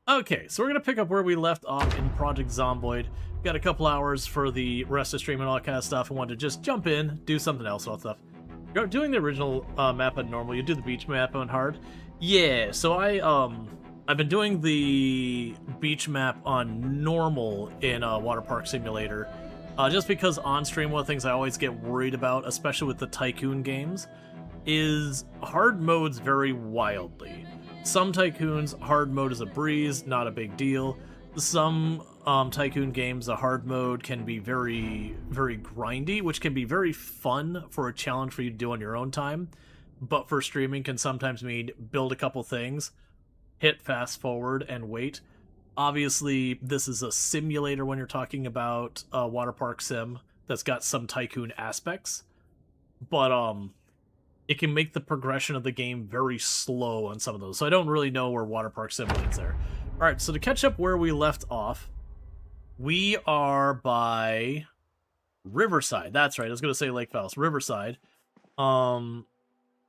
Okay, so we're going to pick up where we left off in Project Zomboid. Got a couple hours for the rest of stream and all that kind of stuff. I wanted to just jump in, do something else, all that stuff. You're doing the original map on normal. You do the beach map on hard. Yeah, so I've been doing the beach map on normal in Water Park Simulator. Just because on stream, one of the things I always get worried about, especially with the Tycoon games, is hard modes vary wildly. Some Tycoons, hard mode is a breeze, not a big deal. Some Tycoon games, the hard mode can be very, very grindy, which can be very fun for a challenge for you to do on your own time. But for streaming can sometimes mean build a couple things, hit fast forward, and wait. Obviously, this is a simulator when you're talking about a water park sim that's got some Tycoon aspects. But it can make the progression of the game very slow on some of those. So I don't really know where Water Park Sim leads there. Alright, so to catch up where we left off, we are by Riverside. That's right, I was going to say Lake Falls. Riverside. And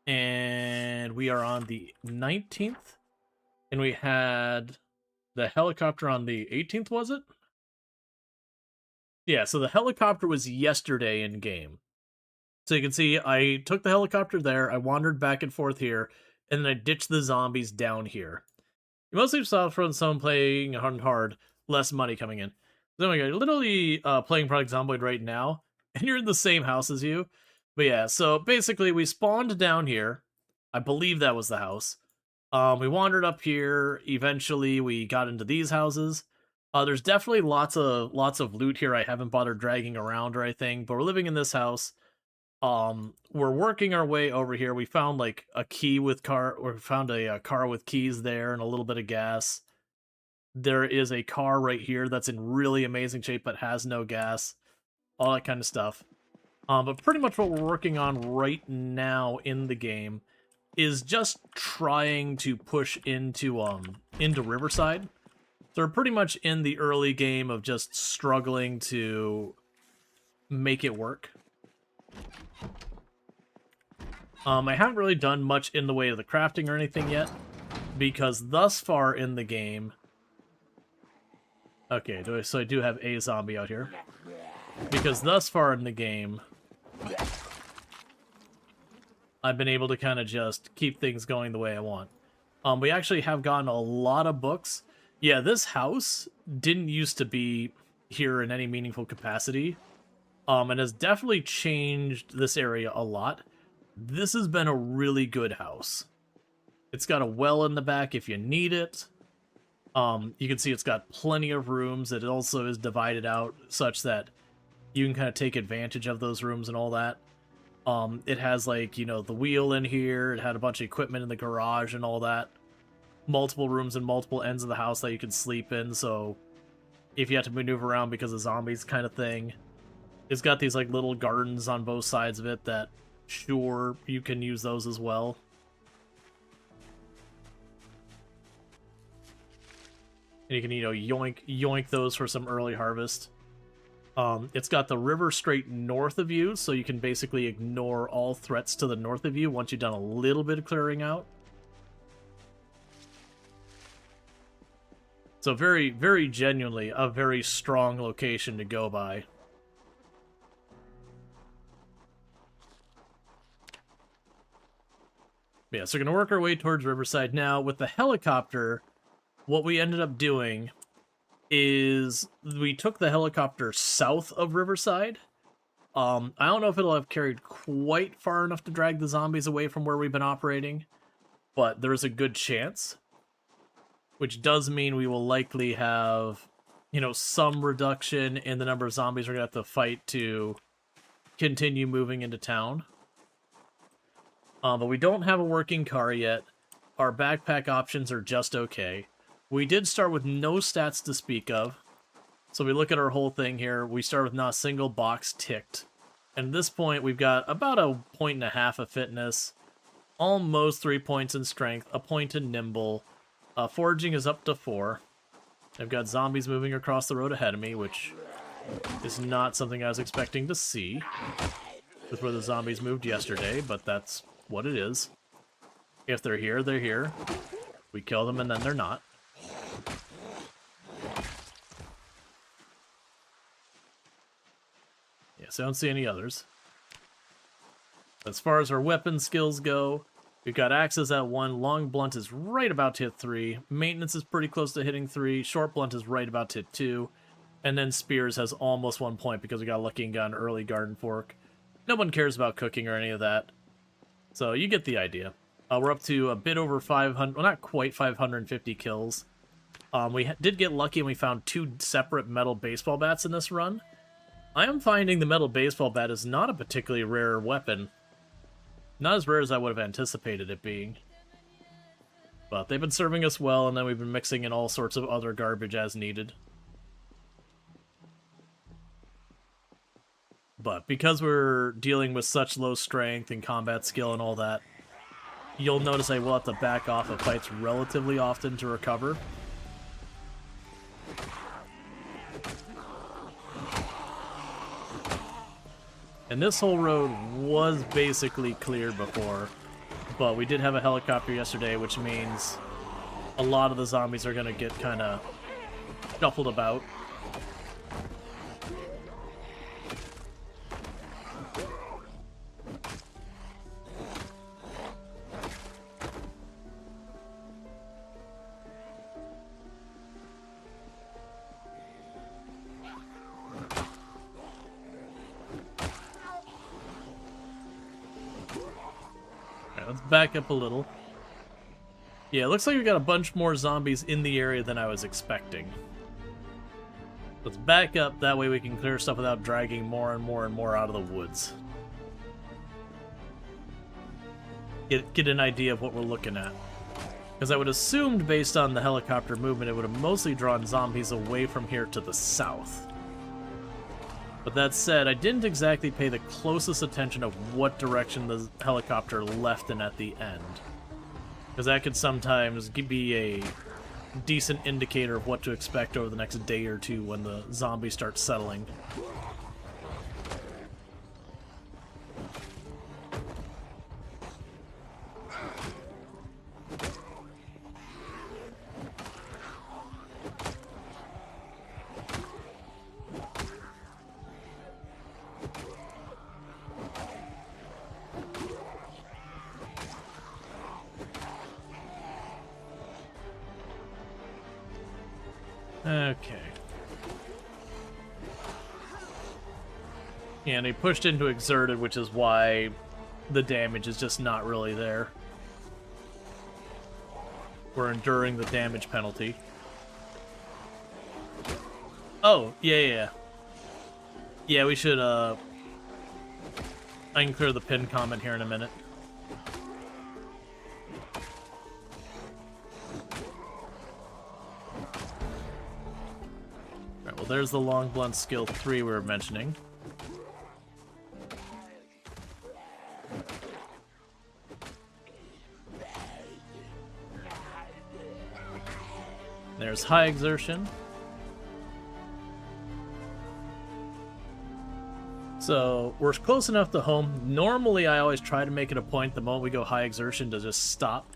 we are on the 19th. And we had the helicopter on the 18th, was it? Yeah, so the helicopter was yesterday in game. So you can see I took the helicopter there, I wandered back and forth here, and then I ditched the zombies down here. You mostly saw from someone playing hard, less money coming in. Then we go, literally playing Project Zomboid right now, and you're in the same house as you. But yeah, so basically we spawned down here. I believe that was the house. We wandered up here. Eventually we got into these houses. There's definitely lots of loot here I haven't bothered dragging around or anything, but we're living in this house. We're working our way over here. We found like a key with car, or found a car with keys there and a little bit of gas. There is a car right here that's in really amazing shape but has no gas. All that kind of stuff. But pretty much what we're working on right now in the game is just trying to push into Riverside. So we're pretty much in the early game of just struggling to make it work. I haven't really done much in the way of the crafting or anything yet, because thus far in the game... Okay, so I do have a zombie out here. Because thus far in the game, I've been able to kind of just keep things going the way I want. We actually have gotten a lot of books. Yeah, this house didn't used to be here in any meaningful capacity. And has definitely changed this area a lot. This has been a really good house. It's got a well in the back if you need it. You can see it's got plenty of rooms. It also is divided out such that you can kind of take advantage of those rooms and all that. It has, like, you know, the wheel in here. It had a bunch of equipment in the garage and all that. Multiple rooms and multiple ends of the house that you can sleep in, so if you have to maneuver around because of zombies kind of thing. It's got these, like, little gardens on both sides of it that, sure, you can use those as well. And you can, you know, yoink those for some early harvest. It's got the river straight north of you, so you can basically ignore all threats to the north of you once you've done a little bit of clearing out. So very, very genuinely a very strong location to go by. Yeah, so we're going to work our way towards Riverside. Now, with the helicopter, what we ended up doing is we took the helicopter south of Riverside. I don't know if it'll have carried quite far enough to drag the zombies away from where we've been operating, but there's a good chance, which does mean we will likely have, you know, some reduction in the number of zombies we're going to have to fight to continue moving into town. But we don't have a working car yet. Our backpack options are just okay. We did start with no stats to speak of. So we look at our whole thing here. We start with not a single box ticked. And at this point, we've got about 1.5 points of fitness, almost 3 points in strength, a point in nimble. Foraging is up to 4. I've got zombies moving across the road ahead of me, which is not something I was expecting to see with where the zombies moved yesterday, but that's what it is. If they're here, they're here. We kill them and then they're not. Yes, I don't see any others. As far as our weapon skills go, we've got axes at 1, long blunt is right about to hit 3, maintenance is pretty close to hitting 3, short blunt is right about to hit 2, and then spears has almost 1 point because we got lucky and got an early garden fork. No one cares about cooking or any of that, so you get the idea. We're up to a bit over 500, well, not quite 550 kills. We did get lucky and we found 2 separate metal baseball bats in this run. I am finding the metal baseball bat is not a particularly rare weapon. Not as rare as I would have anticipated it being. But they've been serving us well, and then we've been mixing in all sorts of other garbage as needed. But because we're dealing with such low strength and combat skill and all that, you'll notice I will have to back off of fights relatively often to recover. And this whole road was basically cleared before, but we did have a helicopter yesterday, which means a lot of the zombies are going to get kind of shuffled about. Let's back up a little. Yeah, it looks like we got a bunch more zombies in the area than I was expecting. Let's back up, that way we can clear stuff without dragging more and more and more out of the woods. Get an idea of what we're looking at. Because I would assumed, based on the helicopter movement, it would have mostly drawn zombies away from here to the south. But that said, I didn't exactly pay the closest attention of what direction the helicopter left in at the end. Because that could sometimes be a decent indicator of what to expect over the next day or two when the zombies start settling. Okay. And he pushed into exerted, which is why the damage is just not really there. We're enduring the damage penalty. Oh, yeah. Yeah, we should, I can clear the pin comment here in a minute. Well, there's the long blunt skill 3 we were mentioning. There's high exertion. So we're close enough to home. Normally I always try to make it a point the moment we go high exertion to just stop.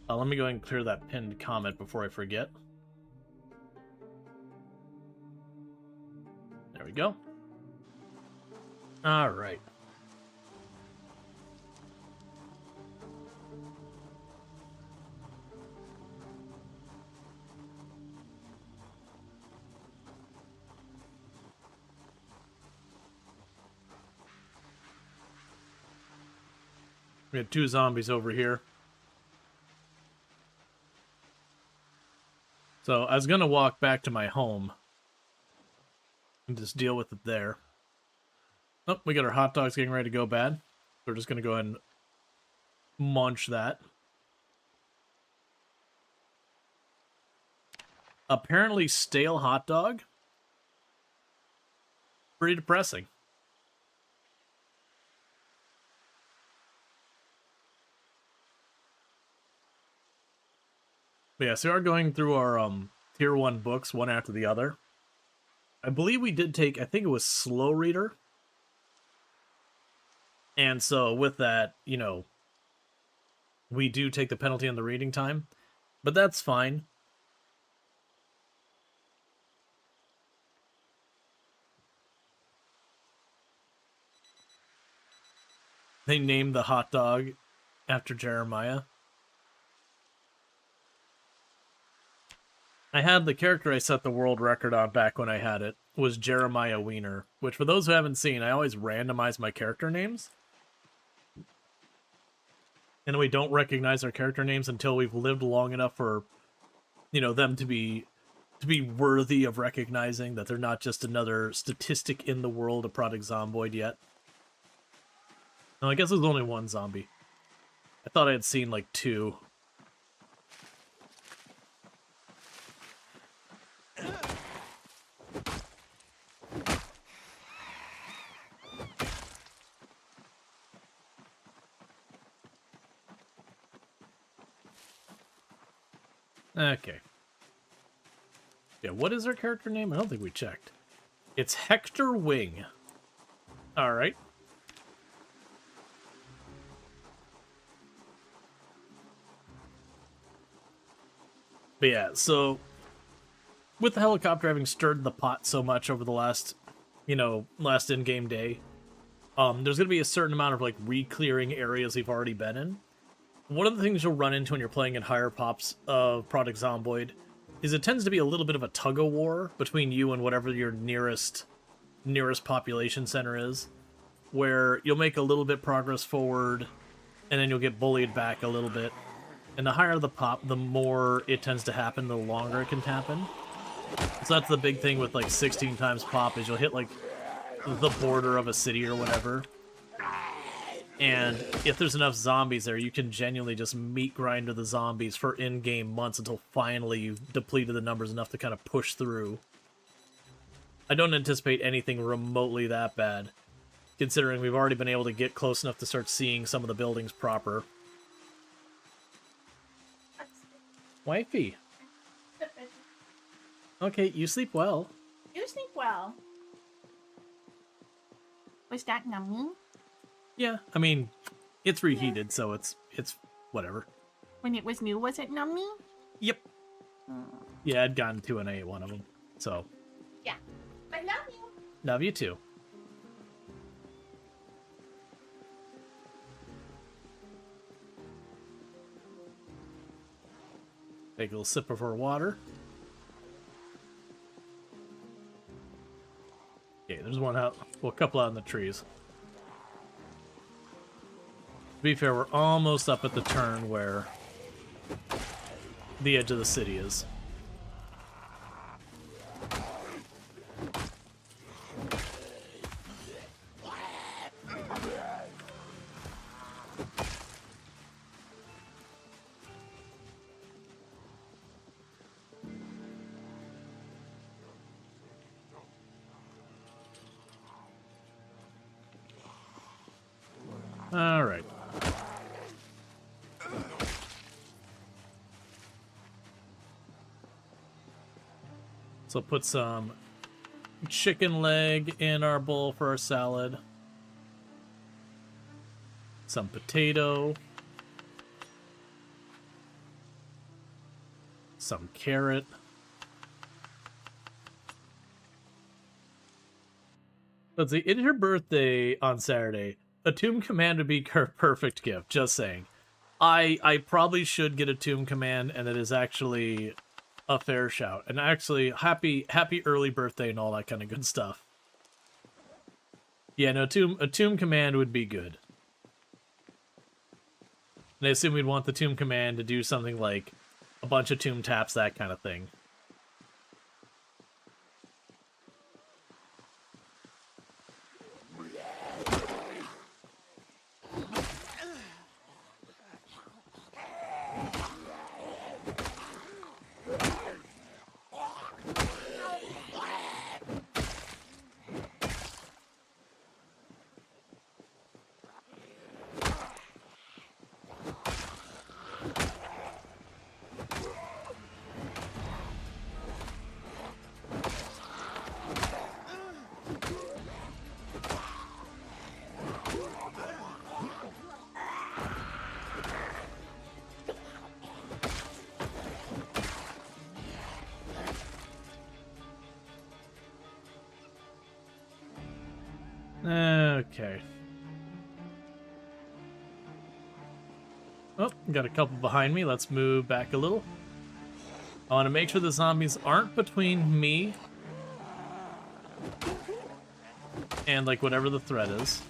Let me go ahead and clear that pinned comment before I forget. There we go. All right. We have 2 zombies over here. So I was going to walk back to my home and just deal with it there. Oh, we got our hot dogs getting ready to go bad. We're just going to go ahead and munch that. Apparently stale hot dog. Pretty depressing. But yeah, so we are going through our tier 1 books, one after the other. I believe we did take, I think it was slow reader. And so with that, you know, we do take the penalty on the reading time. But that's fine. They named the hot dog after Jeremiah. I had the character I set the world record on back when I had it was Jeremiah Wiener, which for those who haven't seen, I always randomize my character names. And we don't recognize our character names until we've lived long enough for, you know, them to be worthy of recognizing that they're not just another statistic in the world of Project Zomboid yet. No, I guess there's only one zombie. I thought I had seen like 2. Okay. Yeah, what is her character name? I don't think we checked. It's Hector Wing. Alright. But yeah, so with the helicopter having stirred the pot so much over the last, last in-game day, there's going to be a certain amount of like re-clearing areas we've already been in. One of the things you'll run into when you're playing in higher pops of Project Zomboid is it tends to be a little bit of a tug-of-war between you and whatever your nearest population center is, where you'll make a little bit progress forward, and then you'll get bullied back a little bit. And the higher the pop, the more it tends to happen, the longer it can happen. So that's the big thing with like 16 times pop, is you'll hit like the border of a city or whatever. And if there's enough zombies there, you can genuinely just meat grind to the zombies for in-game months until finally you've depleted the numbers enough to kind of push through. I don't anticipate anything remotely that bad, considering we've already been able to get close enough to start seeing some of the buildings proper. Wifey. Okay, you sleep well. You sleep well. Was that nummy? Yeah, I mean, it's reheated, so it's whatever. When it was new, was it nummy? Yep. Yeah, I'd gotten 2 and I ate one of them, so. Yeah, but love you. Love you too. Take a little sip of her water. Okay, there's one out. Well, a couple out in the trees. To be fair, we're almost up at the turn where the edge of the city is. All right. So put some chicken leg in our bowl for our salad. Some potato. Some carrot. Let's see, it is your birthday on Saturday. A Tomb Command would be her perfect gift, just saying. I probably should get a Tomb Command, and it is actually a fair shout. And actually, happy early birthday and all that kind of good stuff. Yeah, no, a Tomb Command would be good. And I assume we'd want the Tomb Command to do something like a bunch of tomb taps, that kind of thing. Okay. Oh, got a couple behind me. Let's move back a little. I want to make sure the zombies aren't between me and, like, whatever the threat is.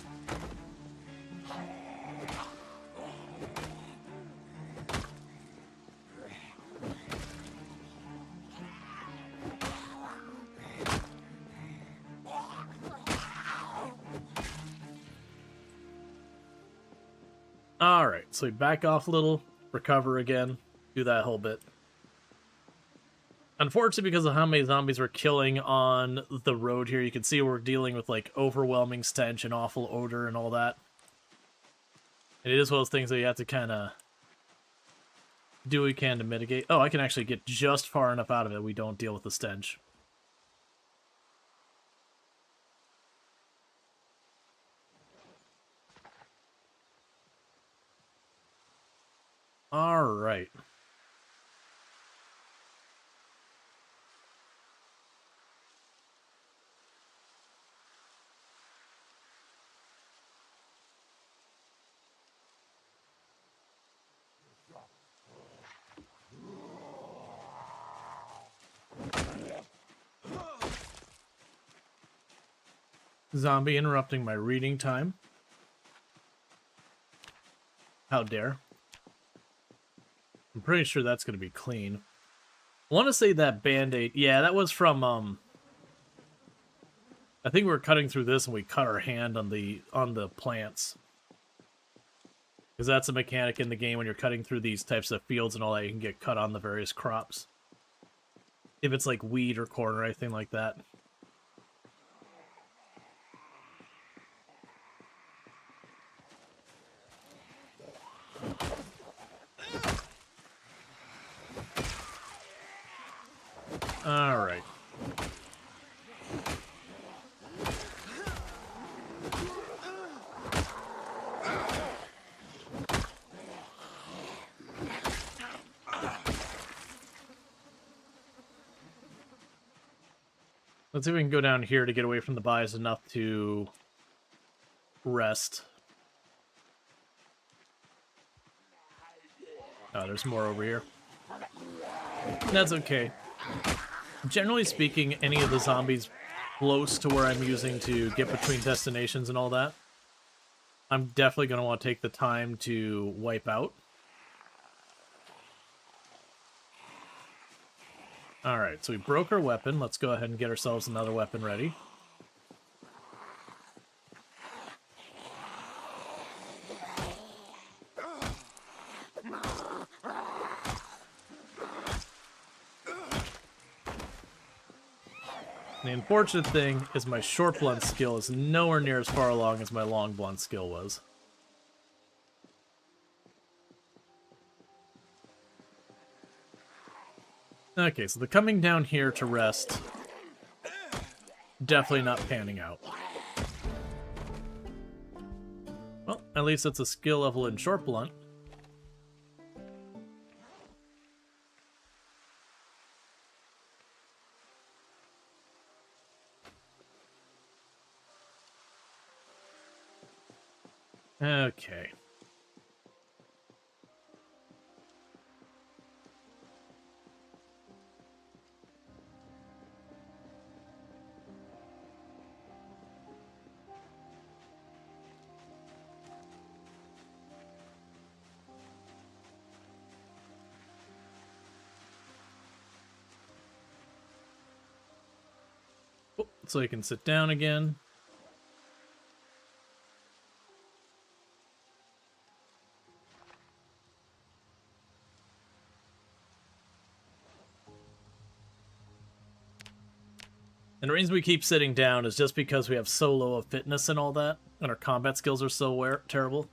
Alright, so we back off a little, recover again, do that whole bit. Unfortunately, because of how many zombies we're killing on the road here, you can see we're dealing with, like, overwhelming stench and awful odor and all that. And it is one of those things that you have to kind of do what you can to mitigate. Oh, I can actually get just far enough out of it we don't deal with the stench. Alright. Zombie interrupting my reading time. How dare. I'm pretty sure that's going to be clean. I want to say that Band-Aid... Yeah, that was from, I think we were cutting through this and we cut our hand on the plants. Because that's a mechanic in the game when you're cutting through these types of fields and all that, you can get cut on the various crops. If it's like wheat or corn or anything like that. Alright. Let's see if we can go down here to get away from the buys enough to rest. Oh, there's more over here. That's okay. Generally speaking, any of the zombies close to where I'm using to get between destinations and all that, I'm definitely going to want to take the time to wipe out. Alright, so we broke our weapon. Let's go ahead and get ourselves another weapon ready. The unfortunate thing is my short blunt skill is nowhere near as far along as my long blunt skill was. Okay, so the coming down here to rest, definitely not panning out. Well, at least it's a skill level in short blunt. Okay. Oh, so you can sit down again. And the reason we keep sitting down is just because we have so low of fitness and all that, and our combat skills are so terrible.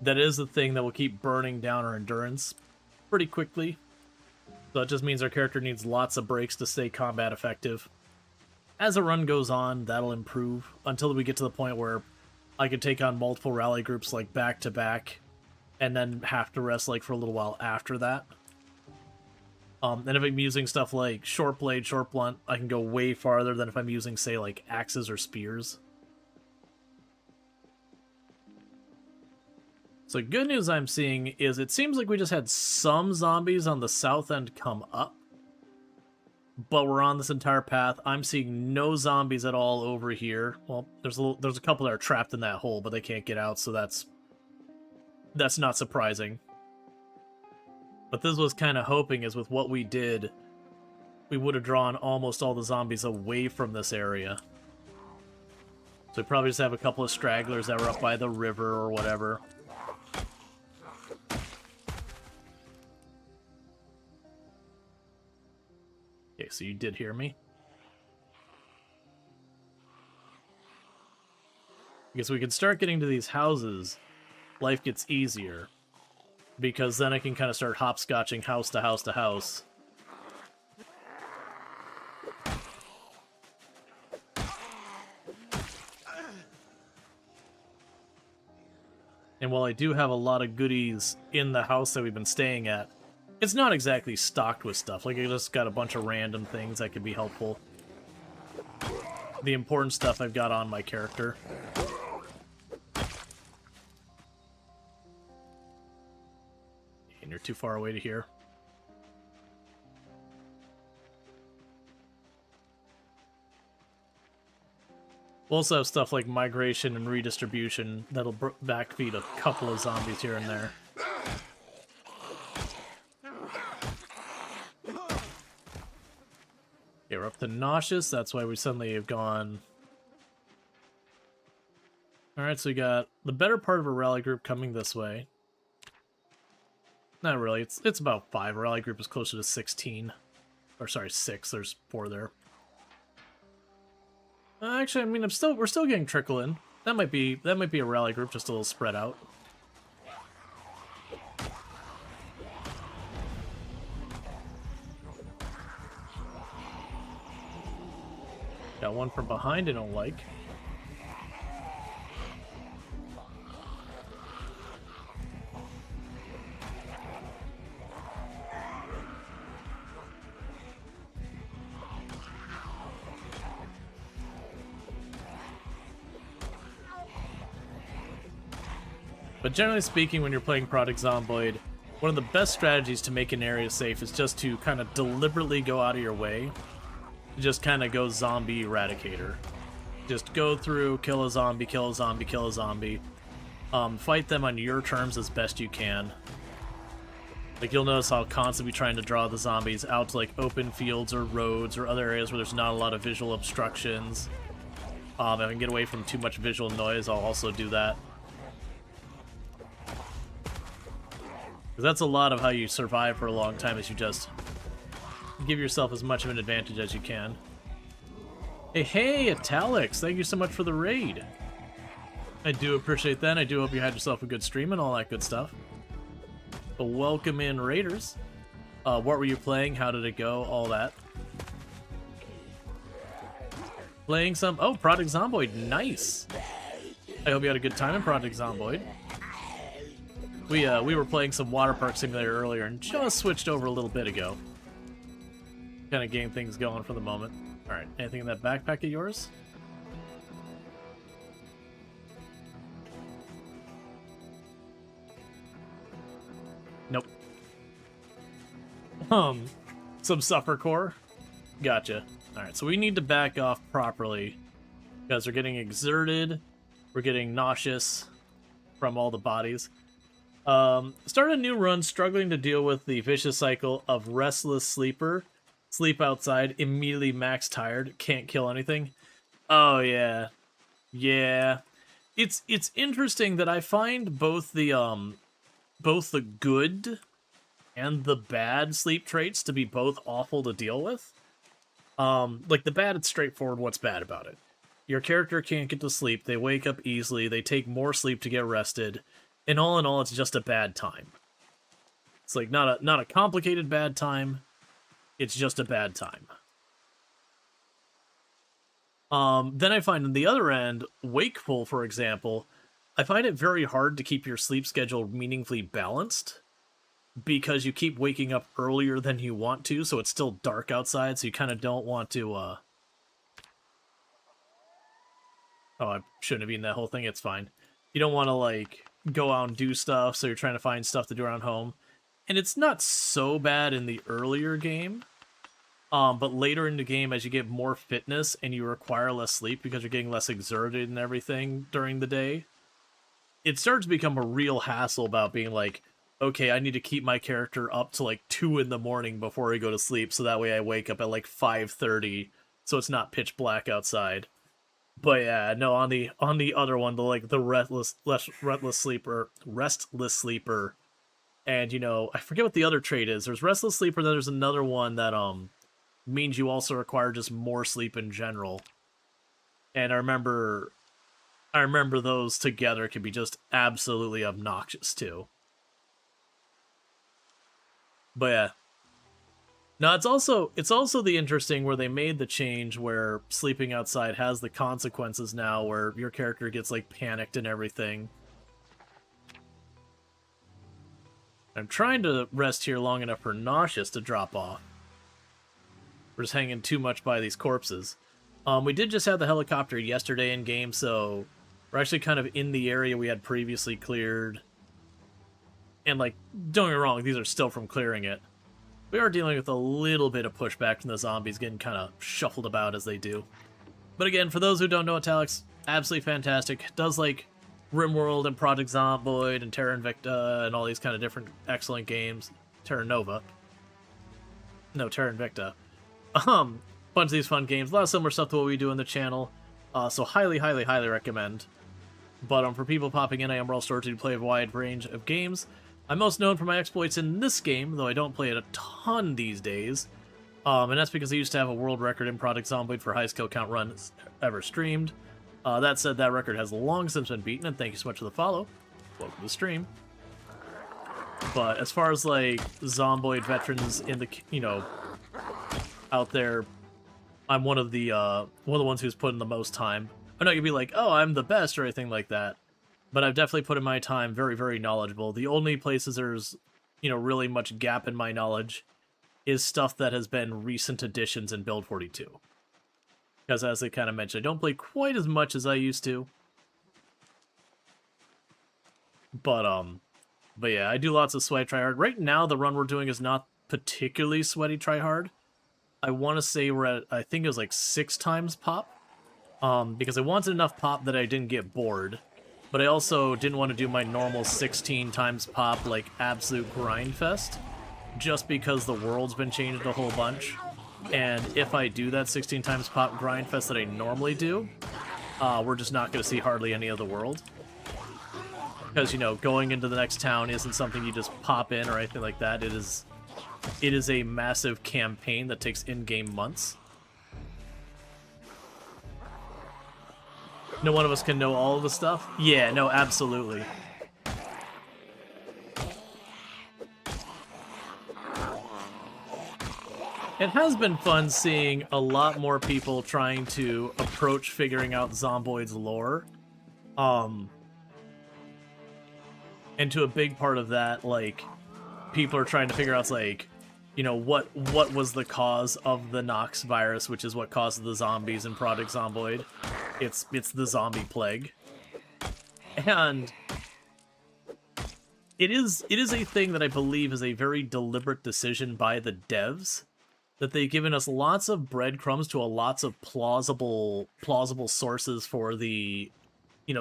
That is the thing that will keep burning down our endurance pretty quickly. So it just means our character needs lots of breaks to stay combat effective. As a run goes on, that'll improve until we get to the point where I can take on multiple rally groups like back to back, and then have to rest like for a little while after that. And if I'm using stuff like short blade, short blunt, I can go way farther than if I'm using, say, like axes or spears. So good news I'm seeing is it seems like we just had some zombies on the south end come up. But we're on this entire path. I'm seeing no zombies at all over here. Well, there's a couple that are trapped in that hole, but they can't get out, so that's not surprising. But this was kind of hoping is with what we did, we would have drawn almost all the zombies away from this area. So we probably just have a couple of stragglers that were up by the river or whatever. Okay, so you did hear me. Because we can start getting to these houses, life gets easier. Because then I can kind of start hopscotching house to house to house. And while I do have a lot of goodies in the house that we've been staying at, it's not exactly stocked with stuff. Like, I just got a bunch of random things that could be helpful. The important stuff I've got on my character. And you're too far away to hear. We'll also have stuff like migration and redistribution that'll backfeed a couple of zombies here and there. Okay, we're up to nauseous. That's why we suddenly have gone. Alright, so we got the better part of a rally group coming this way. Not really. It's about 5. Rally group is closer to 16. Or sorry, 6. There's 4 there. Actually, I mean, we're still getting trickle in. That might be a rally group, just a little spread out. Got one from behind I don't like. But generally speaking, when you're playing Project Zomboid, one of the best strategies to make an area safe is just to kind of deliberately go out of your way. Just kind of go zombie eradicator. Just go through, kill a zombie, kill a zombie, kill a zombie. Fight them on your terms as best you can. Like, you'll notice I'll constantly be trying to draw the zombies out to, like, open fields or roads or other areas where there's not a lot of visual obstructions. If I can get away from too much visual noise, I'll also do that. Because that's a lot of how you survive for a long time, is you just give yourself as much of an advantage as you can. Hey, Italics! Thank you so much for the raid. I do appreciate that. I do hope you had yourself a good stream and all that good stuff. But welcome in, raiders. What were you playing? How did it go? All that. Playing some... Oh, Project Zomboid. Nice! I hope you had a good time in Project Zomboid. We were playing some Water Park Simulator earlier and just switched over a little bit ago. Kind of getting things going for the moment. Alright, anything in that backpack of yours? Nope. Some suffer core? Gotcha. Alright, so we need to back off properly. Because we're getting exerted, we're getting nauseous from all the bodies. Start a new run, struggling to deal with the vicious cycle of restless sleeper. Sleep outside, immediately max tired, can't kill anything. Oh yeah. Yeah. It's interesting that I find both the good and the bad sleep traits to be both awful to deal with. Like the bad, it's straightforward what's bad about it. Your character can't get to sleep, they wake up easily, they take more sleep to get rested. And all in all, it's just a bad time. It's like not a complicated bad time. It's just a bad time. Then I find on the other end, wakeful, for example, I find it very hard to keep your sleep schedule meaningfully balanced because you keep waking up earlier than you want to, so it's still dark outside, so you kind of don't want to, Oh, I shouldn't have eaten that whole thing, it's fine. You don't want to, like, go out and do stuff, so you're trying to find stuff to do around home. And it's not so bad in the earlier game, but later in the game, as you get more fitness and you require less sleep because you're getting less exerted and everything during the day, it starts to become a real hassle about being like, okay, I need to keep my character up to like 2 in the morning before I go to sleep, so that way I wake up at like 5:30, so it's not pitch black outside. But yeah, no, on the other one, the restless sleeper, and I forget what the other trait is. There's restless sleeper, then there's another one that means you also require just more sleep in general. And I remember those together can be just absolutely obnoxious too. But yeah. Now it's also the interesting where they made the change where sleeping outside has the consequences now, where your character gets like panicked and everything. I'm trying to rest here long enough for nauseous to drop off. We're just hanging too much by these corpses. We did just have the helicopter yesterday in game, so we're actually kind of in the area we had previously cleared. And like, don't get me wrong, these are still from clearing it. We are dealing with a little bit of pushback from the zombies getting kind of shuffled about as they do. But again, for those who don't know Italics, absolutely fantastic. Does like RimWorld and Project Zomboid and Terra Invicta and all these kind of different excellent games. Terra Nova. No, Terra Invicta. Bunch of these fun games. A lot of similar stuff to what we do on the channel. So highly, highly, highly recommend. But for people popping in, I am Rual Storge to play a wide range of games. I'm most known for my exploits in this game, though I don't play it a ton these days. And that's because I used to have a world record in Project Zomboid for highest kill count runs ever streamed. That said, that record has long since been beaten, and thank you so much for the follow. Welcome to the stream. But as far as, like, Zomboid veterans in the, out there, I'm one of the ones who's put in the most time. I'm not gonna be like, oh, I'm the best or anything like that. But I've definitely put in my time, very, very knowledgeable. The only places there's, really much gap in my knowledge is stuff that has been recent additions in Build 42. Because as I kind of mentioned, I don't play quite as much as I used to. But yeah, I do lots of sweaty tryhard. Right now, the run we're doing is not particularly sweaty tryhard. I want to say we're at, I think it was like 6 times pop. Because I wanted enough pop that I didn't get bored. But I also didn't want to do my normal 16 times pop, like, absolute grind fest. Just because the world's been changed a whole bunch. And if I do that 16 times pop grind fest that I normally do, we're just not going to see hardly any of the world. Because, going into the next town isn't something you just pop in or anything like that. It is a massive campaign that takes in-game months. No one of us can know all of the stuff? Yeah, no, absolutely. It has been fun seeing a lot more people trying to approach figuring out Zomboid's lore. And to a big part of that, like, people are trying to figure out, like, what was the cause of the Knox virus, which is what caused the zombies in Project Zomboid. It's the zombie plague. And it is a thing that I believe is a very deliberate decision by the devs, that they've given us lots of breadcrumbs to lots of plausible sources for the,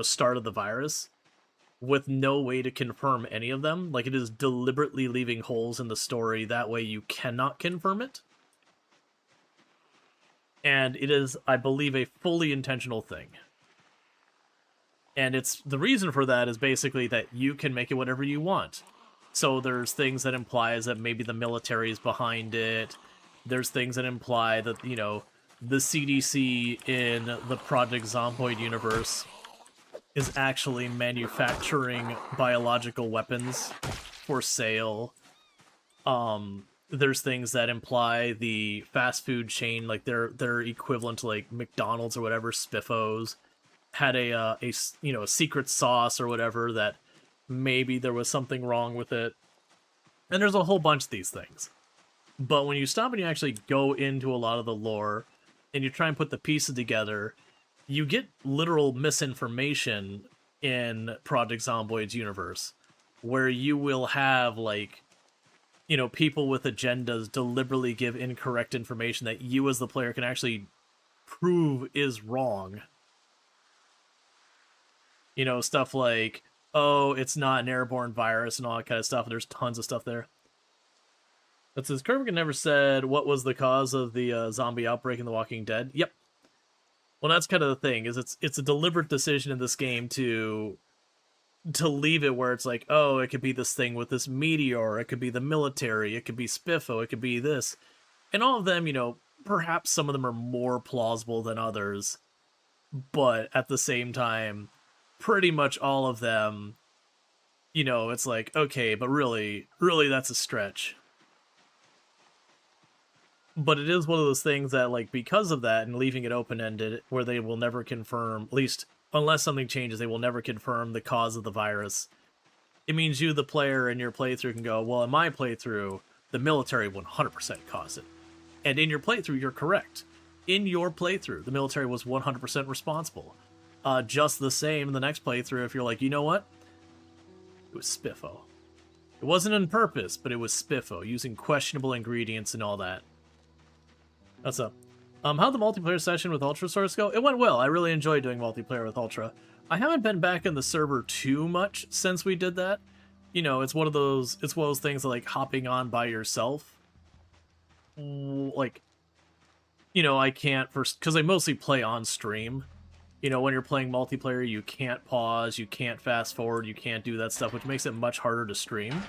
start of the virus, with no way to confirm any of them. Like, it is deliberately leaving holes in the story, that way you cannot confirm it. And it is, I believe, a fully intentional thing. And the reason for that is basically that you can make it whatever you want. So there's things that implies that maybe the military is behind it. There's things that imply that, the CDC in the Project Zomboid universe is actually manufacturing biological weapons for sale. There's things that imply the fast food chain, like their equivalent to like McDonald's or whatever, Spiffos, had a secret sauce or whatever that maybe there was something wrong with it. And there's a whole bunch of these things. But when you stop and you actually go into a lot of the lore and you try and put the pieces together, you get literal misinformation in Project Zomboid's universe, where you will have, like, you know, people with agendas deliberately give incorrect information that you as the player can actually prove is wrong. You know, stuff like, oh, it's not an airborne virus and all that kind of stuff. And there's tons of stuff there. It says, Kerrigan never said what was the cause of the zombie outbreak in The Walking Dead. Yep. Well, that's kind of the thing, is it's a deliberate decision in this game to leave it where it's like, oh, it could be this thing with this meteor, it could be the military, it could be Spiffo, it could be this. And all of them, you know, perhaps some of them are more plausible than others, but at the same time, pretty much all of them, you know, it's like, okay, but really that's a stretch. But it is one of those things that, like, because of that and leaving it open-ended, where they will never confirm, at least unless something changes, they will never confirm the cause of the virus. It means you, the player, in your playthrough can go, well, in my playthrough, the military 100% caused it. And in your playthrough, you're correct. In your playthrough, the military was 100% responsible. Just the same in the next playthrough, if you're like, you know what? It was Spiffo. It wasn't on purpose, but it was Spiffo, using questionable ingredients and all that. What's up? How'd the multiplayer session with Ultra Source go? It went well. I really enjoyed doing multiplayer with Ultra. I haven't been back in the server too much since we did that. You know, it's one of those things that, like, hopping on by yourself. Like, you know, I can't, because I mostly play on stream. You know, when you're playing multiplayer, you can't pause, you can't fast forward, you can't do that stuff, which makes it much harder to stream.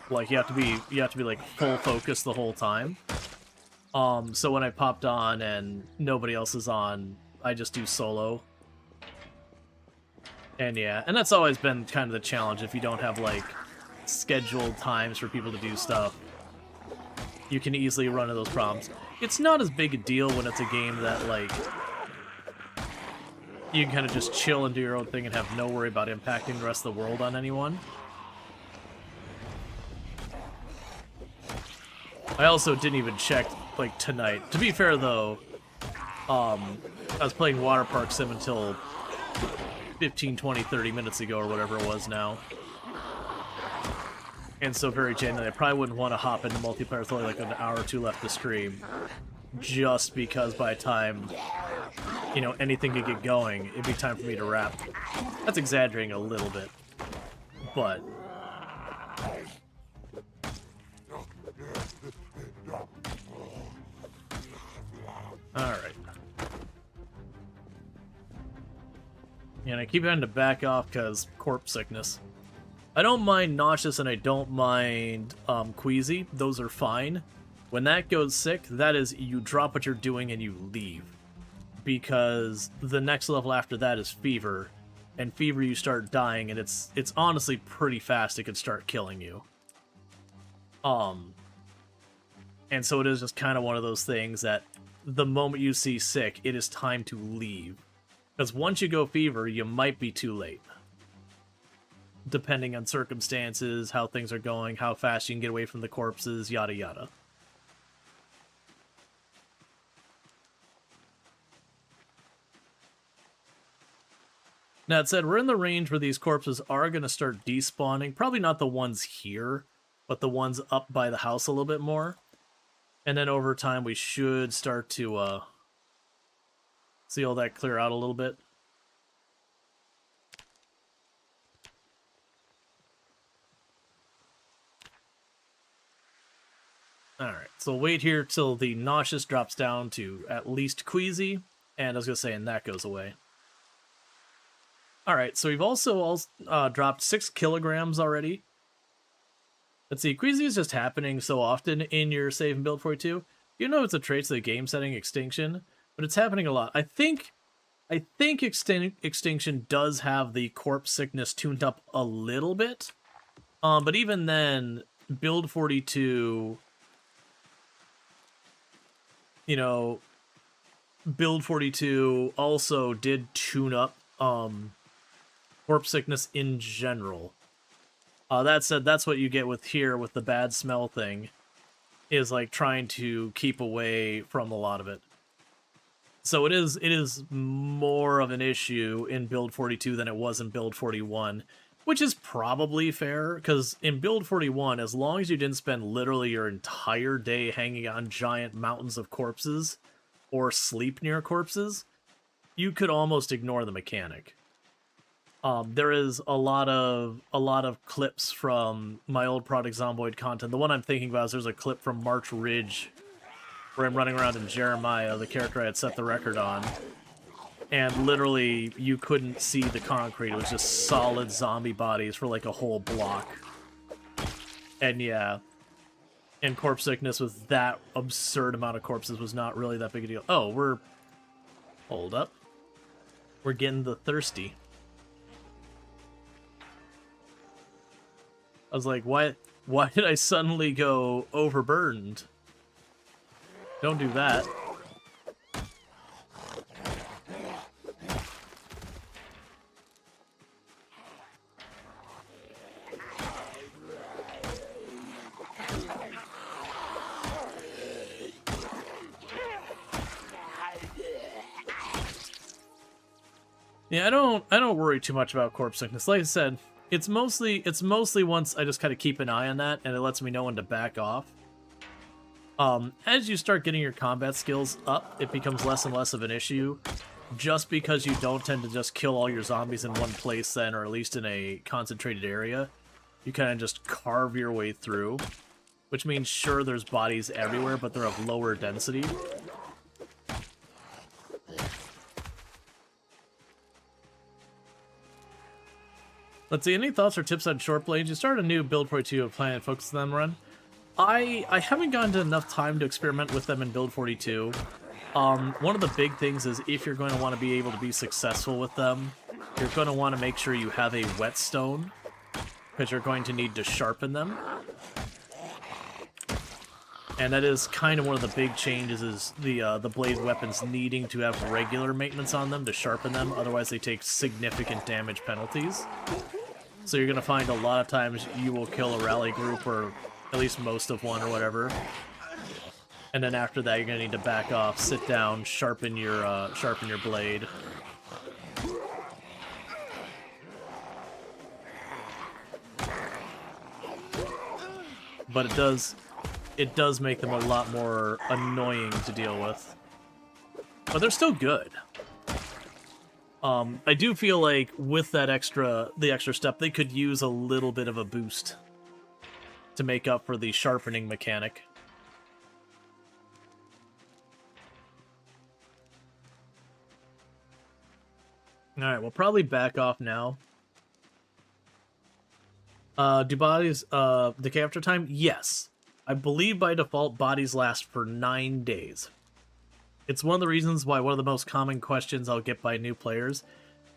Like, you have to be like full focus the whole time. So when I popped on and nobody else is on, I just do solo. And yeah, and that's always been kind of the challenge. If you don't have, like, scheduled times for people to do stuff, you can easily run into those problems. It's not as big a deal when it's a game that, like, you can kind of just chill and do your own thing and have no worry about impacting the rest of the world on anyone. I also didn't even check, like, tonight. To be fair, though, I was playing Water Park Sim until 15, 20, 30 minutes ago or whatever it was now. And so very genuinely, I probably wouldn't want to hop into multiplayer with only like an hour or two left to stream. Just because by the time, you know, anything could get going, it'd be time for me to wrap. That's exaggerating a little bit. But alright. And I keep having to back off because corpse sickness. I don't mind nauseous and I don't mind queasy. Those are fine. When that goes sick, that is, you drop what you're doing and you leave. Because the next level after that is fever. And fever, you start dying, and it's honestly pretty fast. It could start killing you. And so it is just kind of one of those things that the moment you see sick, it is time to leave. Because once you go fever, you might be too late. Depending on circumstances, how things are going, how fast you can get away from the corpses, yada yada. Now, that said, we're in the range where these corpses are going to start despawning. Probably not the ones here, but the ones up by the house a little bit more. And then over time, we should start to see all that clear out a little bit. Alright, so we'll wait here till the nauseous drops down to at least queasy. And I was going to say, and that goes away. Alright, so we've also dropped 6 kilograms already. Let's see, queasy is just happening so often in your save and build 42. You know it's a trait of the game setting Extinction, but it's happening a lot. I think Extinction does have the corpse sickness tuned up a little bit. But even then, build 42, you know, build 42 also did tune up corpse sickness in general. That said, that's what you get with here with the bad smell thing, is like trying to keep away from a lot of it. So it is more of an issue in build 42 than it was in build 41, which is probably fair, because in build 41, as long as you didn't spend literally your entire day hanging on giant mountains of corpses or sleep near corpses, you could almost ignore the mechanic. There is a lot of clips from my old Project Zomboid content. The one I'm thinking about is there's a clip from March Ridge where I'm running around in Jeremiah, the character I had set the record on, and literally you couldn't see the concrete. It was just solid zombie bodies for like a whole block. And yeah, and corpse sickness with that absurd amount of corpses was not really that big a deal. Oh, hold up. We're getting the thirsty. I was like, why did I suddenly go overburdened? Don't do that. Yeah, I don't worry too much about corpse sickness. Like I said, it's mostly once I just kind of keep an eye on that and it lets me know when to back off. As you start getting your combat skills up, it becomes less and less of an issue, just because you don't tend to just kill all your zombies in one place then, or at least in a concentrated area. You kind of just carve your way through, which means sure there's bodies everywhere, but they're of lower density. Let's see, any thoughts or tips on short blades? You started a new build 42 of plan and focus on them run. I haven't gotten to enough time to experiment with them in build 42. One of the big things is if you're going to want to be able to be successful with them, you're going to want to make sure you have a whetstone, because you're going to need to sharpen them. And that is kind of one of the big changes, is the blade weapons needing to have regular maintenance on them to sharpen them, otherwise they take significant damage penalties. So you're going to find a lot of times you will kill a rally group, or at least most of one or whatever. And then after that you're going to need to back off, sit down, sharpen your blade. But it does make them a lot more annoying to deal with. But they're still good. I do feel like with that the extra step, they could use a little bit of a boost to make up for the sharpening mechanic. Alright, we'll probably back off now. Do bodies decay after time? Yes. I believe by default bodies last for 9 days. It's one of the reasons why one of the most common questions I'll get by new players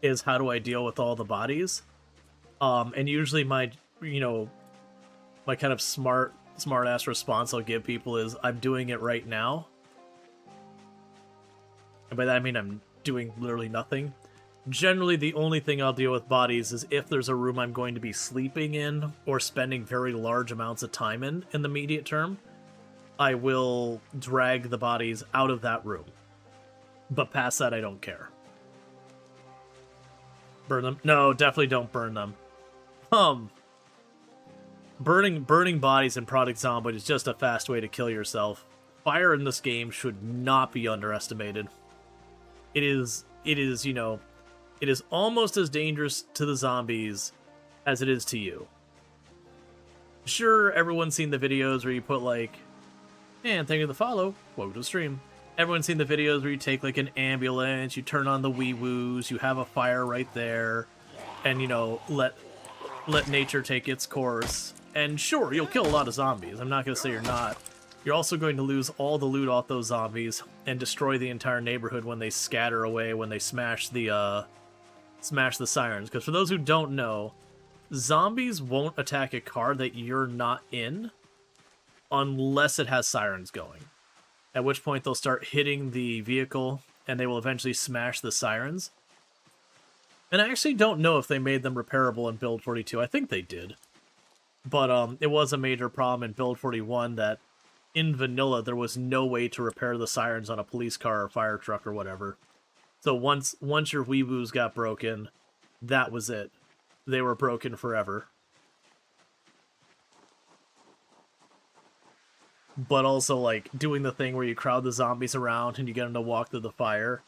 is how do I deal with all the bodies? And usually my kind of smart ass response I'll give people is, I'm doing it right now. And by that I mean I'm doing literally nothing. Generally, the only thing I'll deal with bodies is if there's a room I'm going to be sleeping in or spending very large amounts of time in the immediate term, I will drag the bodies out of that room. But past that, I don't care. Burn them? No, definitely don't burn them. Burning bodies in Project Zomboid is just a fast way to kill yourself. Fire in this game should not be underestimated. It is, it is almost as dangerous to the zombies as it is to you. Sure, everyone's seen the videos where you put like, and thank you for the follow, welcome to the stream. Everyone's seen the videos where you take like an ambulance, you turn on the wee-woos, you have a fire right there, and let nature take its course. And sure, you'll kill a lot of zombies, I'm not going to say you're not. You're also going to lose all the loot off those zombies and destroy the entire neighborhood when they scatter away, when they smash the sirens. Because for those who don't know, zombies won't attack a car that you're not in unless it has sirens going. At which point they'll start hitting the vehicle and they will eventually smash the sirens. And I actually don't know if they made them repairable in Build 42. I think they did. But it was a major problem in Build 41 that in vanilla, there was no way to repair the sirens on a police car or fire truck or whatever. So once your weeboos got broken, that was it. They were broken forever. But also, like, doing the thing where you crowd the zombies around and you get them to walk through the fire.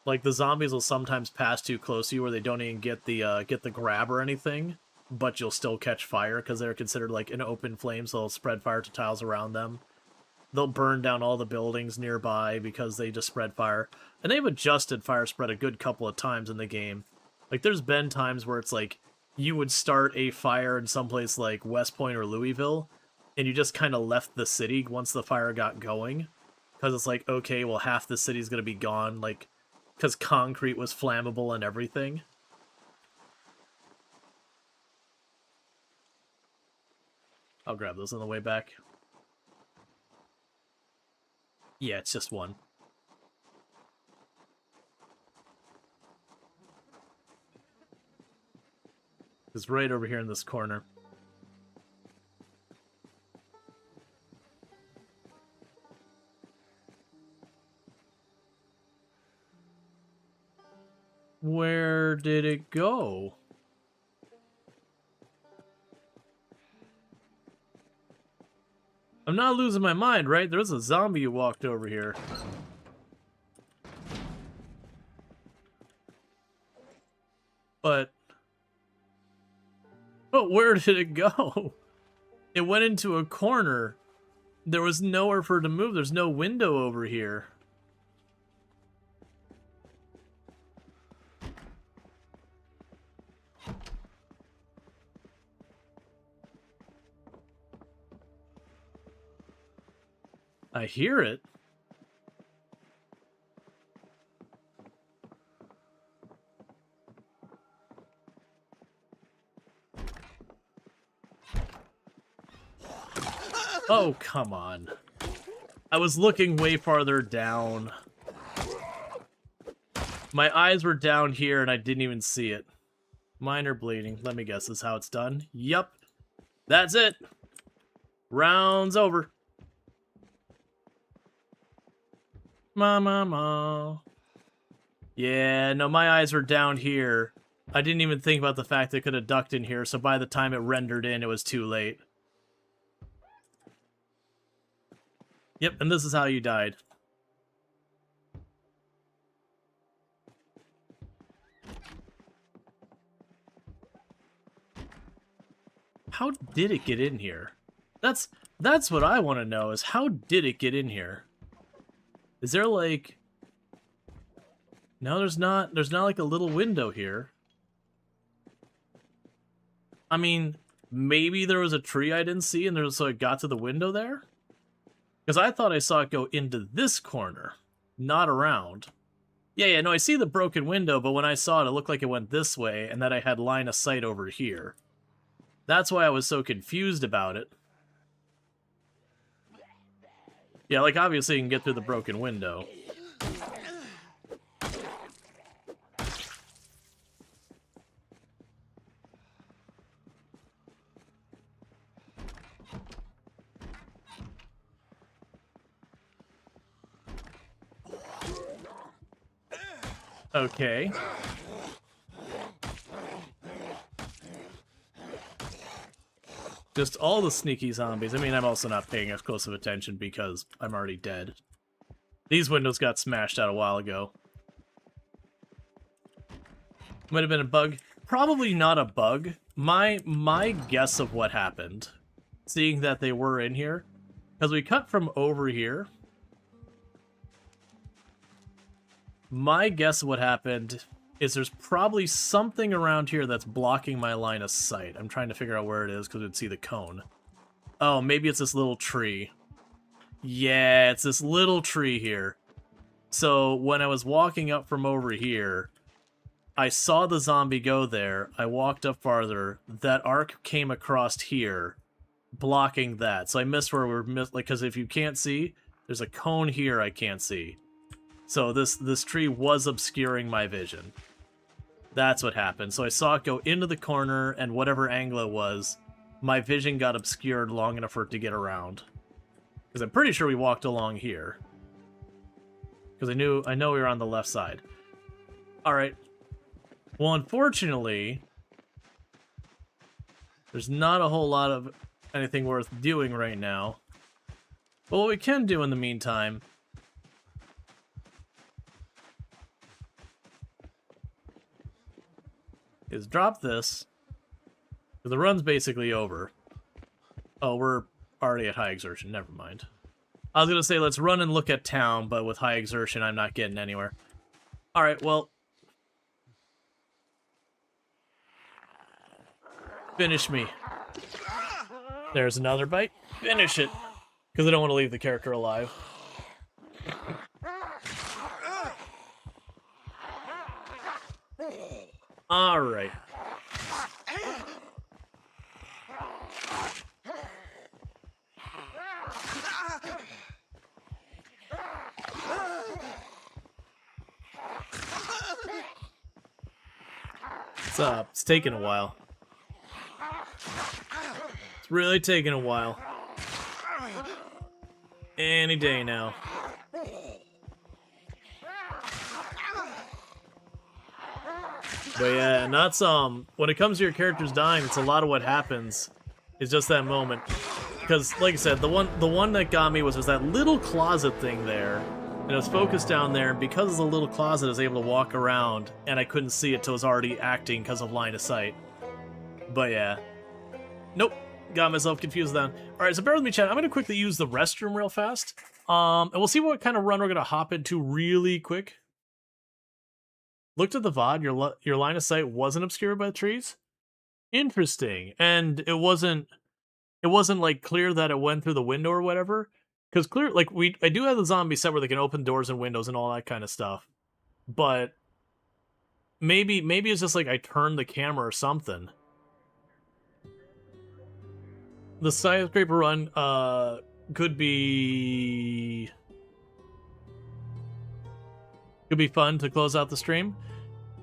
Like, the zombies will sometimes pass too close to you where they don't even get the grab or anything, but you'll still catch fire because they're considered, like, an open flame, so they'll spread fire to tiles around them. They'll burn down all the buildings nearby because they just spread fire. And they've adjusted fire spread a good couple of times in the game. Like, there's been times where it's like, you would start a fire in someplace like West Point or Louisville, and you just kind of left the city once the fire got going. Because it's like, okay, well, half the city's going to be gone, like, because concrete was flammable and everything. I'll grab those on the way back. Yeah, it's just one. It's right over here in this corner. Where did it go? I'm not losing my mind, right? There's a zombie who walked over here. But where did it go? It went into a corner. There was nowhere for it to move. There's no window over here. I hear it. Oh, come on. I was looking way farther down. My eyes were down here and I didn't even see it. Minor bleeding. Let me guess, this is how it's done. Yup. That's it. Round's over. Ma. Yeah, no, my eyes were down here. I didn't even think about the fact that it could have ducked in here, so by the time it rendered in, it was too late. Yep, and this is how you died. How did it get in here? That's what I want to know, is how did it get in here? Is there like... No, there's not like a little window here. I mean, maybe there was a tree I didn't see and so it got to the window there? Because I thought I saw it go into this corner, not around. Yeah, no, I see the broken window, but when I saw it, it looked like it went this way, and that I had line of sight over here. That's why I was so confused about it. Yeah, like, obviously you can get through the broken window. Okay. Just all the sneaky zombies. I mean, I'm also not paying as close of attention because I'm already dead. These windows got smashed out a while ago. Might have been a bug. Probably not a bug. My guess of what happened, seeing that they were in here, because we cut from over here. My guess of what happened is there's probably something around here that's blocking my line of sight. I'm trying to figure out where it is because we'd see the cone. Oh, maybe it's this little tree. Yeah, it's this little tree here. So when I was walking up from over here, I saw the zombie go there. I walked up farther. That arc came across here, blocking that. So I missed where we're like, because if you can't see, there's a cone here I can't see. So this tree was obscuring my vision. That's what happened. So I saw it go into the corner, and whatever angle it was, my vision got obscured long enough for it to get around. Because I'm pretty sure we walked along here. Because I know we were on the left side. Alright. Well, unfortunately, there's not a whole lot of anything worth doing right now. But what we can do in the meantime is drop this. The run's basically over. Oh, we're already at high exertion. Never mind. I was going to say, let's run and look at town, but with high exertion, I'm not getting anywhere. Alright, well. Finish me. There's another bite. Finish it. Because I don't want to leave the character alive. Alright. What's up? It's taking a while. It's really taking a while. Any day now. But yeah, and that's when it comes to your characters dying, it's a lot of what happens. It's just that moment. Because, like I said, the one that got me was that little closet thing there. And it was focused down there, and because of the little closet, I was able to walk around, and I couldn't see it till it was already acting because of line of sight. But yeah. Nope. Got myself confused then. Alright, so bear with me, chat. I'm going to quickly use the restroom real fast. And we'll see what kind of run we're going to hop into really quick. Looked at the VOD, your line of sight wasn't obscured by the trees? Interesting. And it wasn't like clear that it went through the window or whatever. Because clear, like, I do have the zombie set where they can open doors and windows and all that kind of stuff. But maybe it's just like I turned the camera or something. The skyscraper run could be fun to close out the stream.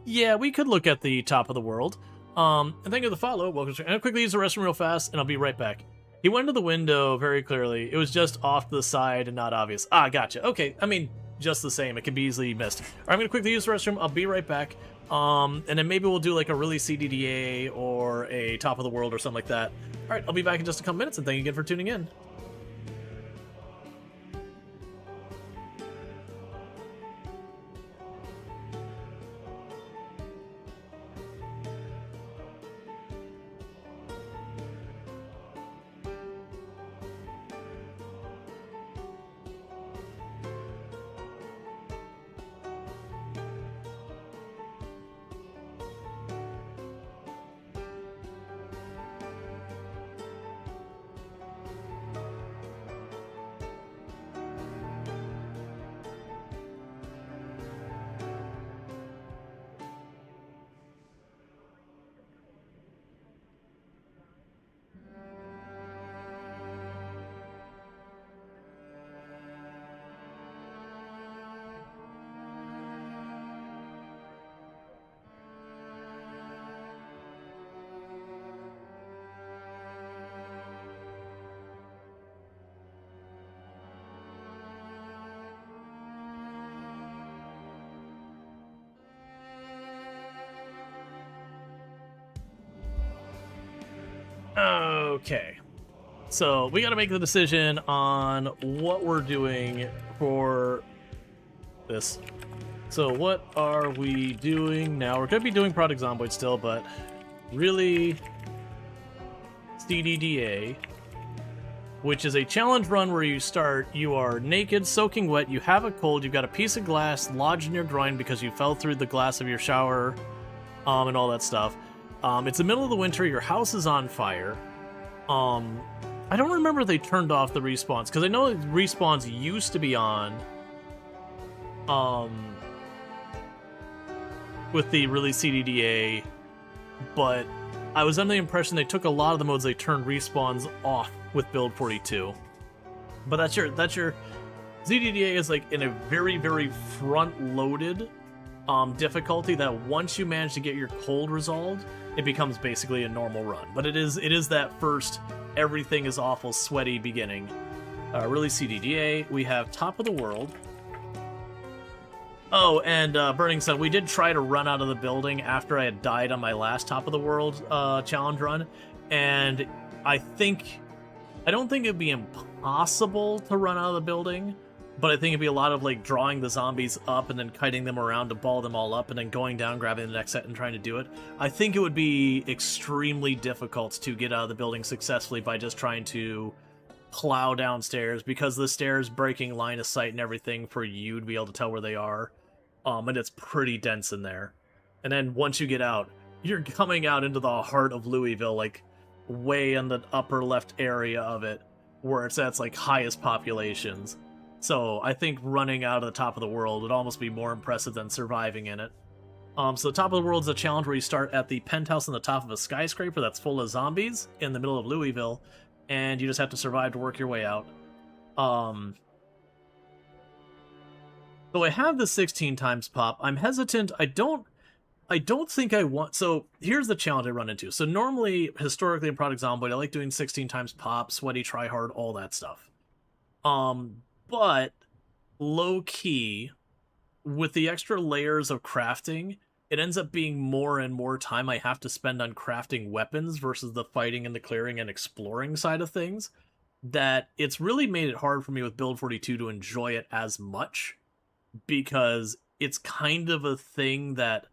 Yeah, we could look at the top of the world. And thank you for the follow. Welcome to. And I'll quickly use the restroom real fast, and I'll be right back. He went to the window very clearly. It was just off to the side and not obvious. Ah, gotcha. Okay, I mean, just the same. It can be easily missed. All right, I'm going to quickly use the restroom. I'll be right back. And then maybe we'll do like a really CDDA or a top of the world or something like that. All right, I'll be back in just a couple minutes, and thank you again for tuning in. Okay, so we got to make the decision on what we're doing for this. So what are we doing now? We're going to be doing Project Zomboid still, but really CDDA, which is a challenge run where you are naked, soaking wet, you have a cold, you've got a piece of glass lodged in your groin because you fell through the glass of your shower, and all that stuff. It's the middle of the winter, your house is on fire. I don't remember if they turned off the respawns, because I know the respawns used to be on, with the release CDDA, but I was under the impression they took a lot of the modes, they turned respawns off with build 42. But that's your CDDA is like in a very, very front-loaded difficulty that once you manage to get your cold resolved, it becomes basically a normal run. But it is that first everything is awful sweaty beginning. Really CDDA. We have Top of the World. Oh, and Burning Sun, we did try to run out of the building after I had died on my last Top of the World challenge run, and I don't think it'd be impossible to run out of the building, but I think it'd be a lot of like drawing the zombies up and then kiting them around to ball them all up and then going down, grabbing the next set and trying to do it. I think it would be extremely difficult to get out of the building successfully by just trying to plow downstairs, because the stairs breaking line of sight and everything for you to be able to tell where they are. And it's pretty dense in there. And then once you get out, you're coming out into the heart of Louisville, like way in the upper left area of it, where it's at its like highest populations. So I think running out of the Top of the World would almost be more impressive than surviving in it. So the Top of the World is a challenge where you start at the penthouse on the top of a skyscraper that's full of zombies in the middle of Louisville, and you just have to survive to work your way out. So I have the 16 times pop. I'm hesitant. I don't think I want... So here's the challenge I run into. So normally, historically in Project Zomboid, I like doing 16 times pop, sweaty, try hard, all that stuff. But low-key, with the extra layers of crafting, it ends up being more and more time I have to spend on crafting weapons versus the fighting and the clearing and exploring side of things, that it's really made it hard for me with Build 42 to enjoy it as much, because it's kind of a thing that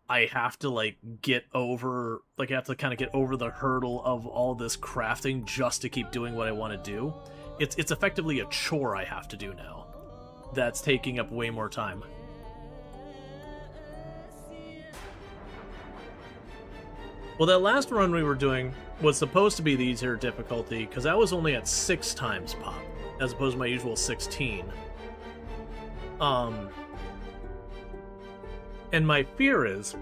I have to like get over, like I have to kind of get over the hurdle of all this crafting just to keep doing what I want to do. It's effectively a chore I have to do now that's taking up way more time. Well, that last run we were doing was supposed to be the easier difficulty, because that was only at 6 times pop, as opposed to my usual 16. And my fear is,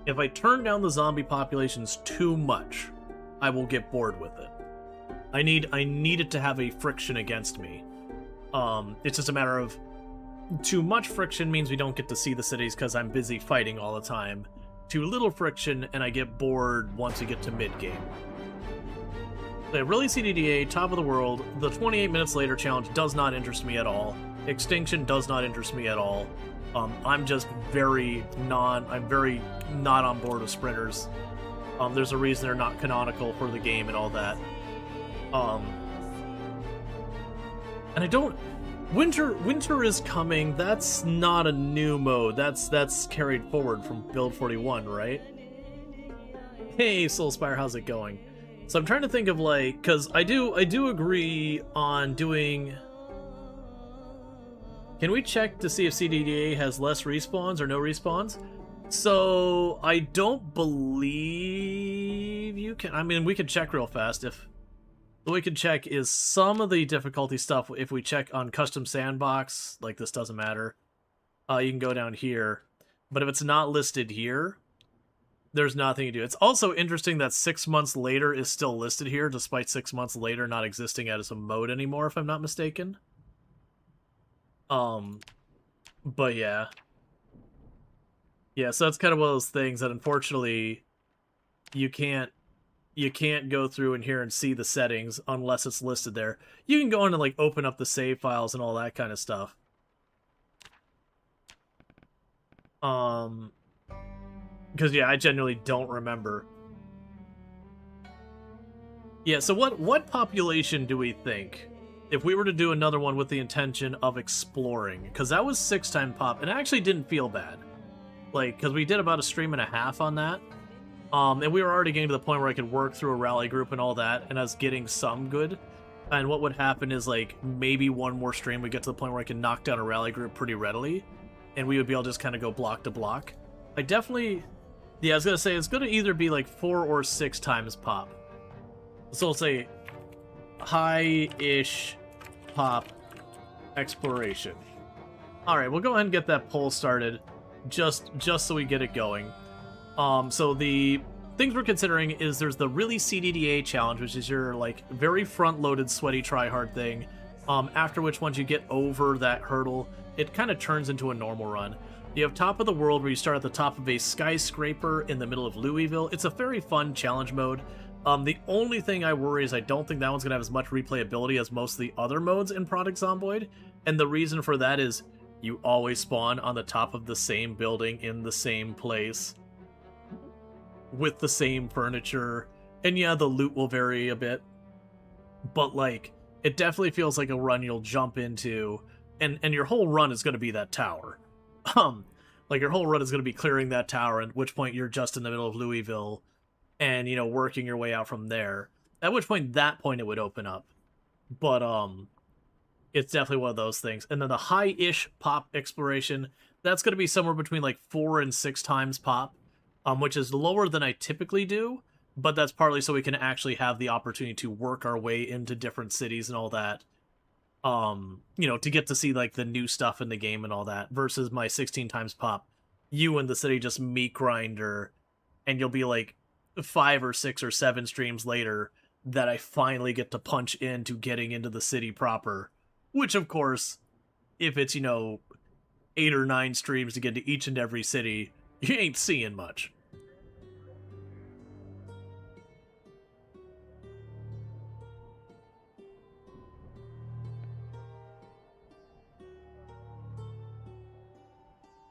if I turn down the zombie populations too much, I will get bored with it. I need it to have a friction against me. It's just a matter of, too much friction means we don't get to see the cities because I'm busy fighting all the time. Too little friction, and I get bored once we get to mid-game. The Really CDDA, Top of the World, the 28 minutes later challenge does not interest me at all. Extinction does not interest me at all. I'm just very not on board with sprinters. There's a reason they're not canonical for the game and all that. And I don't... Winter is coming. That's not a new mode. That's carried forward from Build 41, right? Hey, Soulspire, how's it going? So I'm trying to think of like, because I do agree on doing... Can we check to see if CDDA has less respawns or no respawns? So I don't believe you can. I mean, we could check real fast. If what we could check is some of the difficulty stuff. If we check on custom sandbox, like this doesn't matter. You can go down here, but if it's not listed here, there's nothing to do. It's also interesting that 6 months later is still listed here, despite 6 months later not existing as a mode anymore, if I'm not mistaken. But yeah. Yeah, so that's kind of one of those things that unfortunately you can't go through in here and see the settings unless it's listed there. You can go in and like open up the save files and all that kind of stuff. Because yeah, I genuinely don't remember. Yeah, so what population do we think? If we were to do another one with the intention of exploring, because that was 6 times pop, and it actually didn't feel bad. Like, because we did about a stream and a half on that. And we were already getting to the point where I could work through a rally group and all that, and I was getting some good. And what would happen is, like, maybe one more stream we get to the point where I can knock down a rally group pretty readily, and we would be able to just kind of go block to block. I definitely... Yeah, I was going to say, it's going to either be, like, 4 or 6 times pop. So we'll say high-ish pop exploration. Alright, we'll go ahead and get that poll started, just so we get it going. So the things we're considering is there's the Really CDDA challenge, which is your, like, very front-loaded, sweaty, try-hard thing, after which, once you get over that hurdle, it kind of turns into a normal run. You have Top of the World, where you start at the top of a skyscraper in the middle of Louisville. It's a very fun challenge mode. The only thing I worry is I don't think that one's going to have as much replayability as most of the other modes in Project Zomboid, and the reason for that is you always spawn on the top of the same building in the same place with the same furniture, and yeah, the loot will vary a bit, but like, it definitely feels like a run you'll jump into, and your whole run is going to be that tower. Like, your whole run is going to be clearing that tower, at which point you're just in the middle of Louisville, and, you know, working your way out from there. At which point, it would open up. But, it's definitely one of those things. And then the high-ish pop exploration, that's going to be somewhere between, like, 4 and 6 times pop, which is lower than I typically do, but that's partly so we can actually have the opportunity to work our way into different cities and all that. You know, to get to see, like, the new stuff in the game and all that, versus my 16 times pop. You in the city just meat grinder, and you'll be, like, 5 or 6 or 7 streams later that I finally get to punch into getting into the city proper. Which, of course, if it's, you know, 8 or 9 streams to get to each and every city, you ain't seeing much.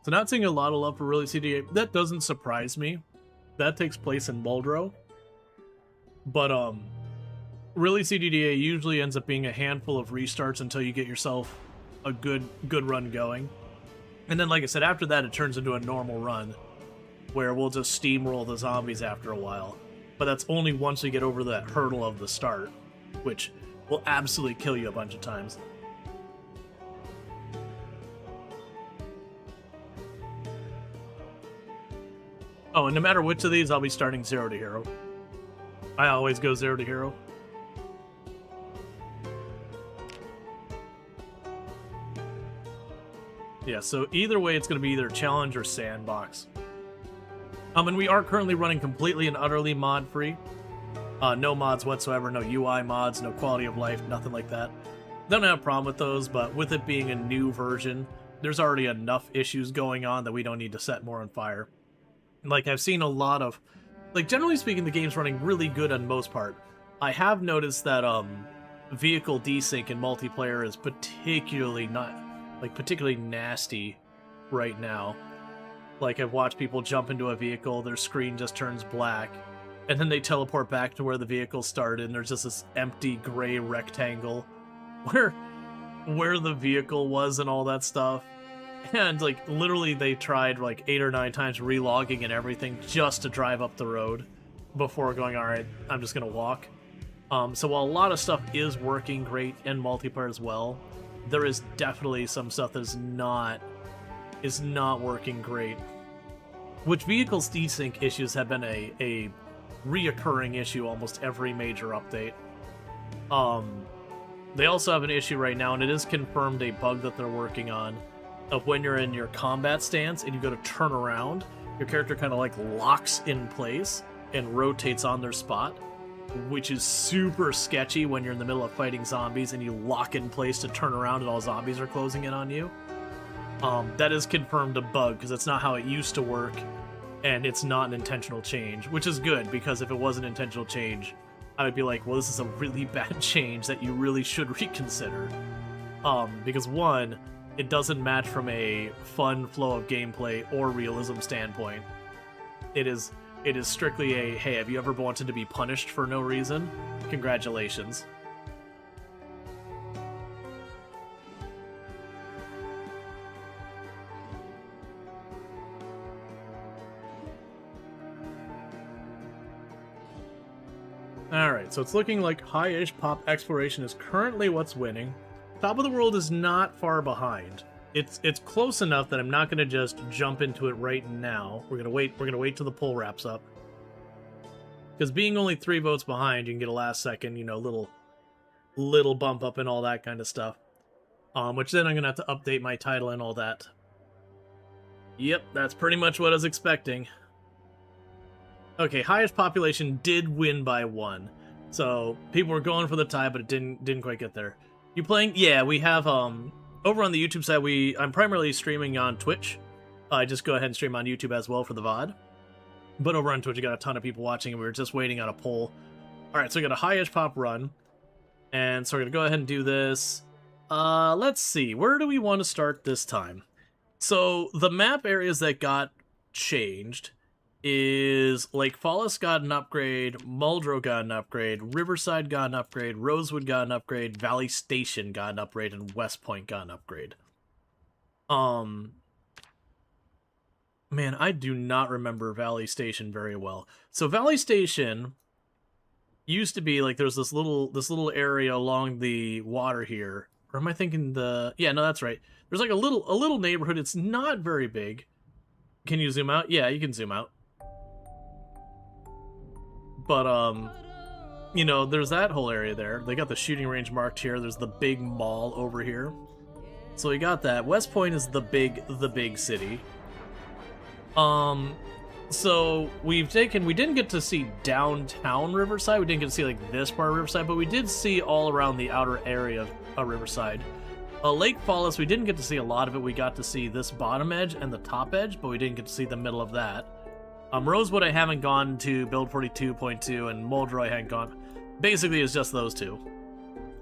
So not seeing a lot of love for Really CDA, that doesn't surprise me. That takes place in Muldrow. But, Really CDDA usually ends up being a handful of restarts until you get yourself a good run going. And then, like I said, after that, it turns into a normal run, where we'll just steamroll the zombies after a while. But that's only once we get over that hurdle of the start, which will absolutely kill you a bunch of times. Oh, and no matter which of these, I'll be starting 0 to hero. I always go 0 to hero. Yeah, so either way, it's going to be either challenge or sandbox. And we are currently running completely and utterly mod-free. No mods whatsoever, no UI mods, no quality of life, nothing like that. Don't have a problem with those, but with it being a new version, there's already enough issues going on that we don't need to set more on fire. Like, I've seen a lot of... Like, generally speaking, the game's running really good on most part. I have noticed that, vehicle desync in multiplayer is particularly nasty right now. Like, I've watched people jump into a vehicle, their screen just turns black, and then they teleport back to where the vehicle started, and there's just this empty gray rectangle where the vehicle was and all that stuff. And, like, literally they tried, like, 8 or 9 times relogging and everything just to drive up the road before going, alright, I'm just gonna walk. So while a lot of stuff is working great in multiplayer as well, there is definitely some stuff that is not working great. Which vehicles desync issues have been a reoccurring issue almost every major update. They also have an issue right now, and it is confirmed a bug that they're working on, of when you're in your combat stance and you go to turn around, your character kind of like locks in place and rotates on their spot, which is super sketchy when you're in the middle of fighting zombies and you lock in place to turn around and all zombies are closing in on you. That is confirmed a bug, because it's not how it used to work, and it's not an intentional change, which is good, because if it was an intentional change, I would be like, well, this is a really bad change that you really should reconsider. Because one, it doesn't match from a fun flow of gameplay or realism standpoint. It is strictly a, hey, have you ever wanted to be punished for no reason? Congratulations. Alright, so it's looking like high-ish pop exploration is currently what's winning. Top of the world is not far behind. It's close enough that I'm not going to just jump into it right now. We're gonna wait till the poll wraps up. Because being only 3 votes behind, you can get a last second, you know, little bump up and all that kind of stuff. Which then I'm gonna have to update my title and all that. Yep, that's pretty much what I was expecting. Okay, highest population did win by 1. So people were going for the tie, but it didn't quite get there. You playing? Yeah, we have over on the YouTube side, I'm primarily streaming on Twitch. I just go ahead and stream on YouTube as well for the VOD. But over on Twitch, you got a ton of people watching, and we were just waiting on a poll. Alright, so we got a high edge pop run. And so we're going to go ahead and do this. Let's see. Where do we want to start this time? So the map areas that got changed is Lake Fallis got an upgrade, Muldrow got an upgrade, Riverside got an upgrade, Rosewood got an upgrade, Valley Station got an upgrade, and West Point got an upgrade. Man, I do not remember Valley Station very well. So Valley Station used to be like there's this little area along the water here. Or am I thinking the... Yeah, no, that's right. There's like a little neighborhood. It's not very big. Can you zoom out? Yeah, you can zoom out. But, you know, there's that whole area there. They got the shooting range marked here. There's the big mall over here. So we got that. West Point is the big city. So we didn't get to see downtown Riverside. We didn't get to see like this part of Riverside, but we did see all around the outer area of Riverside. Lake Fallis, we didn't get to see a lot of it. We got to see this bottom edge and the top edge, but we didn't get to see the middle of that. Rosewood I haven't gone to, Build 42.2, and Muldrow I hadn't gone. Basically, it's just those two.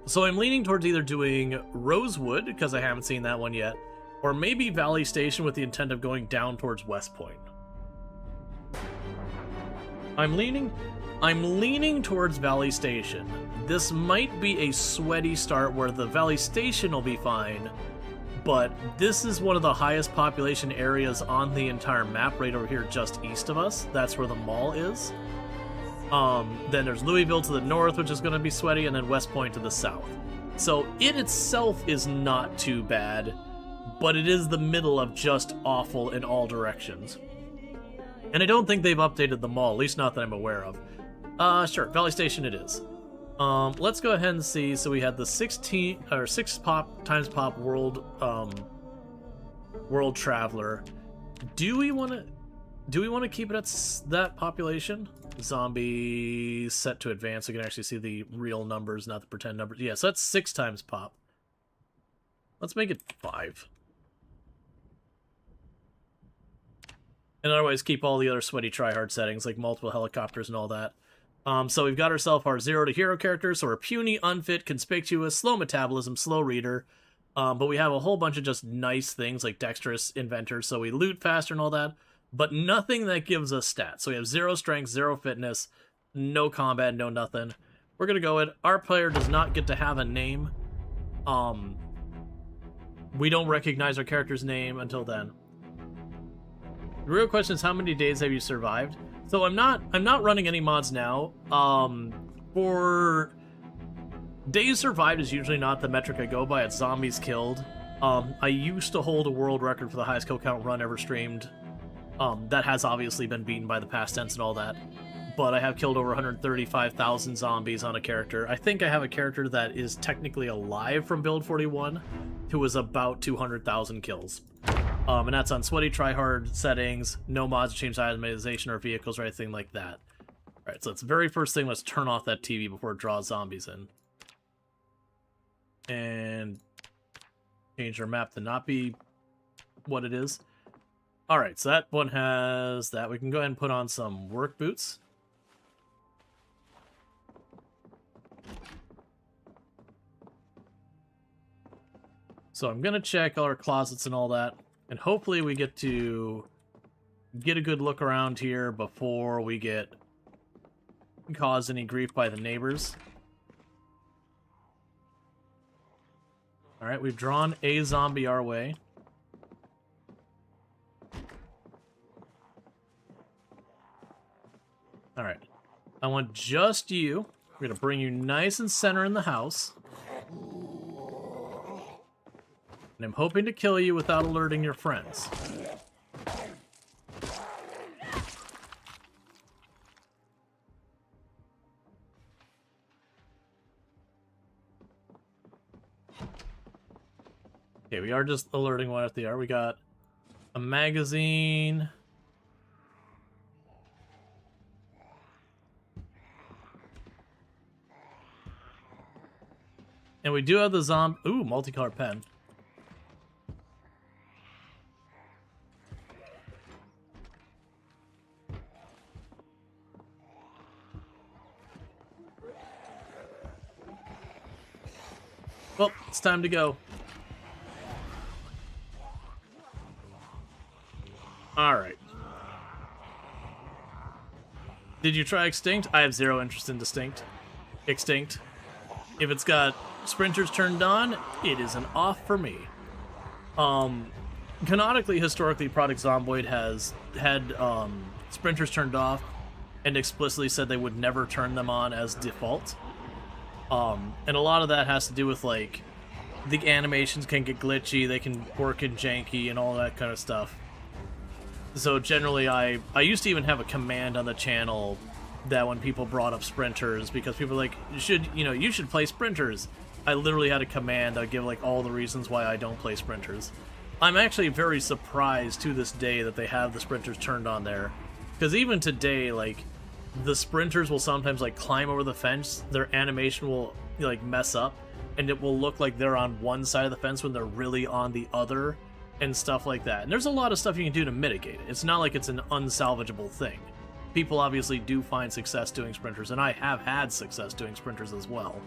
So I'm leaning towards either doing Rosewood, because I haven't seen that one yet, or maybe Valley Station with the intent of going down towards West Point. I'm leaning towards Valley Station. This might be a sweaty start where the Valley Station will be fine, but this is one of the highest population areas on the entire map right over here just east of us. That's where the mall is. Then there's Louisville to the north, which is going to be sweaty, and then West Point to the south. So it itself is not too bad, but it is the middle of just awful in all directions. And I don't think they've updated the mall, at least not that I'm aware of. Sure, Valley Station it is. Let's go ahead and see. So we had the 6 times pop world traveler. Do we want to keep it at that population? Zombie set to advance. So you can actually see the real numbers, not the pretend numbers. Yeah, so that's 6 times pop. Let's make it 5. And otherwise keep all the other sweaty tryhard settings, like multiple helicopters and all that. So we've got ourselves our 0 to hero characters, so we're puny, unfit, conspicuous, slow metabolism, slow reader. But we have a whole bunch of just nice things like dexterous inventor, so we loot faster and all that. But nothing that gives us stats. So we have 0 strength, 0 fitness, no combat, no nothing. We're going to go with, our player does not get to have a name. We don't recognize our character's name until then. The real question is, how many days have you survived? So I'm not running any mods now. For days survived is usually not the metric I go by. It's zombies killed. I used to hold a world record for the highest kill count run ever streamed. That has obviously been beaten by the past tense and all that. But I have killed over 135,000 zombies on a character. I think I have a character that is technically alive from build 41 who is about 200,000 kills. And that's on sweaty tryhard settings, no mods to change itemization or vehicles or anything like that. Alright, so that's the very first thing. Let's turn off that TV before it draws zombies in. And change our map to not be what it is. Alright, so that one has that. We can go ahead and put on some work boots. So I'm going to check all our closets and all that. And hopefully we get to get a good look around here before we get caused any grief by the neighbors. Alright, we've drawn a zombie our way. Alright. I want just you. We're going to bring you nice and center in the house. And I'm hoping to kill you without alerting your friends. Okay, we are just alerting one after the other. We got a magazine. And we do have the zombie... Ooh, multicolored pen. Well, it's time to go. Alright. Did you try Extinct? I have zero interest in Extinct. If it's got sprinters turned on, it is an off for me. Canonically, historically, Product Zomboid has had sprinters turned off and explicitly said they would never turn them on as default. And a lot of that has to do with, like, the animations can get glitchy, they can work in janky, and all that kind of stuff. So generally, I used to even have a command on the channel that when people brought up sprinters, because people were like, you should play sprinters. I literally had a command that would give, like, all the reasons why I don't play sprinters. I'm actually very surprised to this day that they have the sprinters turned on there. Because even today, like, the sprinters will sometimes, like, climb over the fence, their animation will, like, mess up, and it will look like they're on one side of the fence when they're really on the other, and stuff like that. And there's a lot of stuff you can do to mitigate it. It's not like it's an unsalvageable thing. People obviously do find success doing sprinters, and I have had success doing sprinters as well.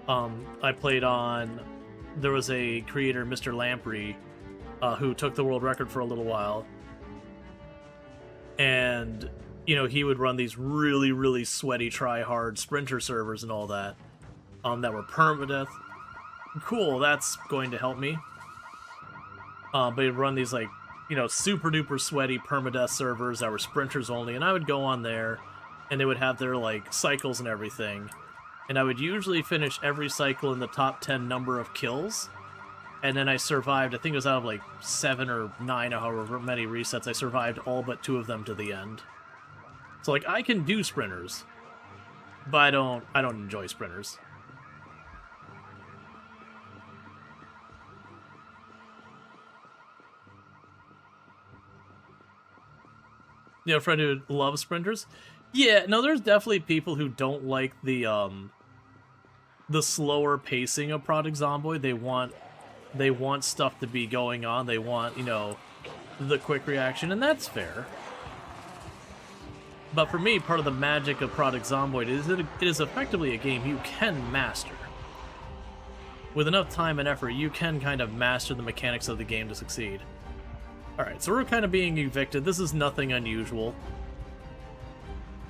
I played on... There was a creator, Mr. Lamprey, who took the world record for a little while. And, you know, he would run these really, really sweaty, try-hard sprinter servers and all that, that were permadeath. Cool, that's going to help me. But he'd run these, like, you know, super-duper sweaty permadeath servers that were sprinters only, and I would go on there, and they would have their, like, cycles and everything. And I would usually finish every cycle in the top 10 number of kills. And then I survived, I think it was out of like 7 or 9 or however many resets, I survived all but 2 of them to the end. So, like, I can do sprinters, but I don't enjoy sprinters. You know, a friend who loves sprinters? Yeah, no, there's definitely people who don't like the slower pacing of Product Zomboid. They want stuff to be going on. They want, you know, the quick reaction, and that's fair. But for me, part of the magic of Product Zomboid is that it is effectively a game you can master. With enough time and effort, you can kind of master the mechanics of the game to succeed. Alright, so we're kind of being evicted. This is nothing unusual.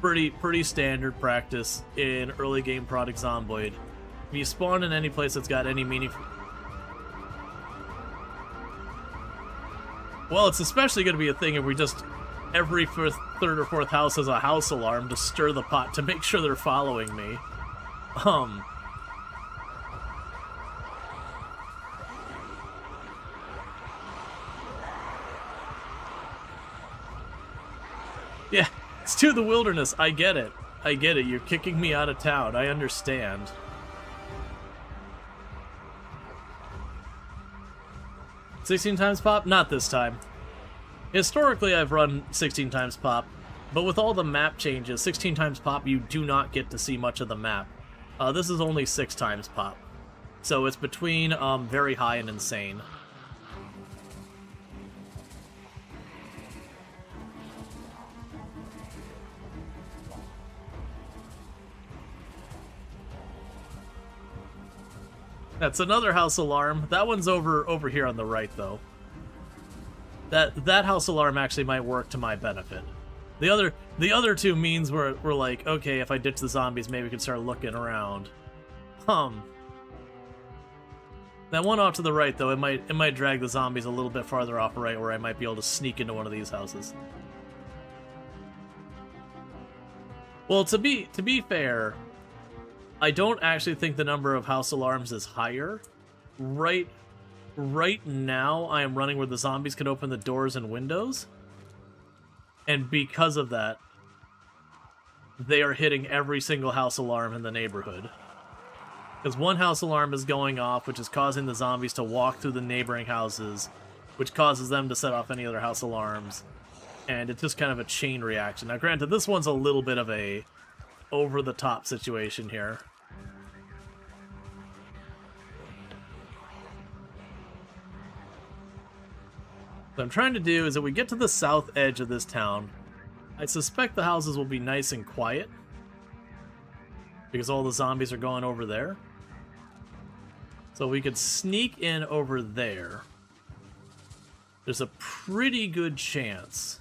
Pretty standard practice in early game Product Zomboid. If you spawn in any place that's got any meaningful... Well, it's especially going to be a thing if we just... Every third or fourth house has a house alarm to stir the pot to make sure they're following me. Yeah, it's to the wilderness. I get it. I get it. You're kicking me out of town. I understand. "16 times pop? Not this time. Historically, I've run 16 times pop, but with all the map changes, 16 times pop, you do not get to see much of the map. This is only 6 times pop. So it's between very high and insane. That's another house alarm. That one's over here on the right, though. That house alarm actually might work to my benefit. The other two means we're like, okay, if I ditch the zombies, maybe we can start looking around. That one off to the right, though, it might drag the zombies a little bit farther off right, where I might be able to sneak into one of these houses. Well, to be fair, I don't actually think the number of house alarms is higher. Right now, I am running where the zombies can open the doors and windows. And because of that, they are hitting every single house alarm in the neighborhood. Because one house alarm is going off, which is causing the zombies to walk through the neighboring houses, which causes them to set off any other house alarms. And it's just kind of a chain reaction. Now, granted, this one's a little bit of a over-the-top situation here. What I'm trying to do is that we get to the south edge of this town. I suspect the houses will be nice and quiet, because all the zombies are going over there. So we could sneak in over there. There's a pretty good chance.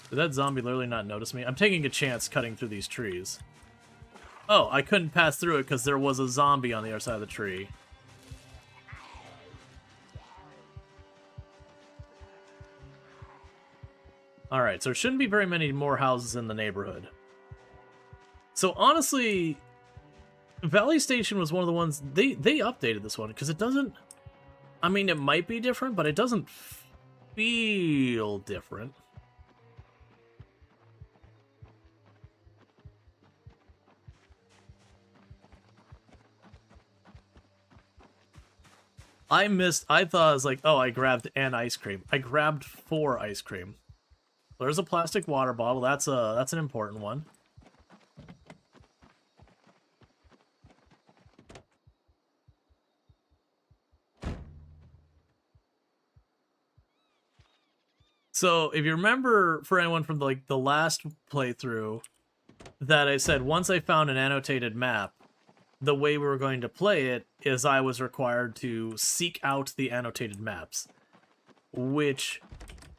Did that zombie literally not notice me? I'm taking a chance cutting through these trees. Oh, I couldn't pass through it because there was a zombie on the other side of the tree. Alright, so there shouldn't be very many more houses in the neighborhood. So honestly, Valley Station was one of the ones, they updated this one, because it doesn't, I mean, it might be different, but it doesn't feel different. I thought I was like, oh, I grabbed an ice cream. I grabbed 4 ice cream. There's a plastic water bottle. That's an important one. So if you remember, for anyone from like the last playthrough, that I said once I found an annotated map, the way we were going to play it is I was required to seek out the annotated maps, which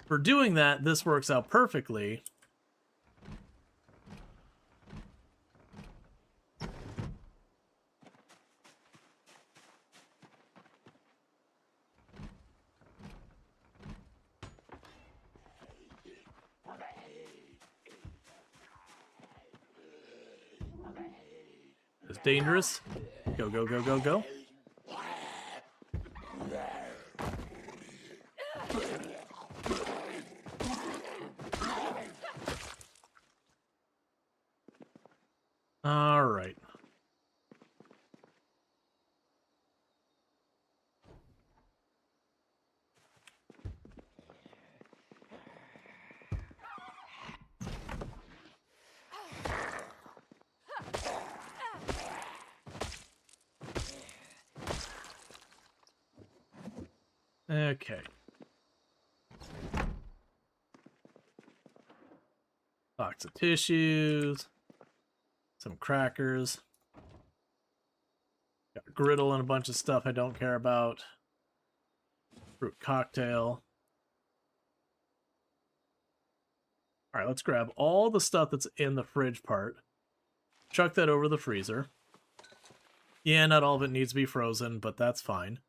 for doing that, this works out perfectly. It's dangerous. Go, go, go, go, go. All right. Okay. Box of tissues. Some crackers. Got a griddle and a bunch of stuff I don't care about. Fruit cocktail. Alright, let's grab all the stuff that's in the fridge part. Chuck that over the freezer. Yeah, not all of it needs to be frozen, but that's fine.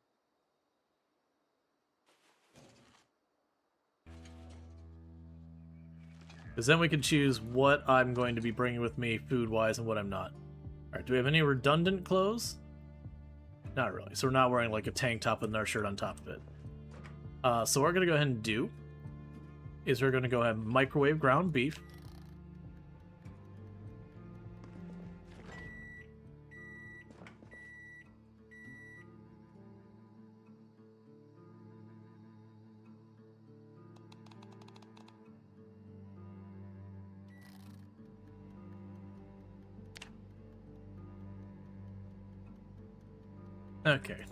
Because then we can choose what I'm going to be bringing with me food-wise and what I'm not. Alright, do we have any redundant clothes? Not really. So we're not wearing like a tank top with our shirt on top of it. So what we're going to go ahead and do is we're going to go ahead and microwave ground beef. Okay.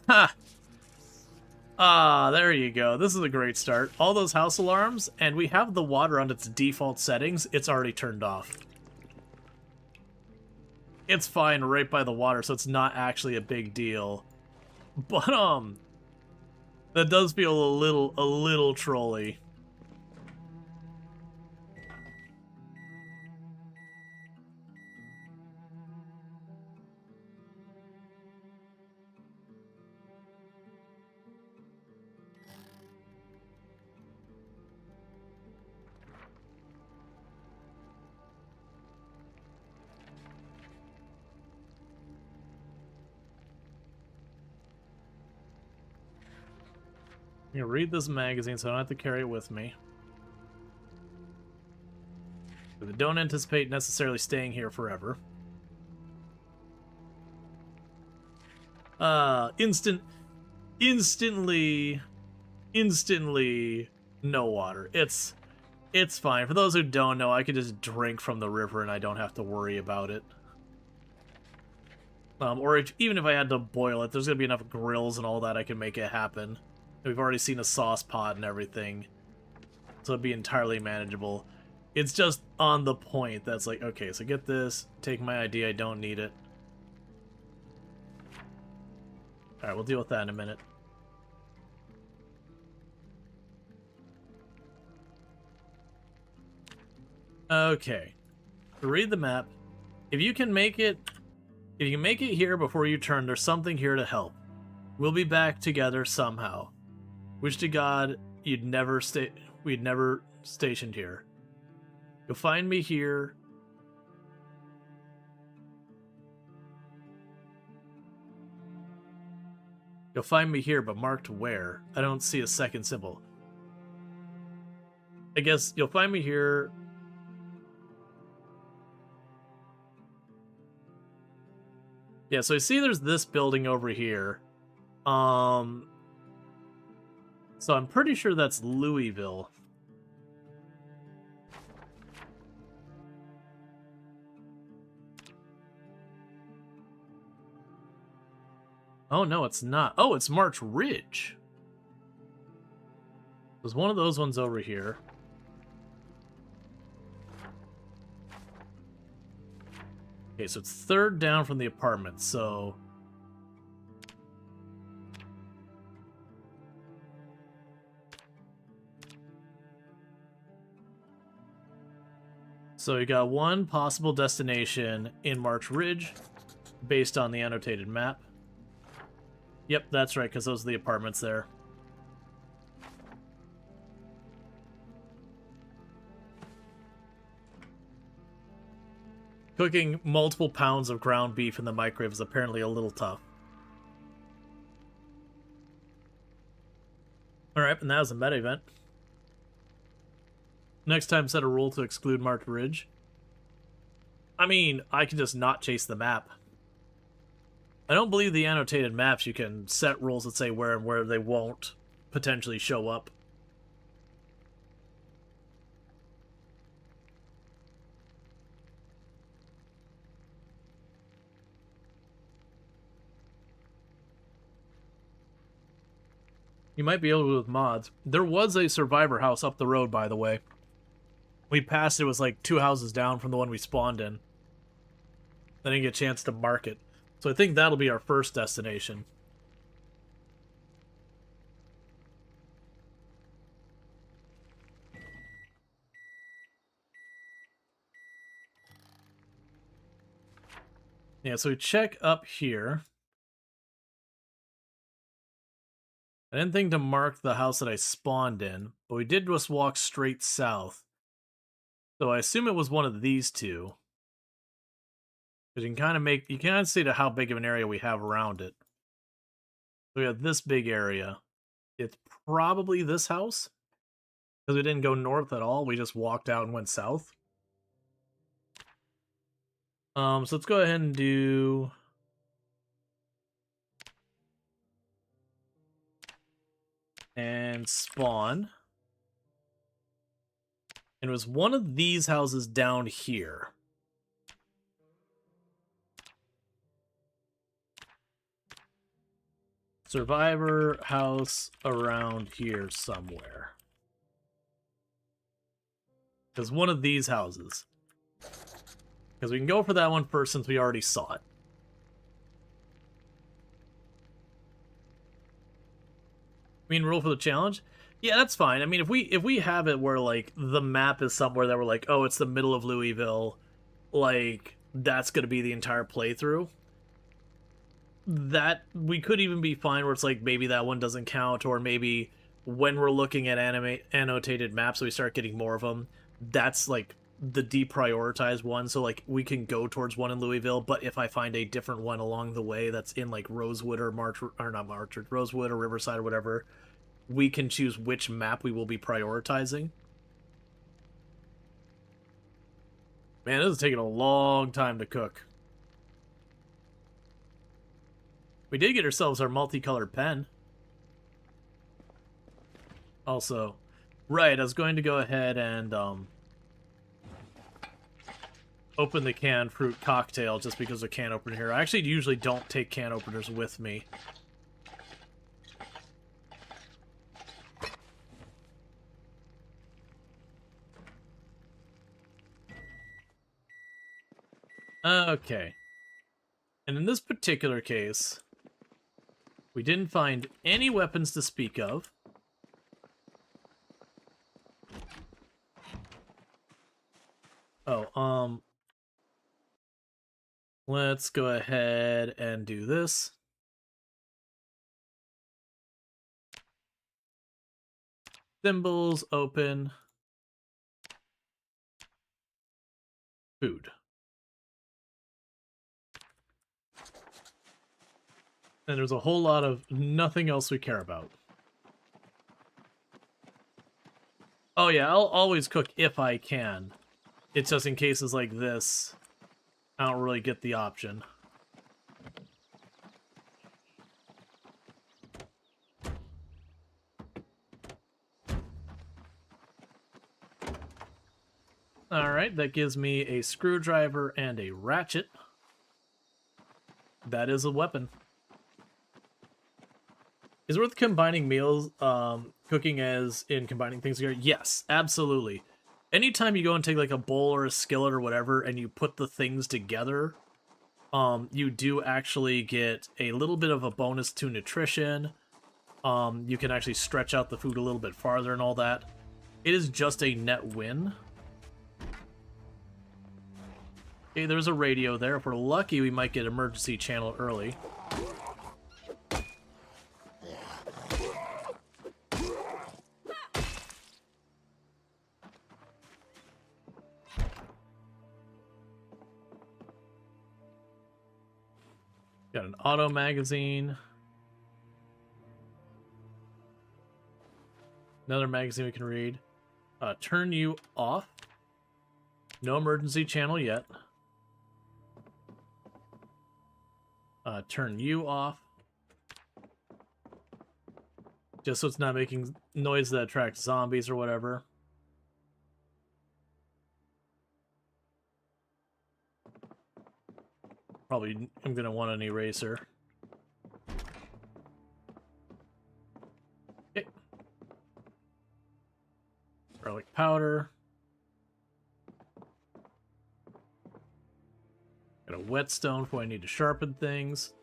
Ha! Ah, there you go. This is a great start. All those house alarms, and we have the water on its default settings. It's already turned off. It's fine right by the water, so it's not actually a big deal. But, that does feel a little trolly. I'm gonna read this magazine so I don't have to carry it with me. But I don't anticipate necessarily staying here forever. Instantly no water. It's fine. For those who don't know, I could just drink from the river and I don't have to worry about it. Even if I had to boil it, there's gonna be enough grills and all that I can make it happen. We've already seen a sauce pot and everything, so it'd be entirely manageable. It's just on the point that's like, okay, so get this, take my ID, I don't need it. Alright, we'll deal with that in a minute. Okay. To read the map, if you can make it here before you turn, there's something here to help. We'll be back together somehow. Wish to God we'd never stationed here. You'll find me here. You'll find me here, but marked where? I don't see a second symbol. I guess you'll find me here. Yeah, so I see there's this building over here. So I'm pretty sure that's Louisville. Oh, no, it's not. Oh, it's March Ridge. There's one of those ones over here. Okay, so it's third down from the apartment, so... So you got one possible destination in March Ridge, based on the annotated map. Yep, that's right, because those are the apartments there. Cooking multiple pounds of ground beef in the microwave is apparently a little tough. Alright, and that was a meta event. Next time, set a rule to exclude March Ridge. I mean, I can just not chase the map. I don't believe the annotated maps you can set rules that say where and where they won't potentially show up. You might be able to with mods. There was a survivor house up the road, by the way. We passed it was like 2 houses down from the one we spawned in. I didn't get a chance to mark it. So I think that'll be our first destination. Yeah, so we check up here. I didn't think to mark the house that I spawned in, but we did just walk straight south. So I assume it was one of these two. Because you can kind of see to how big of an area we have around it. So we have this big area. It's probably this house. Because we didn't go north at all, we just walked out and went south. So let's go ahead and do... and spawn. And it was one of these houses down here. Survivor house around here somewhere. Because one of these houses. Because we can go for that one first since we already saw it. I mean, rule for the challenge? Yeah, that's fine. I mean, if we have it where, like, the map is somewhere that we're like, oh, it's the middle of Louisville, like, that's going to be the entire playthrough. That, we could even be fine where it's like, maybe that one doesn't count, or maybe when we're looking at annotated maps, we start getting more of them. That's, like, the deprioritized one, so, like, we can go towards one in Louisville, but if I find a different one along the way that's in, like, Rosewood or Rosewood or Riverside or whatever, we can choose which map we will be prioritizing. Man, this is taking a long time to cook. We did get ourselves our multicolored pen. Also, right, I was going to go ahead and, open the canned fruit cocktail just because of can opener here. I actually usually don't take can openers with me. Okay. And in this particular case, we didn't find any weapons to speak of. Oh, let's go ahead and do this. Symbols, open. Food. And there's a whole lot of nothing else we care about. Oh yeah, I'll always cook if I can. It's just in cases like this, I don't really get the option. Alright, that gives me a screwdriver and a ratchet. That is a weapon. Is it worth combining meals, cooking as in combining things together? Yes, absolutely. Anytime you go and take like a bowl or a skillet or whatever and you put the things together, you do actually get a little bit of a bonus to nutrition. You can actually stretch out the food a little bit farther and all that. It is just a net win. Okay, there's a radio there. If we're lucky, we might get emergency channel early. Got an auto magazine. Another magazine we can read. Turn you off. No emergency channel yet. Turn you off. Just so it's not making noise that attracts zombies or whatever. Probably I'm going to want an eraser. Okay. Garlic powder. Got a whetstone for when I need to sharpen things.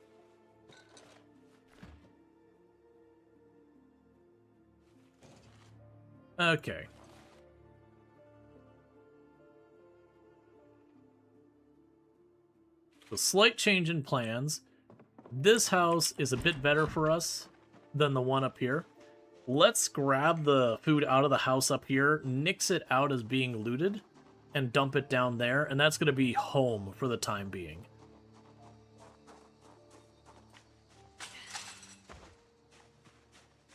Okay. So slight change in plans. This house is a bit better for us than the one up here. Let's grab the food out of the house up here, nix it out as being looted, and dump it down there, and that's going to be home for the time being.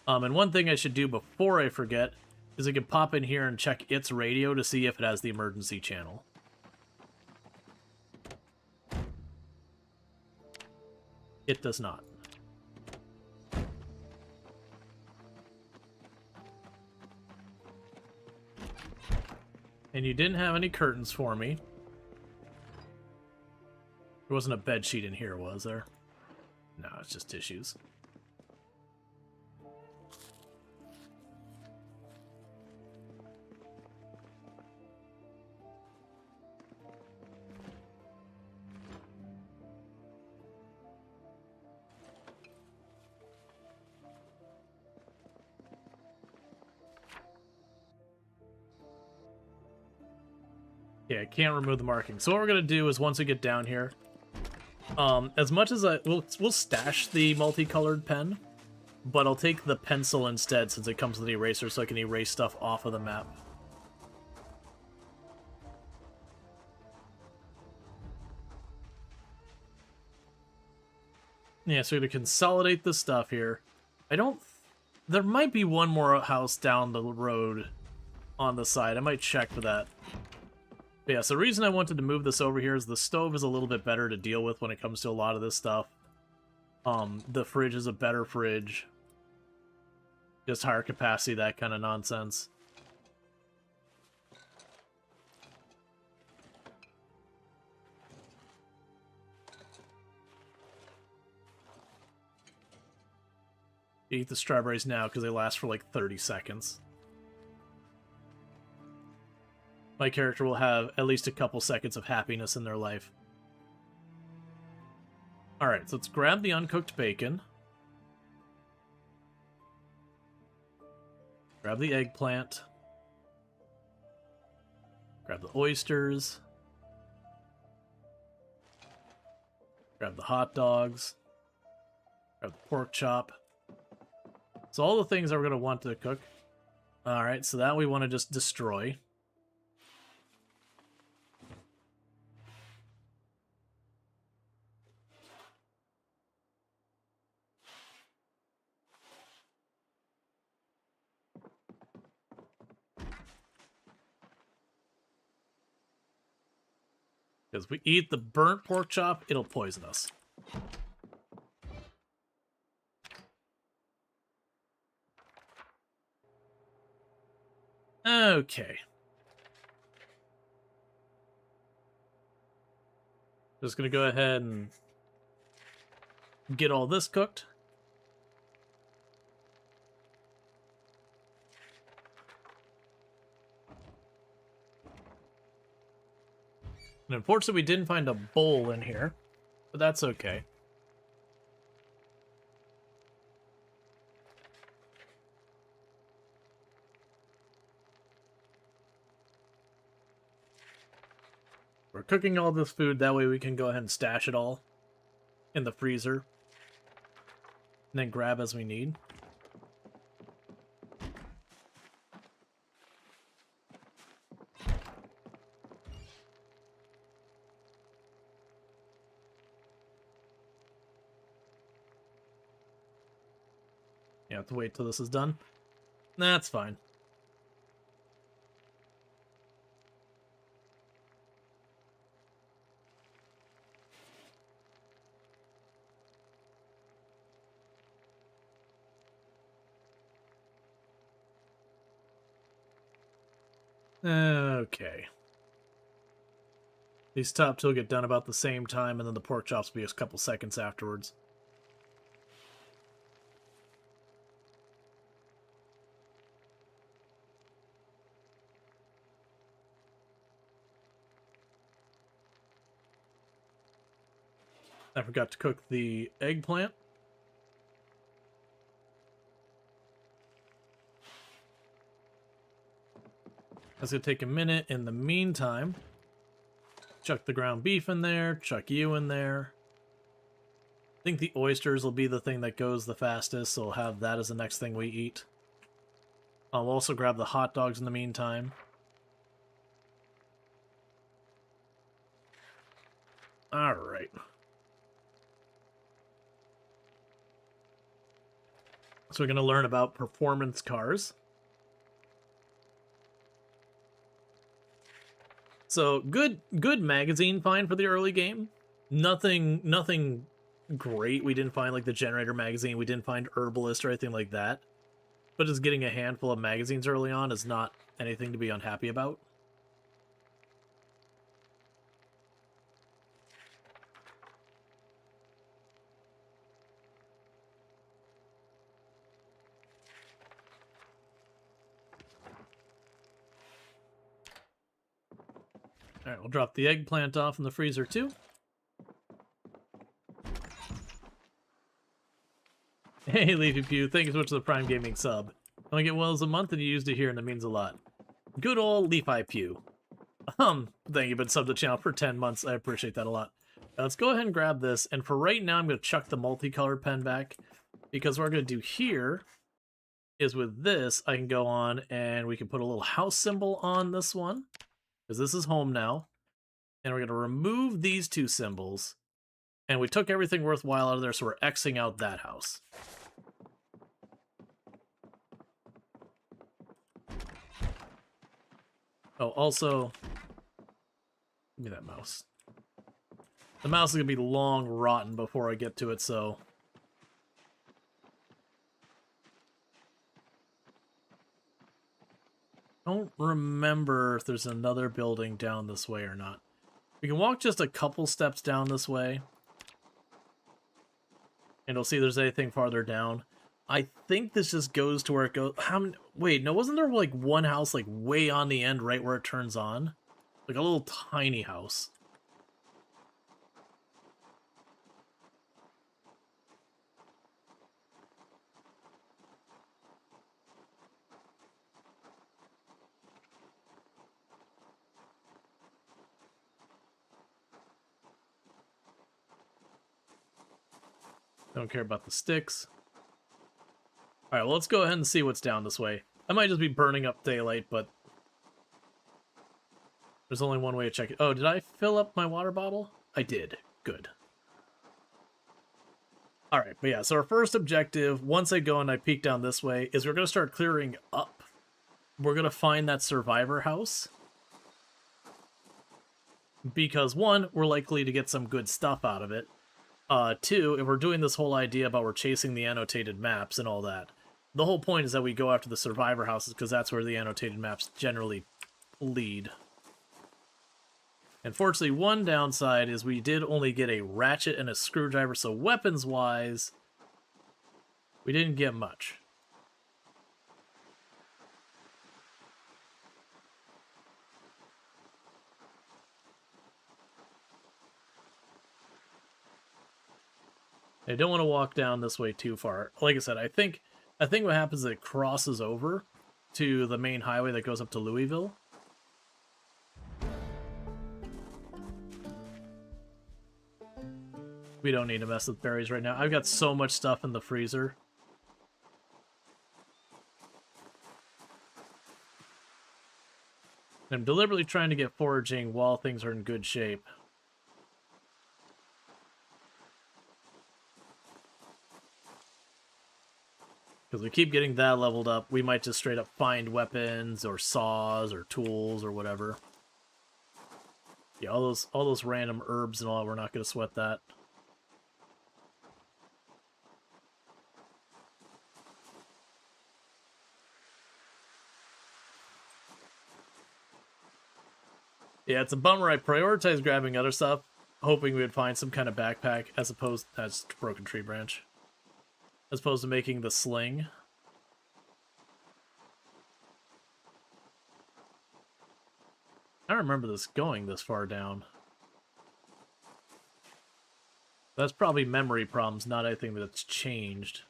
And one thing I should do before I forget is I can pop in here and check its radio to see if it has the emergency channel. It does not. And you didn't have any curtains for me. There wasn't a bed sheet in here, was there? No, it's just tissues. Yeah, I can't remove the marking. So what we're gonna do is once we get down here, as much as we'll stash the multicolored pen, but I'll take the pencil instead since it comes with the eraser, so I can erase stuff off of the map. Yeah, so we're gonna consolidate the stuff here. There might be one more house down the road on the side. I might check for that. But yeah, so the reason I wanted to move this over here is the stove is a little bit better to deal with when it comes to a lot of this stuff. The fridge is a better fridge. Just higher capacity, that kind of nonsense. You eat the strawberries now because they last for like 30 seconds. My character will have at least a couple seconds of happiness in their life. Alright, so let's grab the uncooked bacon. Grab the eggplant. Grab the oysters. Grab the hot dogs. Grab the pork chop. So all the things that we're going to want to cook. Alright, so that we want to just destroy. Because if we eat the burnt pork chop, it'll poison us. Okay. Just gonna go ahead and get all this cooked. And unfortunately, we didn't find a bowl in here, but that's okay. We're cooking all this food, that way we can go ahead and stash it all in the freezer. And then grab as we need. You have to wait till this is done. That's fine. Okay. These top two will get done about the same time, and then the pork chops will be a couple seconds afterwards. I forgot to cook the eggplant. That's going to take a minute. In the meantime, chuck the ground beef in there, chuck you in there. I think the oysters will be the thing that goes the fastest, so we'll have that as the next thing we eat. I'll also grab the hot dogs in the meantime. Alright. So we're going to learn about performance cars. So good magazine find for the early game. Nothing great. We didn't find like the Generator magazine. We didn't find Herbalist or anything like that. But just getting a handful of magazines early on is not anything to be unhappy about. Alright, we'll drop the eggplant off in the freezer too. Hey, Leafy Pew, thank you so much for the Prime Gaming sub. I only get Wells a month and you used it here and it means a lot. Good old Leafy Pew. Thank you, you've been subbed to the channel for 10 months. I appreciate that a lot. Let's go ahead and grab this, and for right now I'm going to chuck the multicolored pen back, because what we're going to do here is with this, I can go on and we can put a little house symbol on this one, because this is home now. And we're going to remove these two symbols. And we took everything worthwhile out of there, so we're Xing out that house. Oh, also, give me that mouse. The mouse is going to be long rotten before I get to it, so... don't remember if there's another building down this way or not. We can walk just a couple steps down this way. And we'll see if there's anything farther down. I think this just goes to where it goes... how many... wait, no, wasn't there like one house like way on the end right where it turns on? Like a little tiny house. Don't care about the sticks. Alright, well, let's go ahead and see what's down this way. I might just be burning up daylight, but there's only one way to check it. Oh, did I fill up my water bottle? I did. Good. Alright, but yeah, so our first objective, once I go and I peek down this way, is we're going to start clearing up. We're going to find that survivor house. Because, one, we're likely to get some good stuff out of it. Two, if we're doing this whole idea about we're chasing the annotated maps and all that, the whole point is that we go after the survivor houses because that's where the annotated maps generally lead. Unfortunately, one downside is we did only get a ratchet and a screwdriver, so weapons-wise, we didn't get much. I don't want to walk down this way too far. Like I said, I think what happens is it crosses over to the main highway that goes up to Louisville. We don't need to mess with berries right now. I've got so much stuff in the freezer. I'm deliberately trying to get foraging while things are in good shape. Because we keep getting that leveled up, we might just straight up find weapons or saws or tools or whatever. Yeah, all those random herbs and all, we're not going to sweat that. Yeah, it's a bummer. I prioritized grabbing other stuff, hoping we would find some kind of backpack as opposed to that's broken tree branch. As opposed to making the sling. I don't remember this going this far down. That's probably memory problems, not anything that's changed.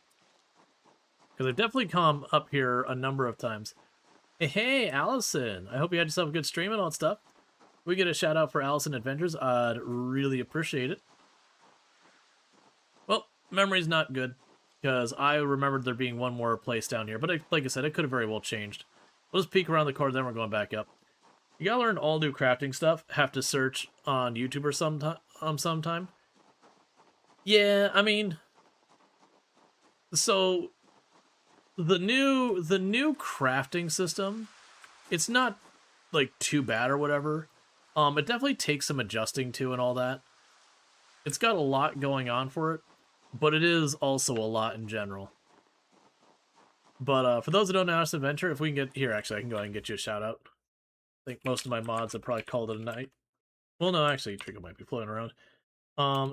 Because I've definitely come up here a number of times. Hey, Allison! I hope you had yourself a good stream and all that stuff. We get a shout out for Allison Adventures. I'd really appreciate it. Well, memory's not good. Because I remembered there being one more place down here. But like I said, it could have very well changed. We'll just peek around the corner, then we're going back up. You gotta learn all new crafting stuff. Have to search on YouTube or sometime. Yeah, I mean... So, the new crafting system, it's not, like, too bad or whatever. It definitely takes some adjusting to and all that. It's got a lot going on for it. But it is also a lot in general. But for those who don't know, Honest Adventure, if we can get... Here, actually, I can go ahead and get you a shout-out. I think most of my mods have probably called it a night. Well, no, actually, Trico might be floating around.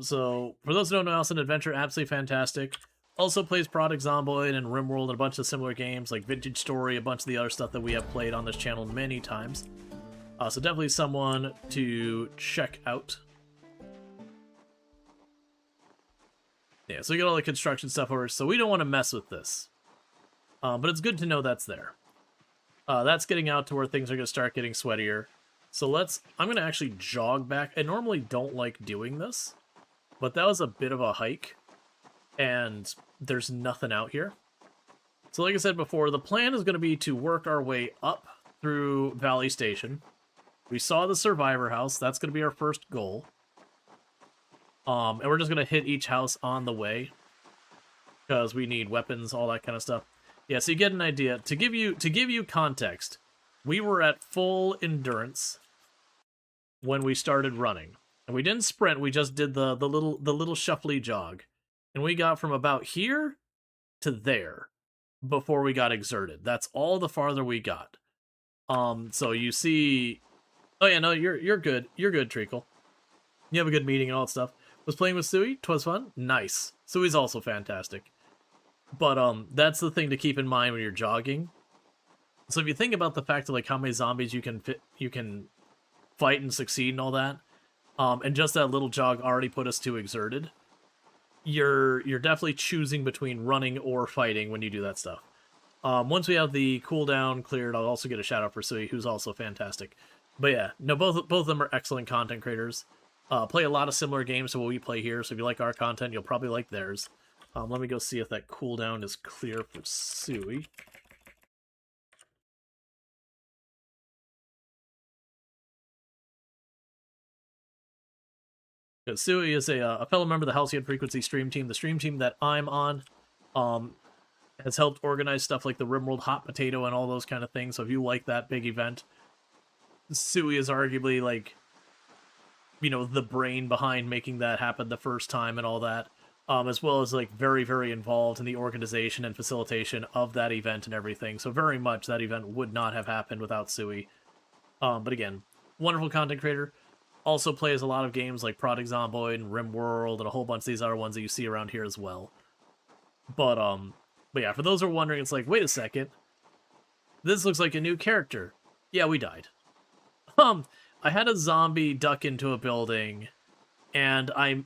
So, for those who don't know, Honest Adventure, absolutely fantastic. Also plays Product Zomboid and RimWorld and a bunch of similar games, like Vintage Story, a bunch of the other stuff that we have played on this channel many times. So definitely someone to check out. Yeah, so we got all the construction stuff over, so we don't want to mess with this. But it's good to know that's there. That's getting out to where things are going to start getting sweatier. So I'm going to actually jog back. I normally don't like doing this, but that was a bit of a hike, and there's nothing out here. So like I said before, the plan is going to be to work our way up through Valley Station. We saw the Survivor House. That's going to be our first goal. And we're just going to hit each house on the way, because we need weapons, all that kind of stuff. Yeah, so you get an idea. To give you context, we were at full endurance when we started running. And we didn't sprint, we just did the little shuffly jog. And we got from about here to there before we got exerted. That's all the farther we got. So you see... Oh yeah, no, you're good. You're good, Treacle. You have a good meeting and all that stuff. Was playing with Sui, 'twas fun. Nice. Sui's also fantastic. But that's the thing to keep in mind when you're jogging. So if you think about the fact of like how many zombies you can fight and succeed and all that, and just that little jog already put us to exerted, you're definitely choosing between running or fighting when you do that stuff. Once we have the cooldown cleared, I'll also get a shout out for Sui, who's also fantastic. But yeah, no, both of them are excellent content creators. Play a lot of similar games to what we play here, so if you like our content, you'll probably like theirs. Let me go see if that cooldown is clear for Sui. Because Sui is a fellow member of the Halcyon Frequency stream team. The stream team that I'm on has helped organize stuff like the RimWorld Hot Potato and all those kind of things. So if you like that big event, Sui is arguably like, you know, the brain behind making that happen the first time and all that. As well as like very, very involved in the organization and facilitation of that event and everything. So very much that event would not have happened without Sui. But again, wonderful content creator. Also plays a lot of games like Project Zomboid and RimWorld and a whole bunch of these other ones that you see around here as well. But yeah, for those who are wondering, it's like, wait a second. This looks like a new character. Yeah, we died. I had a zombie duck into a building, and I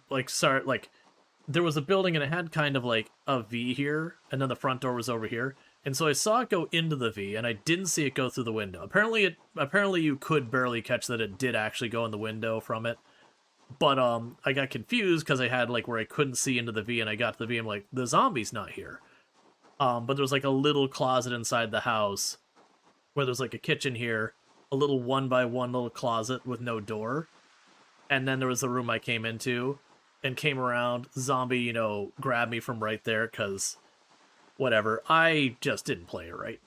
there was a building and it had kind of like a V here, and then the front door was over here. And so I saw it go into the V, and I didn't see it go through the window. Apparently you could barely catch that it did actually go in the window from it. But I got confused because I had like where I couldn't see into the V, and I got to the V, I'm like, the zombie's not here. But there's like a little closet inside the house where there's like a kitchen here, a little 1x1 little closet with no door. And then there was the room I came into and came around. Zombie, you know, grabbed me from right there because whatever. I just didn't play it right.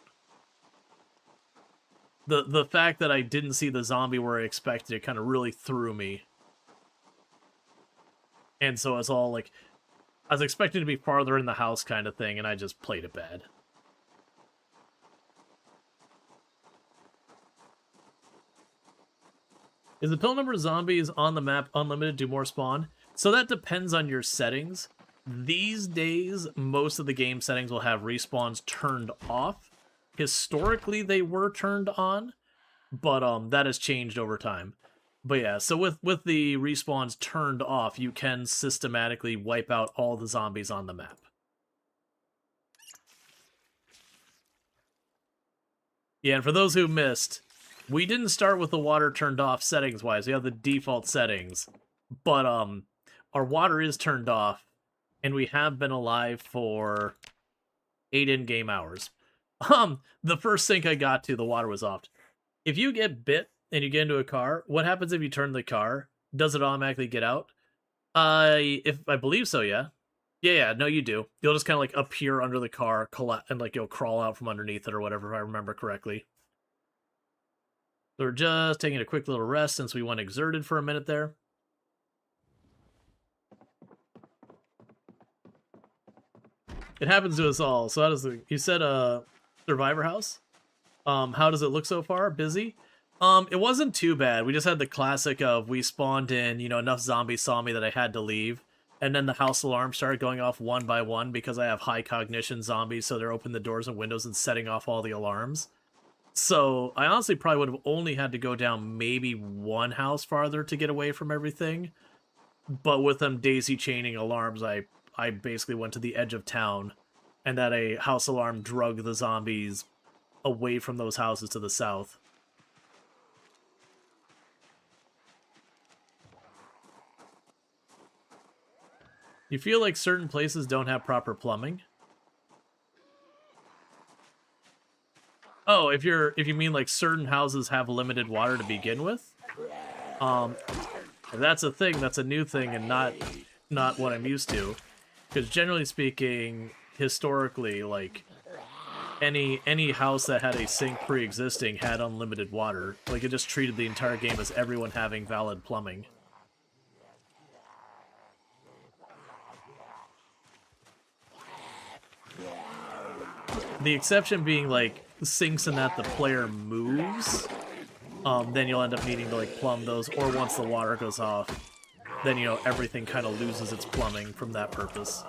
The fact that I didn't see the zombie where I expected it kind of really threw me. And so it's all like, I was expecting to be farther in the house kind of thing, and I just played it bad. Is the total number of zombies on the map unlimited? Do more spawn? So that depends on your settings. These days, most of the game settings will have respawns turned off. Historically, they were turned on, but that has changed over time. But yeah, so with the respawns turned off, you can systematically wipe out all the zombies on the map. Yeah, and for those who missed, we didn't start with the water turned off settings-wise. We have the default settings. But our water is turned off, and we have been alive for 8 in-game hours. The first sink I got to, the water was off. If you get bit and you get into a car, what happens if you turn the car? Does it automatically get out? I believe so, yeah. Yeah, no, you do. You'll just kind of like appear under the car, and like you'll crawl out from underneath it or whatever, if I remember correctly. So we're just taking a quick little rest since we went exerted for a minute there. It happens to us all. So how does you said Survivor House? How does it look so far? Busy? It wasn't too bad. We just had the classic of we spawned in, you know, enough zombies saw me that I had to leave. And then the house alarm started going off one by one because I have high cognition zombies, so they're opening the doors and windows and setting off all the alarms. So I honestly probably would have only had to go down maybe one house farther to get away from everything. But with them daisy chaining alarms, I basically went to the edge of town, and that a house alarm drug the zombies away from those houses to the south. You feel like certain places don't have proper plumbing? Oh, if you mean like certain houses have limited water to begin with? That's a thing, that's a new thing and not what I'm used to. Because generally speaking, historically, like any house that had a sink pre-existing had unlimited water. Like it just treated the entire game as everyone having valid plumbing. The exception being like sinks in that the player moves, then you'll end up needing to like plumb those, or once the water goes off, then you know everything kind of loses its plumbing from that purpose.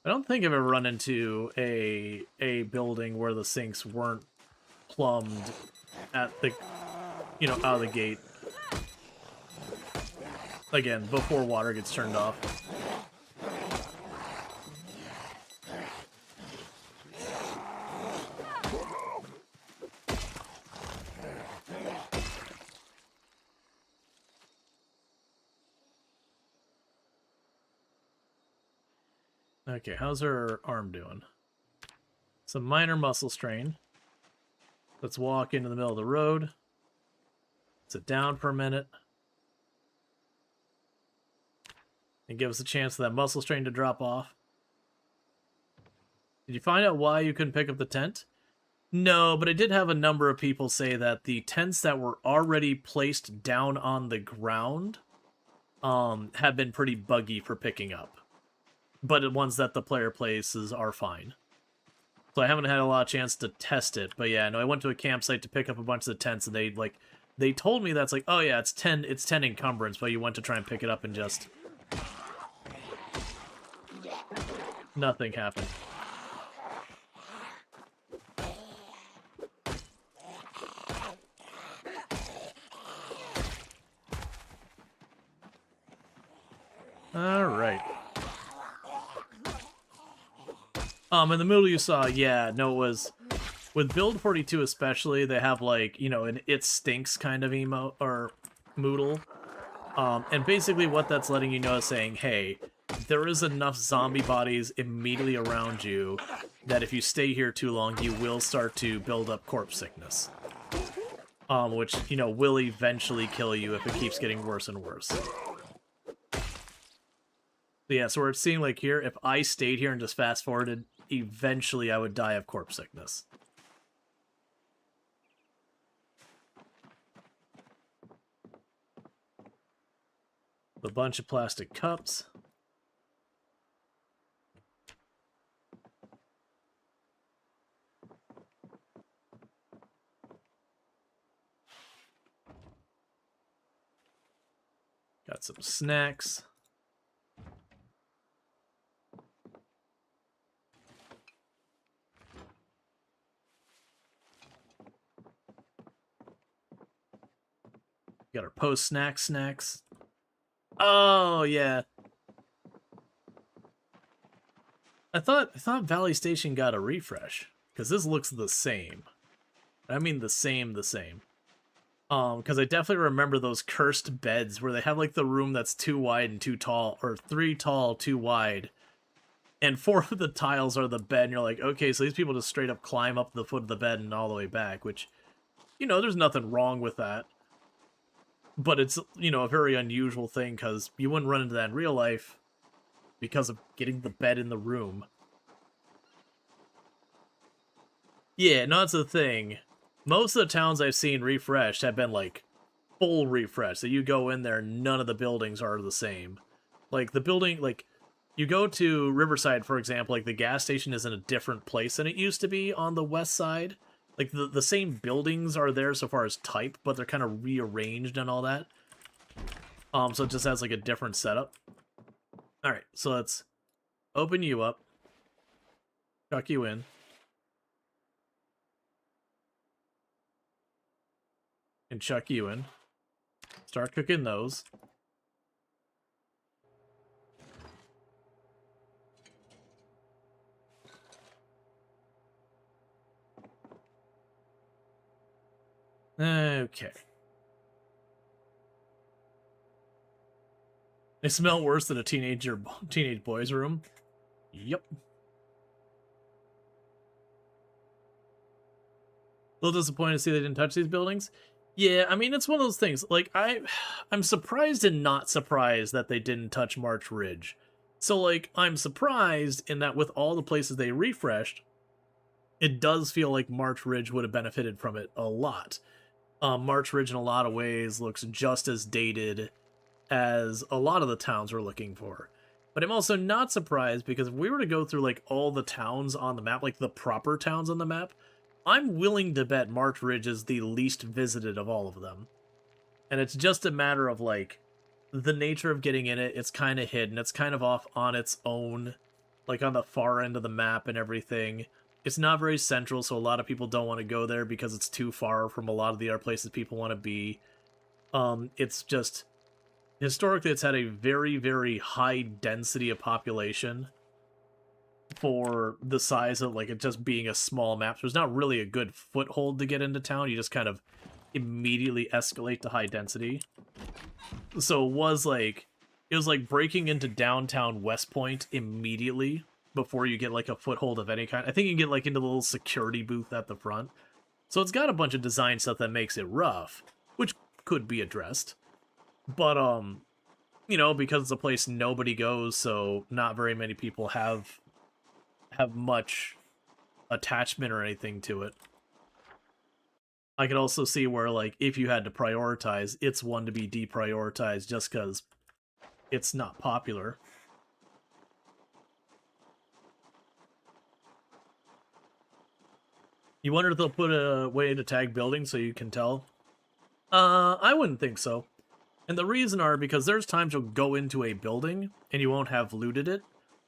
I don't think I've ever run into a building where the sinks weren't plumbed at the, you know, out of the gate. Again, before water gets turned off. Okay, how's her arm doing? Some minor muscle strain. Let's walk into the middle of the road. Sit down for a minute. And give us a chance for that muscle strain to drop off. Did you find out why you couldn't pick up the tent? No, but I did have a number of people say that the tents that were already placed down on the ground have been pretty buggy for picking up. But the ones that the player places are fine. So I haven't had a lot of chance to test it. But yeah, no, I went to a campsite to pick up a bunch of the tents, and they told me that's like, oh yeah, it's 10 encumbrance, but you went to try and pick it up and just nothing happened. Alright. In the middle you saw, yeah, no, it was... With Build 42 especially, they have, like, you know, an It Stinks kind of emo or moodle. And basically what that's letting you know is saying, hey, there is enough zombie bodies immediately around you that if you stay here too long, you will start to build up corpse sickness. Which, you know, will eventually kill you if it keeps getting worse and worse. Yeah, so we're seeing, like, here, if I stayed here and just fast-forwarded, eventually I would die of corpse sickness. A bunch of plastic cups. Got some snacks. Got our post-snack snacks. Oh, yeah. I thought Valley Station got a refresh, because this looks the same. I mean the same. Because I definitely remember those cursed beds where they have, like, the room that's too wide and too tall, or 3 tall, 2 wide, and 4 of the tiles are the bed, and you're like, okay, so these people just straight up climb up the foot of the bed and all the way back, which, you know, there's nothing wrong with that. But it's, you know, a very unusual thing, because you wouldn't run into that in real life because of getting the bed in the room. Yeah, no, that's the thing. Most of the towns I've seen refreshed have been, like, full refresh. So you go in there, none of the buildings are the same. Like, the building, like, you go to Riverside, for example, like, the gas station is in a different place than it used to be on the west side. Like, the same buildings are there so far as type, but they're kind of rearranged and all that. So it just has, like, a different setup. Alright, so let's open you up. Chuck you in. And chuck you in. Start cooking those. Okay. They smell worse than a teenage boy's room. Yep. A little disappointed to see they didn't touch these buildings. Yeah, I mean, it's one of those things. Like, I'm surprised and not surprised that they didn't touch March Ridge. So, like, I'm surprised in that with all the places they refreshed, it does feel like March Ridge would have benefited from it a lot. March Ridge, in a lot of ways, looks just as dated as a lot of the towns we're looking for. But I'm also not surprised, because if we were to go through, like, all the towns on the map, like the proper towns on the map, I'm willing to bet March Ridge is the least visited of all of them. And it's just a matter of, like, the nature of getting in it. It's kind of hidden. It's kind of off on its own, like, on the far end of the map and everything. It's not very central, so a lot of people don't want to go there because it's too far from a lot of the other places people want to be. It's just... Historically, it's had a very, very high density of population for the size of, like, it just being a small map. So there's not really a good foothold to get into town. You just kind of immediately escalate to high density. So it was like breaking into downtown West Point immediately before you get like a foothold of any kind. I think you can get like into the little security booth at the front. So it's got a bunch of design stuff that makes it rough, which could be addressed. But you know, because it's a place nobody goes, so not very many people have much attachment or anything to it. I could also see where, like, if you had to prioritize, it's one to be deprioritized just because it's not popular. You wonder if they'll put a way to tag buildings so you can tell? I wouldn't think so. And the reason are because there's times you'll go into a building and you won't have looted it,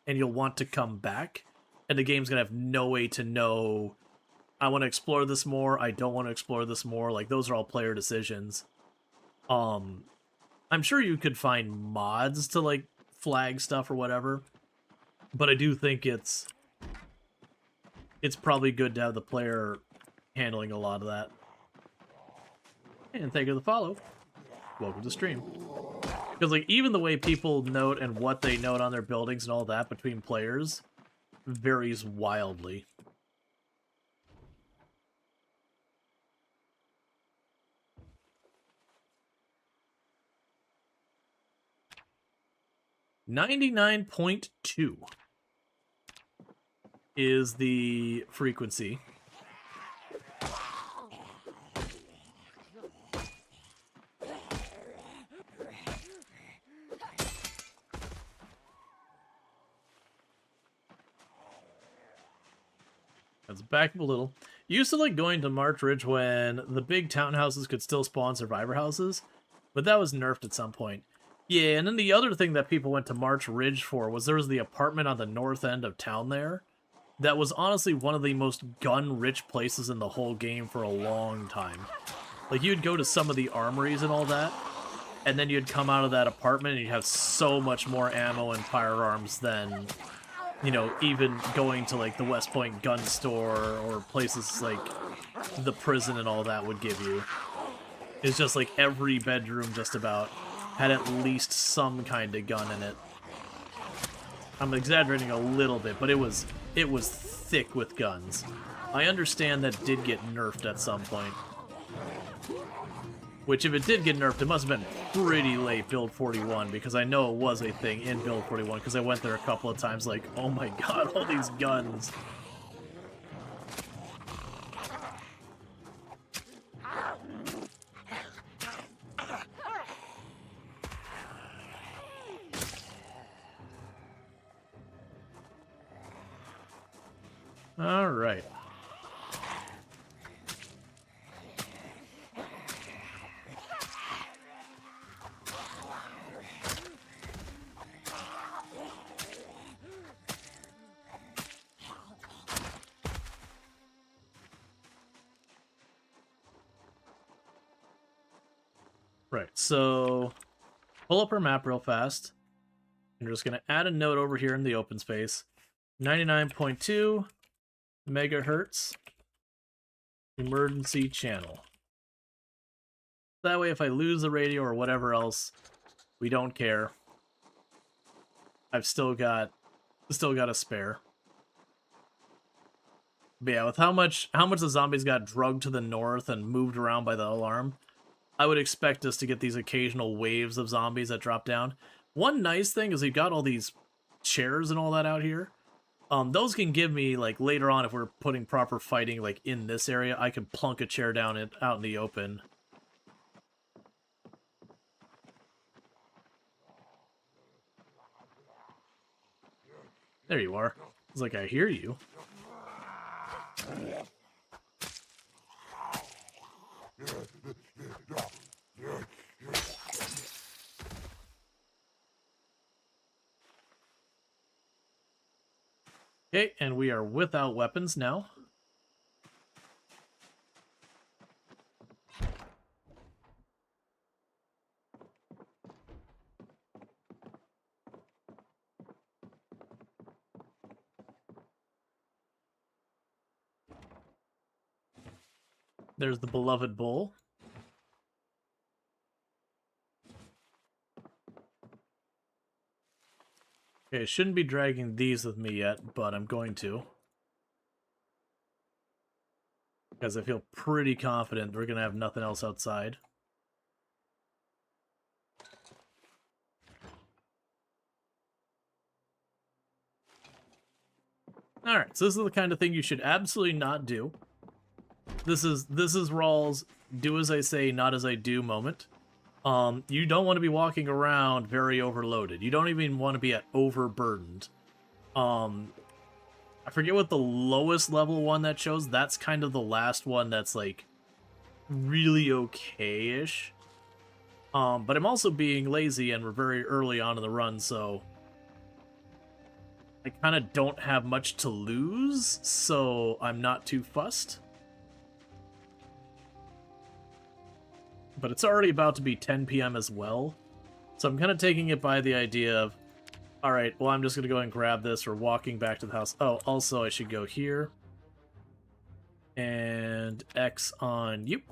and you'll want to come back, and the game's gonna have no way to know, I want to explore this more, I don't want to explore this more. Like, those are all player decisions. I'm sure you could find mods to, like, flag stuff or whatever, but I do think it's probably good to have the player handling a lot of that. And thank you for the follow. Welcome to stream. Because, like, even the way people note and what they note on their buildings and all that between players varies wildly. .2 is the frequency. Let's back up a little. You used to like going to March Ridge when the big townhouses could still spawn survivor houses, but that was nerfed at some point. Yeah, and then the other thing that people went to March Ridge for was there was the apartment on the north end of town there. That was honestly one of the most gun-rich places in the whole game for a long time. Like, you'd go to some of the armories and all that, and then you'd come out of that apartment and you'd have so much more ammo and firearms than, you know, even going to, like, the West Point gun store or places like the prison and all that would give you. It's just like every bedroom just about had at least some kind of gun in it. I'm exaggerating a little bit, but it was thick with guns. I understand that did get nerfed at some point. Which, if it did get nerfed, it must have been pretty late Build 41, because I know it was a thing in Build 41, because I went there a couple of times like, oh my god, all these guns. All right. Right, so pull up our map real fast. I'm just going to add a note over here in the open space. 99.2 megahertz emergency channel. That way if I lose the radio or whatever else, we don't care. I've still got a spare. But yeah, with how much the zombies got drugged to the north and moved around by the alarm, I would expect us to get these occasional waves of zombies that drop down. One nice thing is we've got all these chairs and all that out here. Those can give me, like, later on, if we're putting proper fighting, like, in this area, I can plunk a chair down out in the open. There you are. It's like, I hear you. Okay, and we are without weapons now. There's the beloved bull. Okay, shouldn't be dragging these with me yet, but I'm going to. Because I feel pretty confident we're going to have nothing else outside. Alright, so this is the kind of thing you should absolutely not do. This is Rual's do as I say, not as I do moment. You don't want to be walking around very overloaded. You don't even want to be at overburdened. I forget what the lowest level one that shows. That's kind of the last one that's like really okay-ish. But I'm also being lazy and we're very early on in the run, so I kind of don't have much to lose, so I'm not too fussed. But it's already about to be 10 p.m. as well, so I'm kind of taking it by the idea of, alright, well, I'm just going to go and grab this. We're walking back to the house. Oh, also, I should go here. And X on you.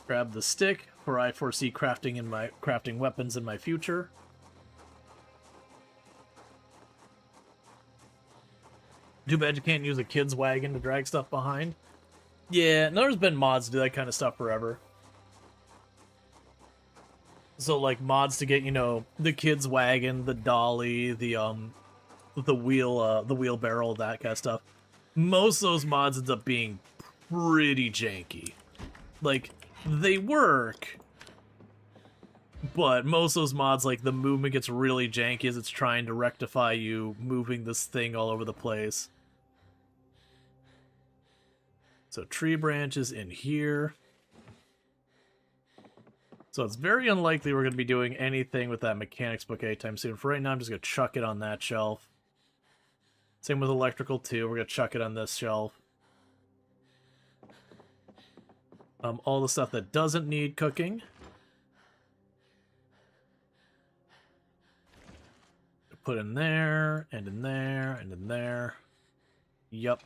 Grab the stick, for I foresee crafting weapons in my future. Too bad you can't use a kid's wagon to drag stuff behind. Yeah, there's been mods to do that kind of stuff forever. So like mods to get, you know, the kid's wagon, the dolly, the wheelbarrow, that kind of stuff. Most of those mods ends up being pretty janky. Like, they work, but most of those mods, like, the movement gets really janky as it's trying to rectify you moving this thing all over the place. So tree branches in here. So it's very unlikely we're going to be doing anything with that mechanics book anytime soon. For right now, I'm just going to chuck it on that shelf. Same with electrical too. We're going to chuck it on this shelf. All the stuff that doesn't need cooking. Put in there, and in there, and in there. Yup.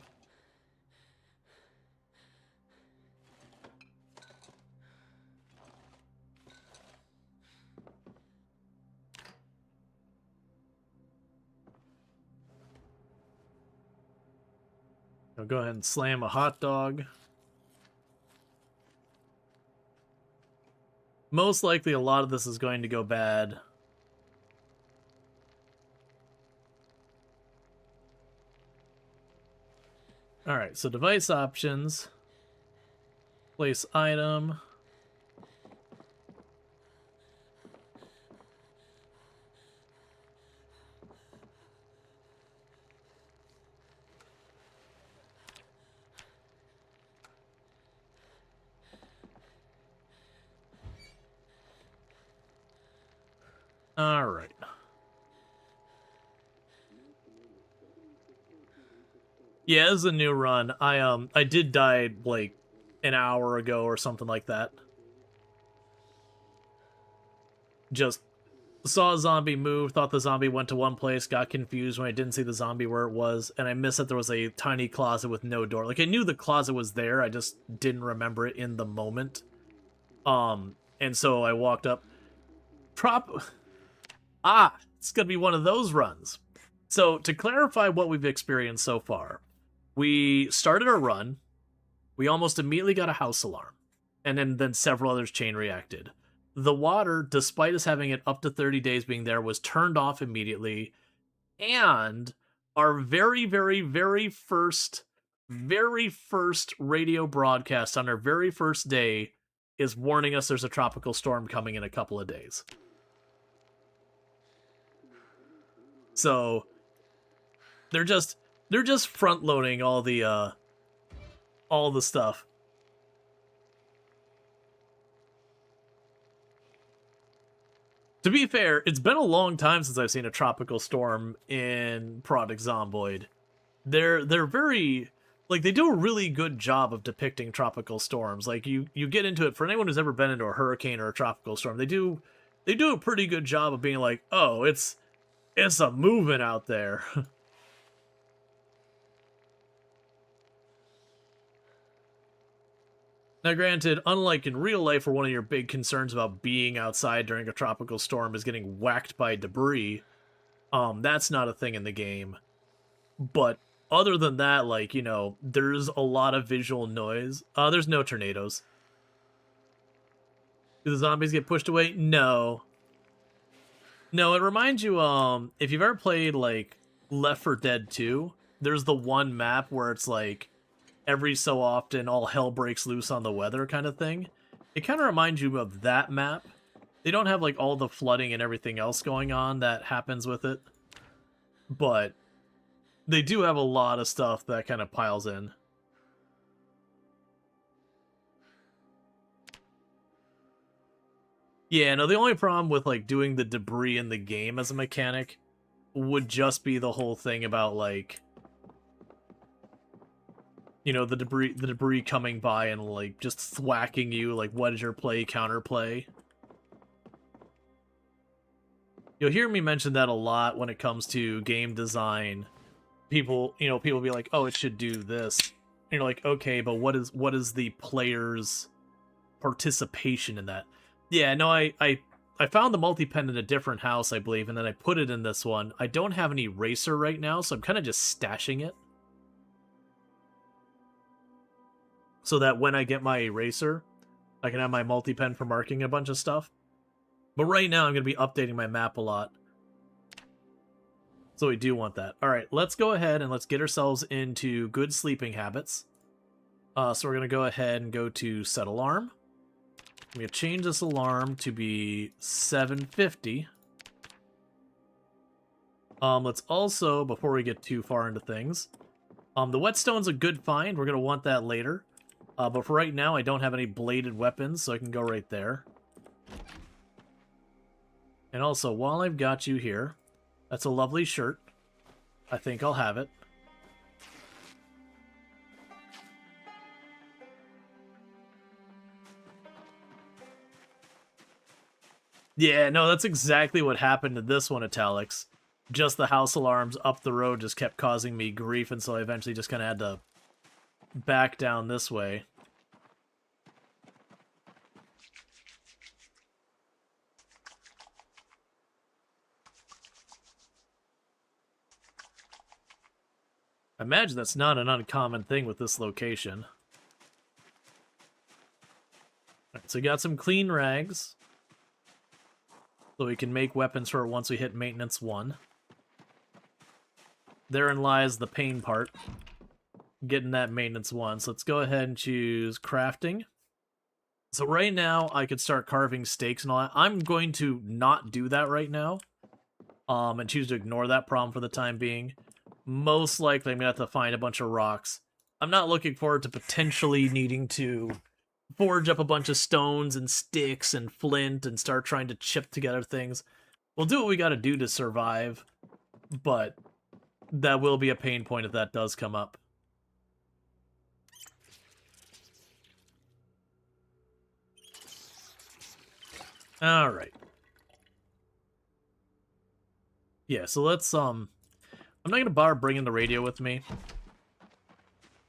I'll go ahead and slam a hot dog. Most likely a lot of this is going to go bad. Alright, so device options. Place item. Alright. Yeah, this is a new run. I did die like an hour ago or something like that. Just saw a zombie move, thought the zombie went to one place, got confused when I didn't see the zombie where it was, and I missed that there was a tiny closet with no door. Like, I knew the closet was there, I just didn't remember it in the moment. And so I walked up. It's gonna be one of those runs. So, to clarify what we've experienced so far, we started our run, we almost immediately got a house alarm, and then several others chain reacted. The water, despite us having it up to 30 days being there, was turned off immediately, and our very, very, very first radio broadcast on our very first day is warning us there's a tropical storm coming in a couple of days. So they're just front loading all the stuff. To be fair, it's been a long time since I've seen a tropical storm in Project Zomboid. They're very, like, they do a really good job of depicting tropical storms. Like, you get into it, for anyone who's ever been into a hurricane or a tropical storm, they do a pretty good job of being like, oh, it's a moving out there. Now, granted, unlike in real life, where one of your big concerns about being outside during a tropical storm is getting whacked by debris, that's not a thing in the game. But other than that, like, you know, there's a lot of visual noise. There's no tornadoes. Do the zombies get pushed away? No. No, it reminds you, if you've ever played, like, Left 4 Dead 2, there's the one map where it's, like, every so often all hell breaks loose on the weather kind of thing. It kind of reminds you of that map. They don't have, like, all the flooding and everything else going on that happens with it. But they do have a lot of stuff that kind of piles in. Yeah, no, the only problem with, like, doing the debris in the game as a mechanic would just be the whole thing about, like, you know, the debris coming by and, like, just thwacking you, like, what is your play, counterplay? You'll hear me mention that a lot when it comes to game design. People be like, oh, it should do this. And you're like, okay, but what is the player's participation in that? Yeah, no, I found the multi-pen in a different house, I believe, and then I put it in this one. I don't have any eraser right now, so I'm kind of just stashing it. So that when I get my eraser, I can have my multi-pen for marking a bunch of stuff. But right now, I'm going to be updating my map a lot. So we do want that. Alright, let's go ahead and let's get ourselves into good sleeping habits. So we're going to go ahead and go to set alarm. I'm going to change this alarm to be 7:50. Let's also, before we get too far into things, the whetstone's a good find. We're going to want that later. But for right now, I don't have any bladed weapons, so I can go right there. And also, while I've got you here, that's a lovely shirt. I think I'll have it. Yeah, no, that's exactly what happened to this one, Italics. Just the house alarms up the road just kept causing me grief, and so I eventually just kind of had to back down this way. I imagine that's not an uncommon thing with this location. Alright, so we got some clean rags. So we can make weapons for it once we hit maintenance 1. Therein lies the pain part. Getting that maintenance 1. So let's go ahead and choose crafting. So right now, I could start carving steaks and all that. I'm going to not do that right now. And choose to ignore that problem for the time being. Most likely, I'm going to have to find a bunch of rocks. I'm not looking forward to potentially needing to forge up a bunch of stones and sticks and flint and start trying to chip together things. We'll do what we got to do to survive, but that will be a pain point if that does come up. All right. Yeah, so let's I'm not going to bother bringing the radio with me.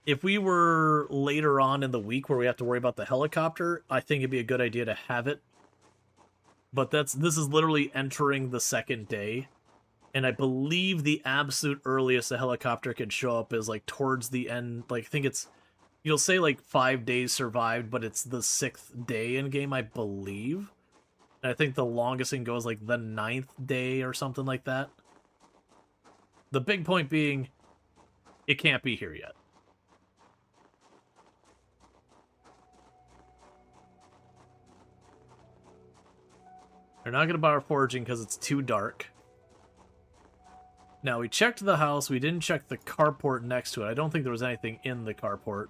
If we were later on in the week where we have to worry about the helicopter, I think it'd be a good idea to have it. But this is literally entering the second day. And I believe the absolute earliest a helicopter could show up is like towards the end. Like, I think it's, you'll say like 5 days survived, but it's the 6th day in game, I believe. And I think the longest thing goes like the 9th day or something like that. The big point being, it can't be here yet. They're not going to bother foraging because it's too dark. Now, we checked the house. We didn't check the carport next to it. I don't think there was anything in the carport.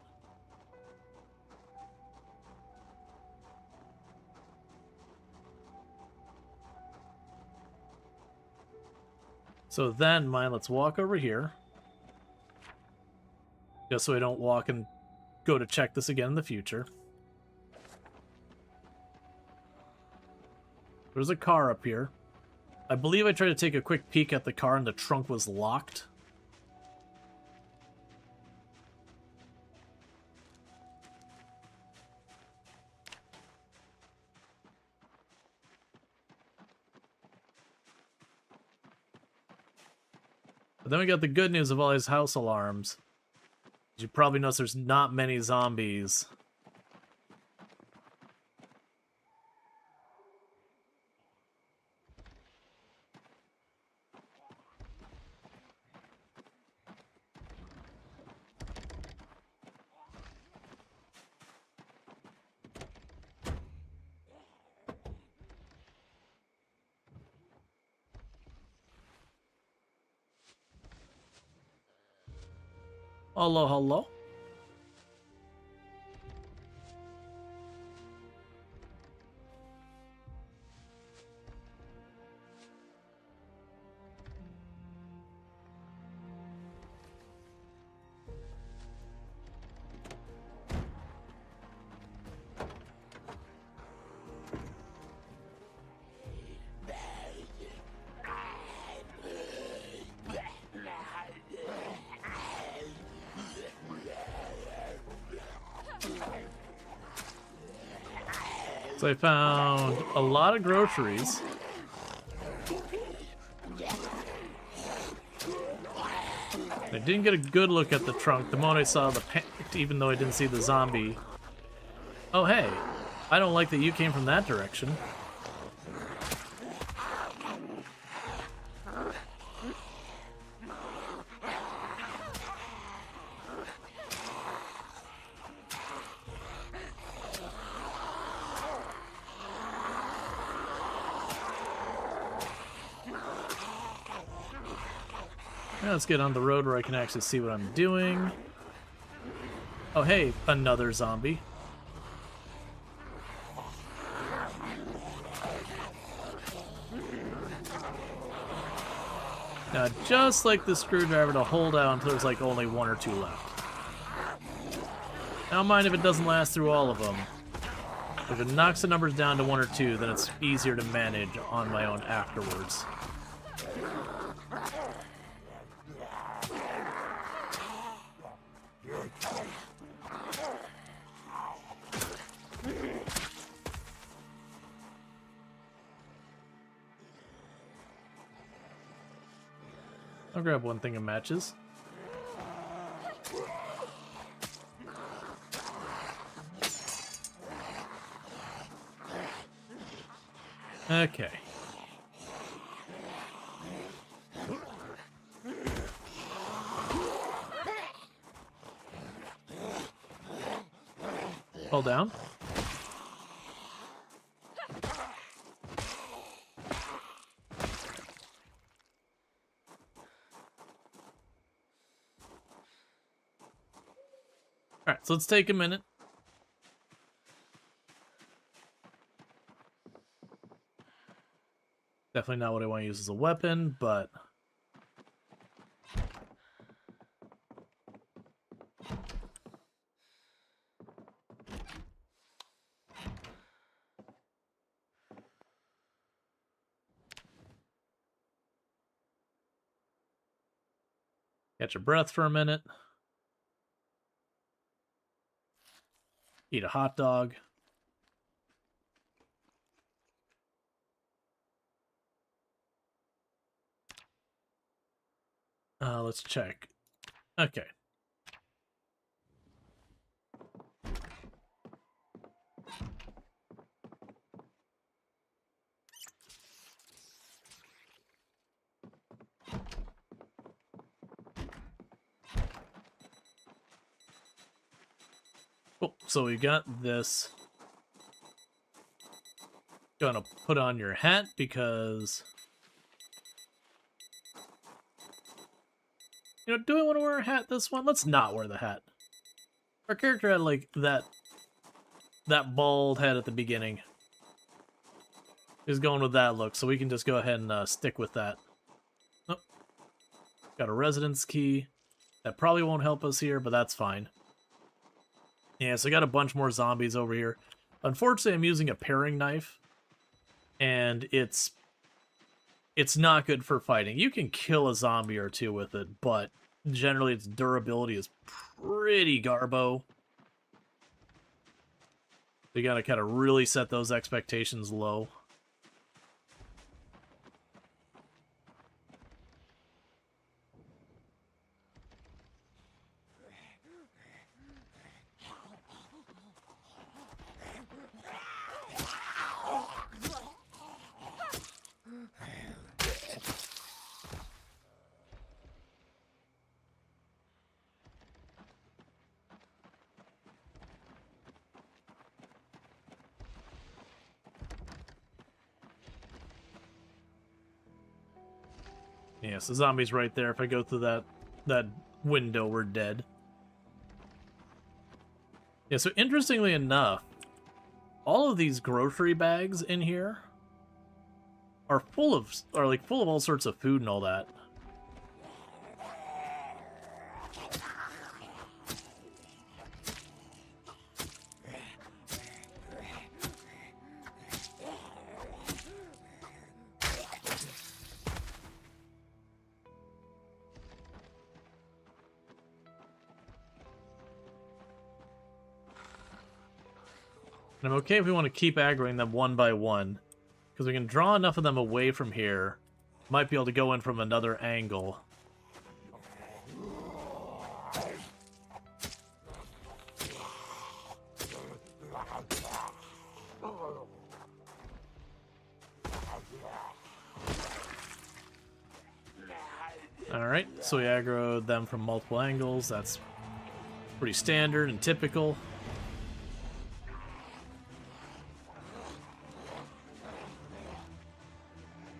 So then, let's walk over here. Just so I don't walk and go to check this again in the future. There's a car up here. I believe I tried to take a quick peek at the car and the trunk was locked. But then we got the good news of all these house alarms. You probably notice there's not many zombies. Hello, hello. So I found a lot of groceries. I didn't get a good look at the trunk the moment I saw the paint, even though I didn't see the zombie. Oh hey, I don't like that you came from that direction. Now let's get on the road where I can actually see what I'm doing. Oh hey, another zombie. Now just like the screwdriver to hold out until there's like only one or two left. I don't mind if it doesn't last through all of them. If it knocks the numbers down to one or two, then it's easier to manage on my own afterwards. I'll grab one thing of matches. Okay. Hold down. Alright, so let's take a minute. Definitely not what I want to use as a weapon, but... catch your breath for a minute. Eat a hot dog. Let's check. Okay. Cool. So we got this. Gonna put on your hat because... you know, do I want to wear a hat this one? Let's not wear the hat. Our character had like that bald head at the beginning. He's going with that look, so we can just go ahead and stick with that. Oh. Got a residence key. That probably won't help us here, but that's fine. Yeah, so I got a bunch more zombies over here. Unfortunately, I'm using a paring knife, and it's not good for fighting. You can kill a zombie or two with it, but generally its durability is pretty garbo. You gotta kind of really set those expectations low. Yeah, so zombies right there. If I go through that window, we're dead. Yeah, so interestingly enough, all of these grocery bags in here are full of all sorts of food and all that. And I'm okay if we want to keep aggroing them one by one, because we can draw enough of them away from here. Might be able to go in from another angle. Alright, so we aggroed them from multiple angles. That's pretty standard and typical.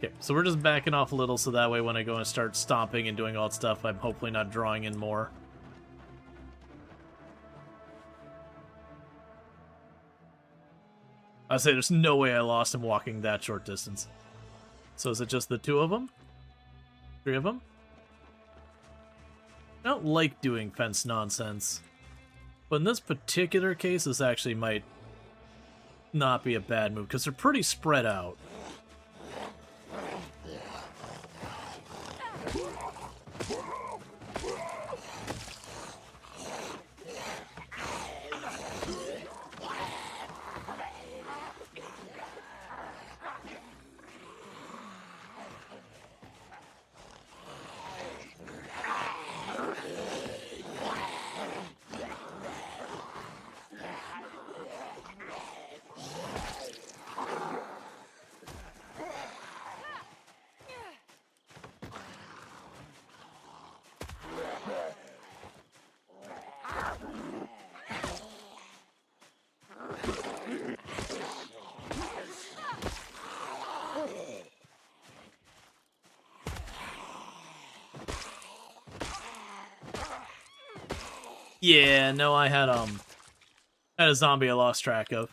Okay, so we're just backing off a little so that way when I go and start stomping and doing all that stuff, I'm hopefully not drawing in more. I say there's no way I lost him walking that short distance. So is it just the two of them? Three of them? I don't like doing fence nonsense. But in this particular case, this actually might not be a bad move, because they're pretty spread out. Yeah, no, I had a zombie I lost track of.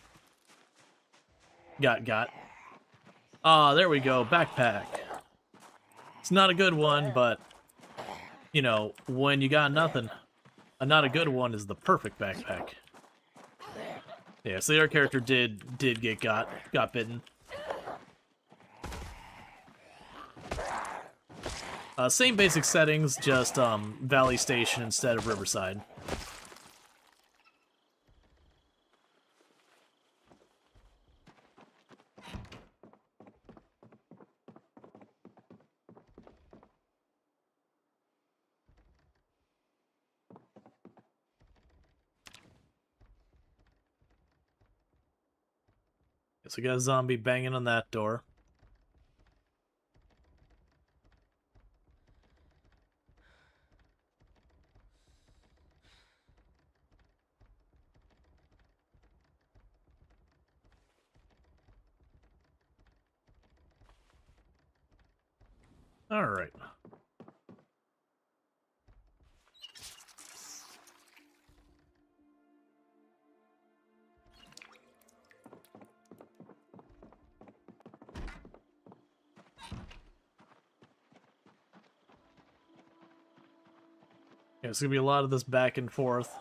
Got. Ah, there we go, backpack. It's not a good one, but, you know, when you got nothing, a not a good one is the perfect backpack. Yeah, so our character did get got bitten. Same basic settings, just Valley Station instead of Riverside. So we got a zombie banging on that door. All right. Yeah, it's gonna be a lot of this back and forth.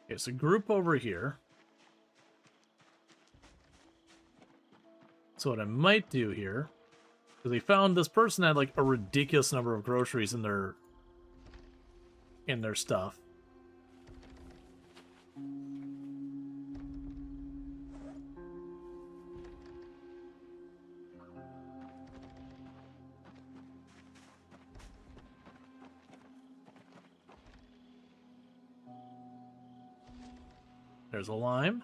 Okay, so group over here. So what I might do here, because they found this person had like a ridiculous number of groceries in their stuff. There's a lime.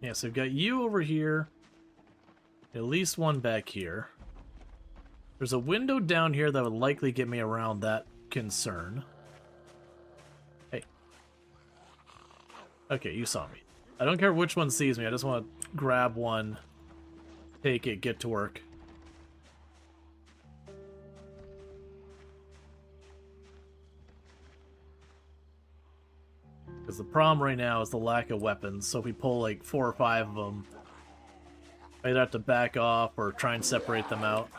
Yeah, so we've got you over here. At least one back here. There's a window down here that would likely get me around that concern. Hey. Okay, you saw me. I don't care which one sees me. I just want to grab one, take it, get to work. Because the problem right now is the lack of weapons. So if we pull like 4 or 5 of them, I'd have to back off or try and separate them out.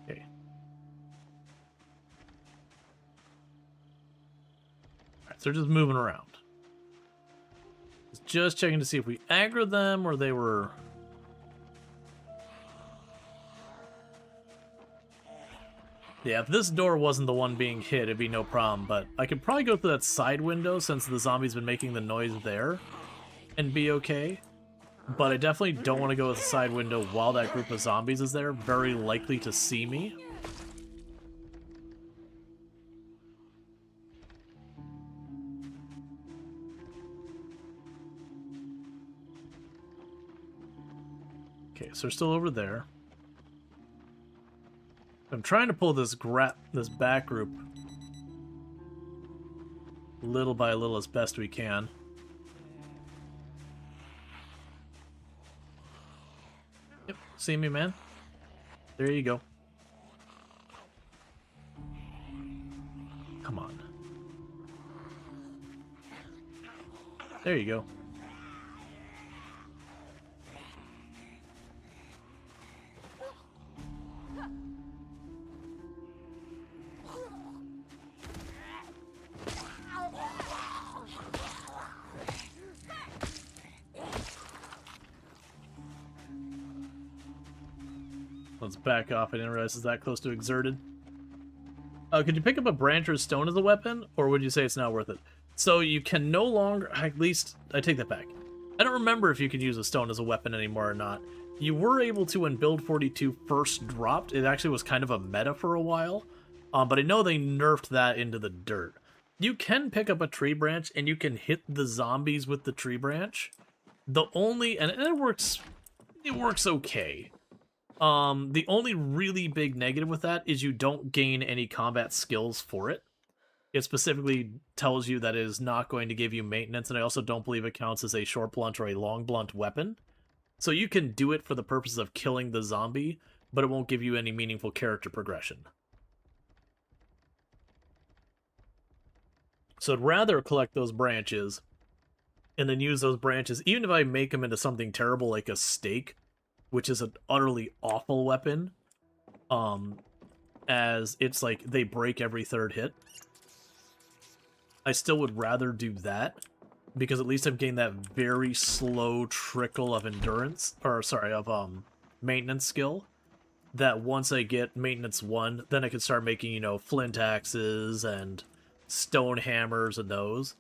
Okay. Alright, so they're just moving around. Just checking to see if we aggroed them or they were... Yeah, if this door wasn't the one being hit, it'd be no problem, but I could probably go through that side window since the zombie's been making the noise there and be okay. But I definitely don't want to go with the side window while that group of zombies is there, very likely to see me. Okay, so they're still over there. I'm trying to pull this back group little by little as best we can. Yep, see me, man? There you go. Come on. There you go. Let's back off. I didn't realize it's that close to exerted. Could you pick up a branch or a stone as a weapon, or would you say it's not worth it? So you can no longer... At least, I take that back. I don't remember if you can use a stone as a weapon anymore or not. You were able to when Build 42 first dropped. It actually was kind of a meta for a while. But I know they nerfed that into the dirt. You can pick up a tree branch, and you can hit the zombies with the tree branch. The only... And it works okay. The only really big negative with that is you don't gain any combat skills for it. It specifically tells you that it is not going to give you maintenance, and I also don't believe it counts as a short blunt or a long blunt weapon. So you can do it for the purposes of killing the zombie, but it won't give you any meaningful character progression. So I'd rather collect those branches, and then use those branches, even if I make them into something terrible like a stake, which is an utterly awful weapon, as it's like they break every third hit. I still would rather do that, because at least I've gained that very slow trickle of endurance, or sorry, of maintenance skill, that once I get maintenance 1, then I can start making, you know, flint axes and stone hammers and those.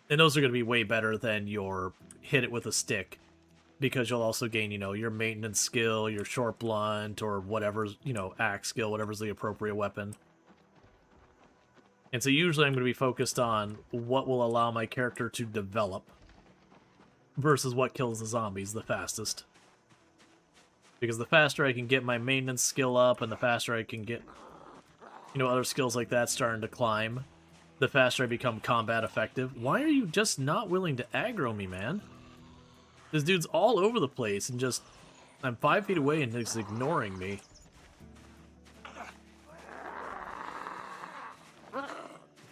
And those are going to be way better than your hit it with a stick, because you'll also gain, you know, your maintenance skill, your short blunt, or whatever's, you know, axe skill, whatever's the appropriate weapon. And so usually I'm going to be focused on what will allow my character to develop versus what kills the zombies the fastest. Because the faster I can get my maintenance skill up, and the faster I can get, you know, other skills like that starting to climb, the faster I become combat effective. Why are you just not willing to aggro me, man? This dude's all over the place and just... I'm 5 feet away and he's ignoring me.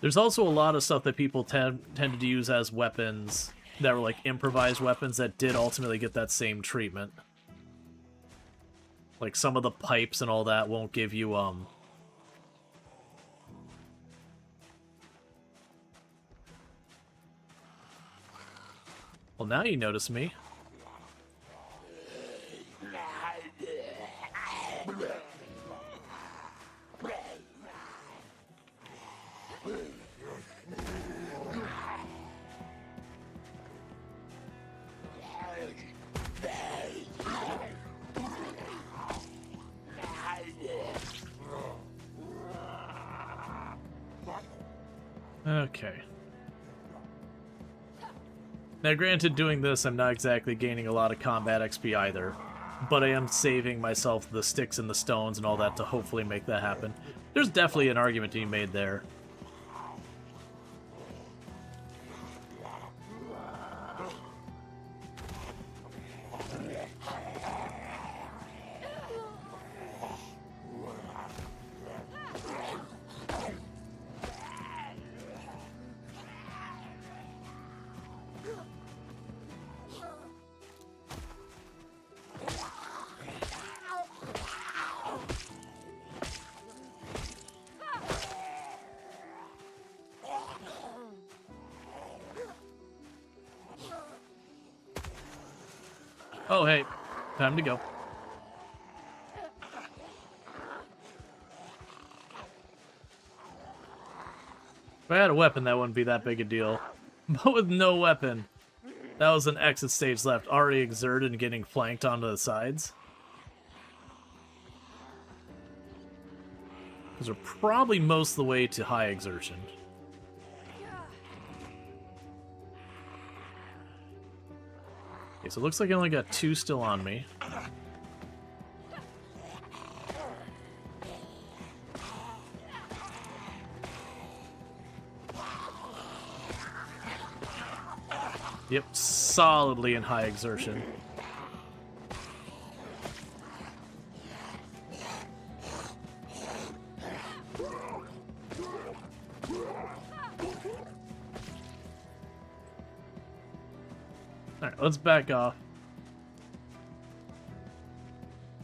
There's also a lot of stuff that people tended to use as weapons that were like improvised weapons that did ultimately get that same treatment. Like some of the pipes and all that won't give you, Well, now you notice me. Okay. Now, granted, doing this, I'm not exactly gaining a lot of combat XP either, but I am saving myself the sticks and the stones and all that to hopefully make that happen. There's definitely an argument to be made there. Oh, hey. Time to go. If I had a weapon, that wouldn't be that big a deal. But with no weapon, that was an exit stage left, already exerted and getting flanked onto the sides. Those are probably most of the way to high exertion. Okay, so it looks like I only got 2 still on me. Yep, solidly in high exertion. Alright, let's back off.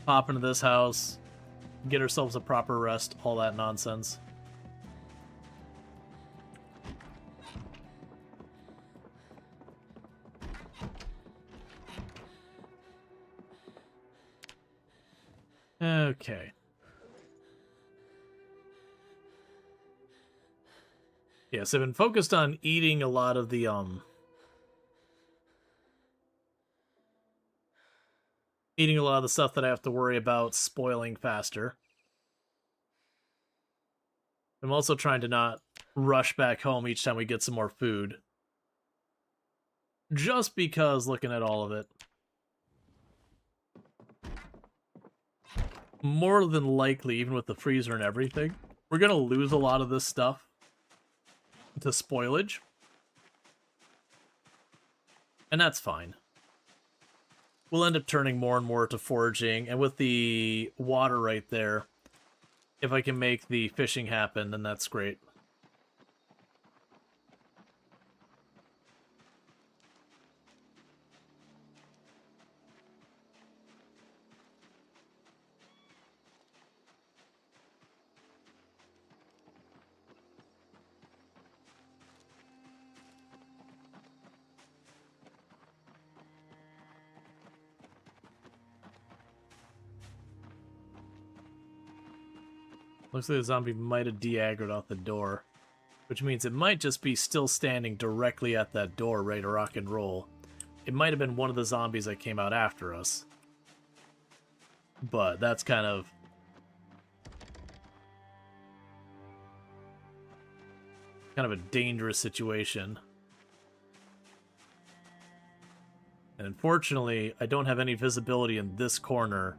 Hop into this house. Get ourselves a proper rest. All that nonsense. Okay. Yes, I've been focused on eating a lot of the, eating a lot of the stuff that I have to worry about spoiling faster. I'm also trying to not rush back home each time we get some more food. Just because, looking at all of it, more than likely, even with the freezer and everything, we're going to lose a lot of this stuff to spoilage. And that's fine. We'll end up turning more and more to foraging, and with the water right there, if I can make the fishing happen, then that's great. Looks like the zombie might have de-aggroed off the door, which means it might just be still standing directly at that door, ready to rock and roll. It might have been one of the zombies that came out after us. But that's kind of a dangerous situation. And unfortunately, I don't have any visibility in this corner,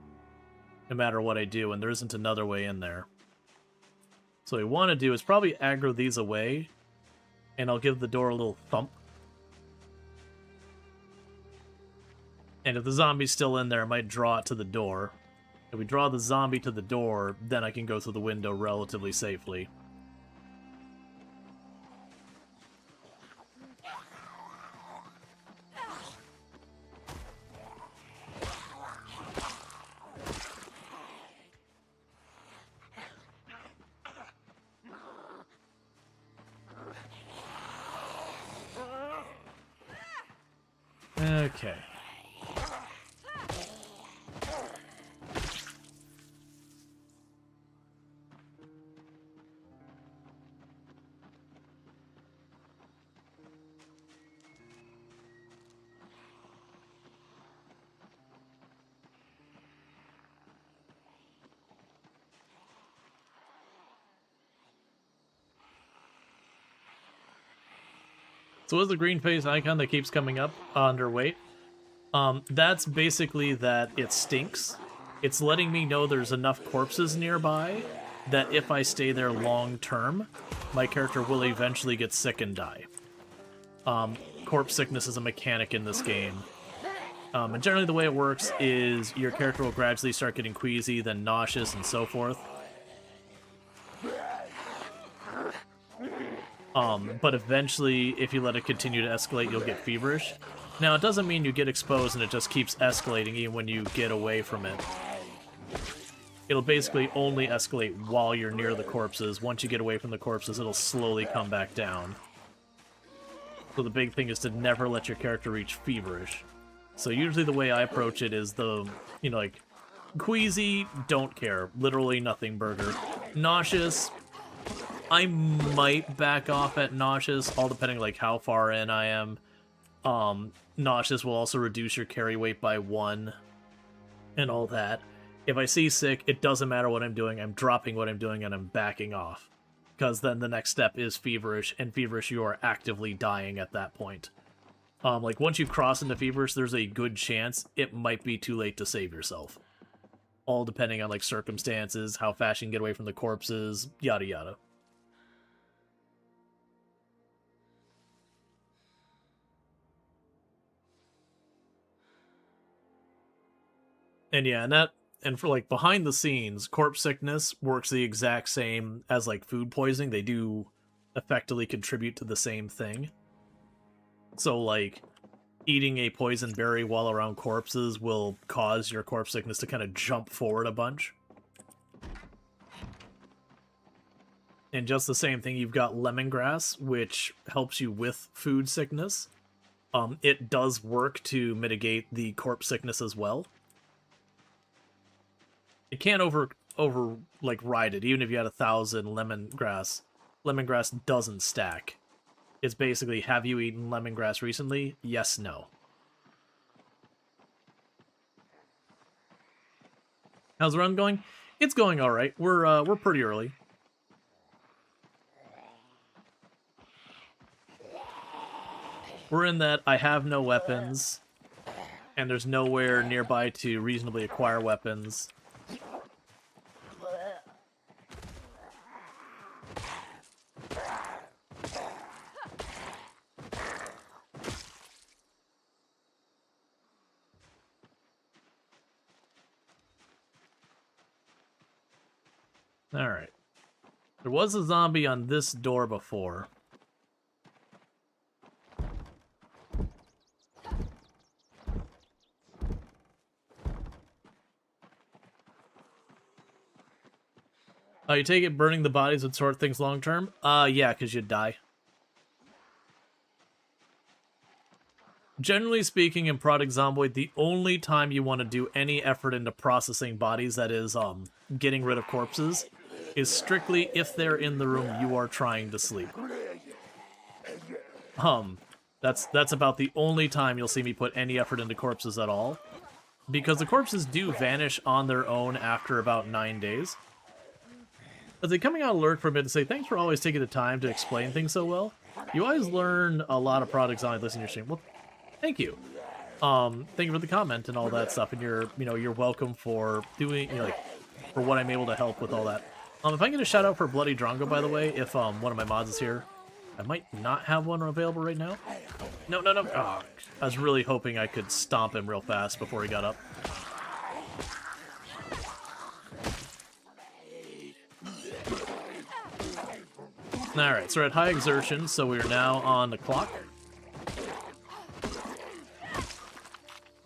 no matter what I do, and there isn't another way in there. So what I want to do is probably aggro these away, and I'll give the door a little thump. And if the zombie's still in there, I might draw it to the door. If we draw the zombie to the door, then I can go through the window relatively safely. Okay. So is the green face icon that keeps coming up underweight? That's basically that it stinks. It's letting me know there's enough corpses nearby that if I stay there long term, my character will eventually get sick and die. Corpse sickness is a mechanic in this game. And generally the way it works is your character will gradually start getting queasy, then nauseous, and so forth. But eventually, if you let it continue to escalate, you'll get feverish. Now, it doesn't mean you get exposed and it just keeps escalating even when you get away from it. It'll basically only escalate while you're near the corpses. Once you get away from the corpses, it'll slowly come back down. So the big thing is to never let your character reach feverish. So usually the way I approach it is like, queasy, don't care. Literally nothing burger. Nauseous, I might back off at nauseous, all depending like how far in I am. Nauseous will also reduce your carry weight by 1 and all that. If I see sick, it doesn't matter what I'm doing. I'm dropping what I'm doing and I'm backing off. Because then the next step is feverish, and feverish you are actively dying at that point. Like once you've crossed into feverish, there's a good chance it might be too late to save yourself. All depending on like circumstances, how fast you can get away from the corpses, yada yada. And yeah, and for like behind the scenes, corpse sickness works the exact same as like food poisoning. They do effectively contribute to the same thing. So like eating a poison berry while around corpses will cause your corpse sickness to kind of jump forward a bunch. And just the same thing, you've got lemongrass, which helps you with food sickness. It does work to mitigate the corpse sickness as well. It can't like ride it, even if you had 1,000 lemongrass. Lemongrass doesn't stack. It's basically, have you eaten lemongrass recently? Yes, no. How's the run going? It's going all right. We're pretty early. We're in that I have no weapons, and there's nowhere nearby to reasonably acquire weapons. Alright. There was a zombie on this door before. Oh, you take it burning the bodies would sort things long term? Yeah, because you'd die. Generally speaking, in Project Zomboid, the only time you want to do any effort into processing bodies, that is, getting rid of corpses, is strictly if they're in the room you are trying to sleep. That's about the only time you'll see me put any effort into corpses at all. Because the corpses do vanish on their own after about 9 days. As they coming out alert for a bit to say, thanks for always taking the time to explain things so well. You always learn a lot of Project Zomboid listening to your stream. Well, thank you. Thank you for the comment and all that stuff, and you're welcome for doing, for what I'm able to help with all that. If I can get a shout out for Bloody Drongo, by the way, if one of my mods is here, I might not have one available right now. No. Oh, I was really hoping I could stomp him real fast before he got up. Alright, so we're at high exertion, so we are now on the clock.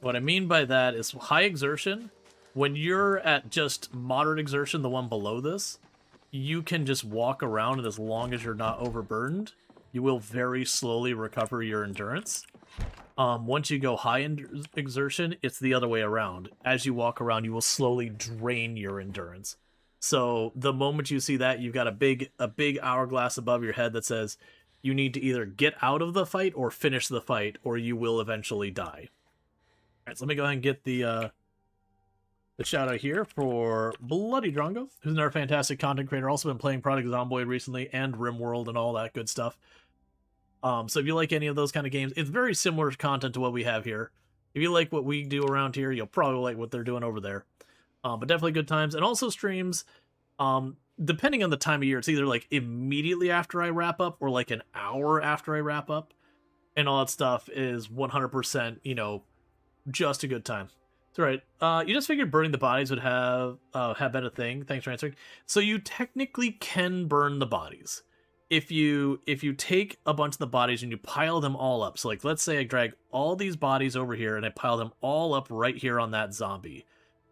What I mean by that is high exertion, when you're at just moderate exertion, the one below this, you can just walk around, and as long as you're not overburdened, you will very slowly recover your endurance. Once you go high exertion, it's the other way around. As you walk around, you will slowly drain your endurance. So the moment you see that, you've got a big hourglass above your head that says you need to either get out of the fight or finish the fight, or you will eventually die. Alright, so let me go ahead and get the shout out here for Bloody Drongo, who's another fantastic content creator, also been playing Project Zomboid recently, and RimWorld and all that good stuff. So if you like any of those kind of games, it's very similar content to what we have here. If you like what we do around here, you'll probably like what they're doing over there. But definitely good times. And also streams, depending on the time of year, it's either like immediately after I wrap up or like an hour after I wrap up. And all that stuff is 100%, you know, just a good time. It's all right. You just figured burning the bodies would have been a thing. Thanks for answering. So you technically can burn the bodies. If you take a bunch of the bodies and you pile them all up. So like, let's say I drag all these bodies over here and I pile them all up right here on that zombie.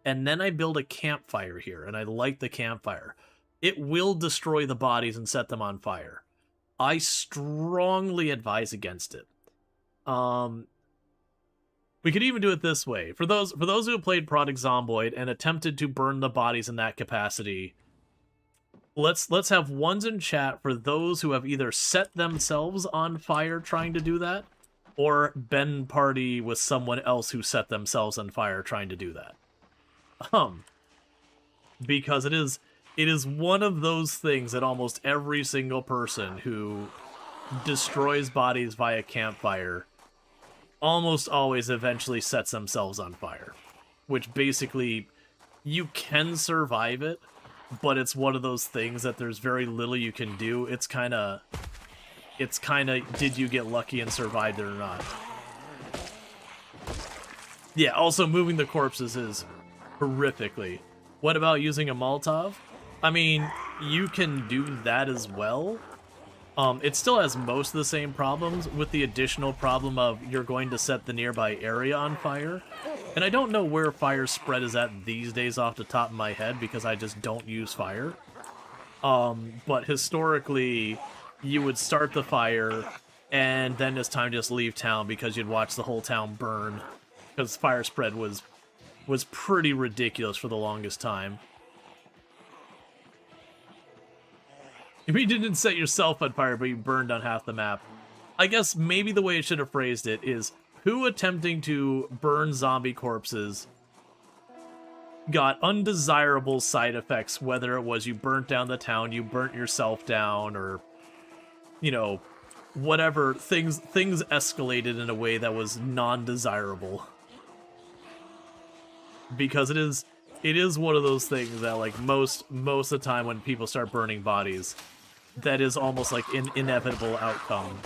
And then I build a campfire here and I light the campfire. It will destroy the bodies and set them on fire. I strongly advise against it. We could even do it this way. For those who have played Project Zomboid and attempted to burn the bodies in that capacity, let's have ones in chat for those who have either set themselves on fire trying to do that, or been party with someone else who set themselves on fire trying to do that. Because it is one of those things that almost every single person who destroys bodies via campfire almost always eventually sets themselves on fire. Which basically, you can survive it, but it's one of those things that there's very little you can do. It's kind of, did you get lucky and survived it or not? Yeah, also moving the corpses is horrifically. What about using a Molotov? I mean, you can do that as well. It still has most of the same problems, with the additional problem of you're going to set the nearby area on fire. And I don't know where fire spread is at these days off the top of my head, because I just don't use fire. But historically, you would start the fire, and then it's time to just leave town because you'd watch the whole town burn. Because fire spread was pretty ridiculous for the longest time. If you didn't set yourself on fire, but you burned on half the map. I guess maybe the way I should have phrased it is, who attempting to burn zombie corpses got undesirable side effects, whether it was you burnt down the town, you burnt yourself down, or, you know, whatever, things escalated in a way that was non-desirable. Because it is one of those things that, like, most of the time when people start burning bodies, that is almost like an inevitable outcome.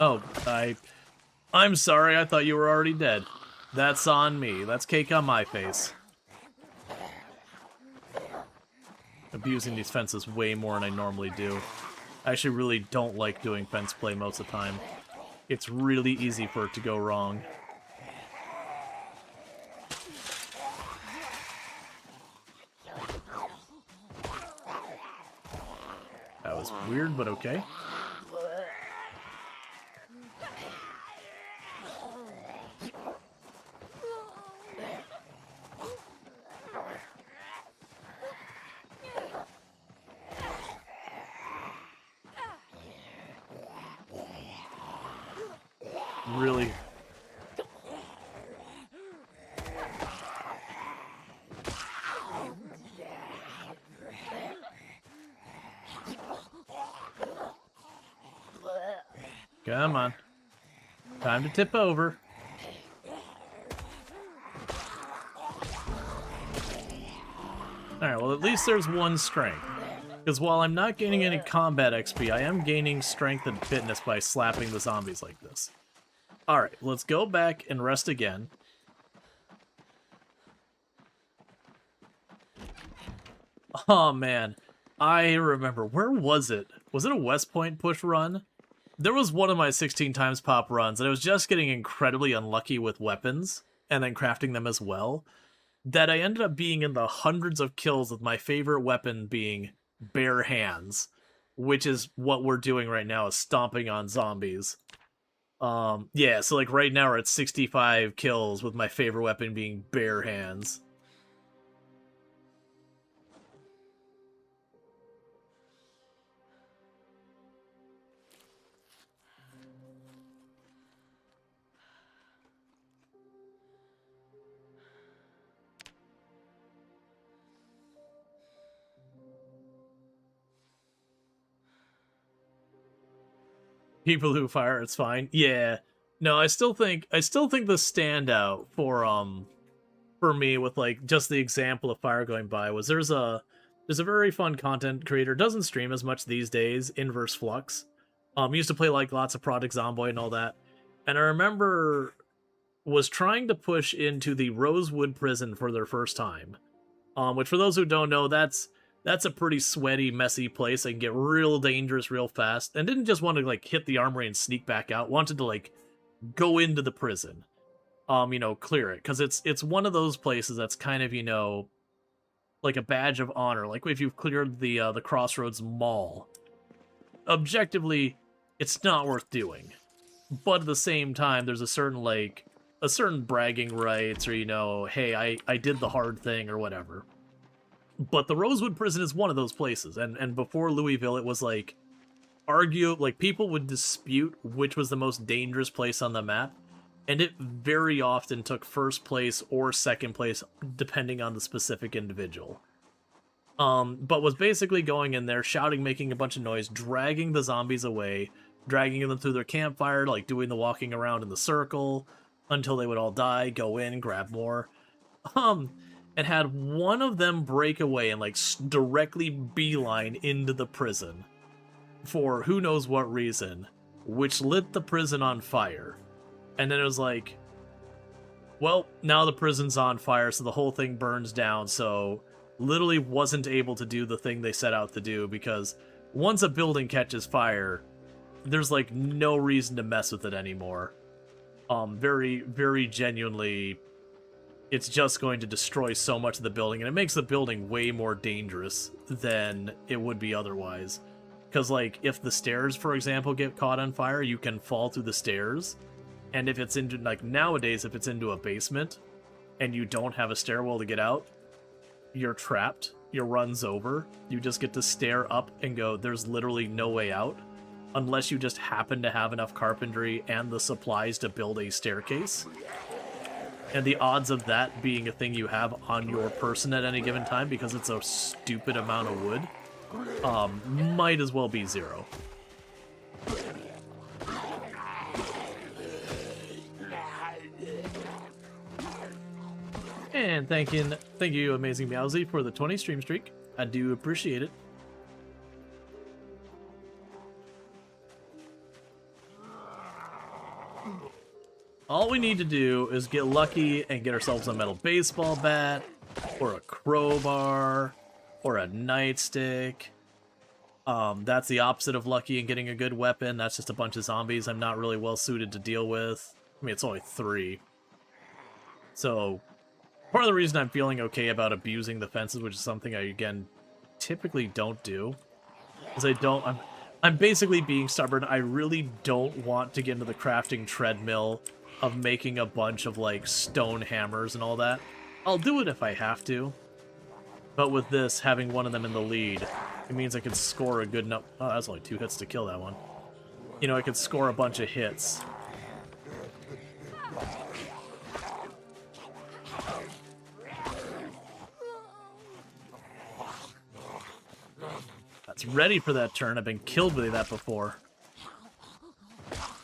Oh, I'm sorry, I thought you were already dead. That's on me. That's cake on my face. Abusing these fences way more than I normally do. I actually really don't like doing fence play most of the time. It's really easy for it to go wrong. That was weird, but okay. Really. Come on. Time to tip over. Alright, well at least there's one strength. Because while I'm not gaining any combat XP, I am gaining strength and fitness by slapping the zombies like this. Alright, let's go back and rest again. Oh man, I remember. Where was it? Was it a West Point push run? There was one of my 16 times pop runs, and I was just getting incredibly unlucky with weapons, and then crafting them as well, that I ended up being in the hundreds of kills with my favorite weapon being bare hands, which is what we're doing right now, is stomping on zombies. Yeah, so like right now we're at 65 kills with my favorite weapon being bare hands. People who fire, it's fine. Yeah. No, I still think the standout for me with like just the example of fire going by was there's a very fun content creator, doesn't stream as much these days, Inverse Flux. Used to play like lots of Project Zomboid and all that. And I remember was trying to push into the Rosewood prison for their first time. Which for those who don't know, that's a pretty sweaty, messy place. It can get real dangerous real fast. And didn't just want to like hit the armory and sneak back out. Wanted to like go into the prison. Clear it. Because it's one of those places that's kind of, like a badge of honor. Like if you've cleared the Crossroads Mall. Objectively, it's not worth doing. But at the same time, there's a certain bragging rights, or hey, I did the hard thing or whatever. But the Rosewood prison is one of those places, and before Louisville, it was like people would dispute which was the most dangerous place on the map, and it very often took first place or second place depending on the specific individual. But was basically going in there, shouting, making a bunch of noise, dragging the zombies away, dragging them through their campfire, like doing the walking around in the circle until they would all die, go in, grab more. And had one of them break away and like directly beeline into the prison for who knows what reason, which lit the prison on fire. And then it was like, well, now the prison's on fire, so the whole thing burns down, so literally wasn't able to do the thing they set out to do, because once a building catches fire, there's like no reason to mess with it anymore. Very, very genuinely, it's just going to destroy so much of the building, and it makes the building way more dangerous than it would be otherwise. Because, like, if the stairs, for example, get caught on fire, you can fall through the stairs, and if it's into, like, nowadays, if it's into a basement, and you don't have a stairwell to get out, you're trapped, your run's over, you just get to stare up and go, there's literally no way out, unless you just happen to have enough carpentry and the supplies to build a staircase. And the odds of that being a thing you have on your person at any given time, because it's a stupid amount of wood, might as well be zero. And thank you, Amazing Meowsy, for the 20 stream streak. I do appreciate it. All we need to do is get lucky and get ourselves a metal baseball bat, or a crowbar, or a nightstick. That's the opposite of lucky and getting a good weapon. That's just a bunch of zombies I'm not really well suited to deal with. I mean, it's only 3. So, part of the reason I'm feeling okay about abusing the fences, which is something I, again, typically don't do, is I'm basically being stubborn. I really don't want to get into the crafting treadmill of making a bunch of, like, stone hammers and all that. I'll do it if I have to. But with this, having one of them in the lead, it means I could score a good enough... Oh, that's only 2 hits to kill that one. I could score a bunch of hits. That's ready for that turn. I've been killed with that before.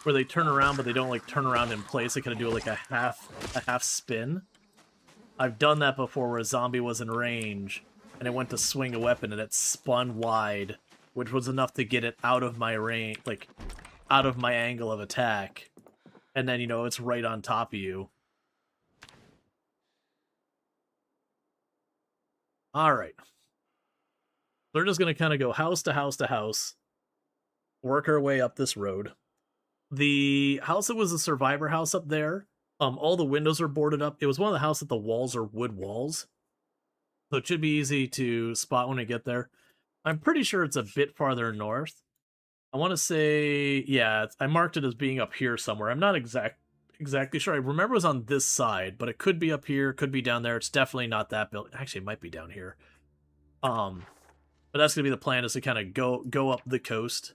Where they turn around, but they don't like turn around in place. They kind of do like a half spin. I've done that before, where a zombie was in range, and it went to swing a weapon, and it spun wide, which was enough to get it out of my range, like out of my angle of attack, and then it's right on top of you. All right. We're just gonna kind of go house to house to house, work our way up this road. The house that was the survivor house up there, all the windows are boarded up. It was one of the houses that the walls are wood walls, so it should be easy to spot when we get there. I'm pretty sure it's a bit farther north. I want to say, yeah, I marked it as being up here somewhere. I'm not exactly sure. I remember it was on this side, but it could be up here, could be down there. It's definitely not that building. Actually, it might be down here. But that's gonna be the plan, is to kind of go up the coast.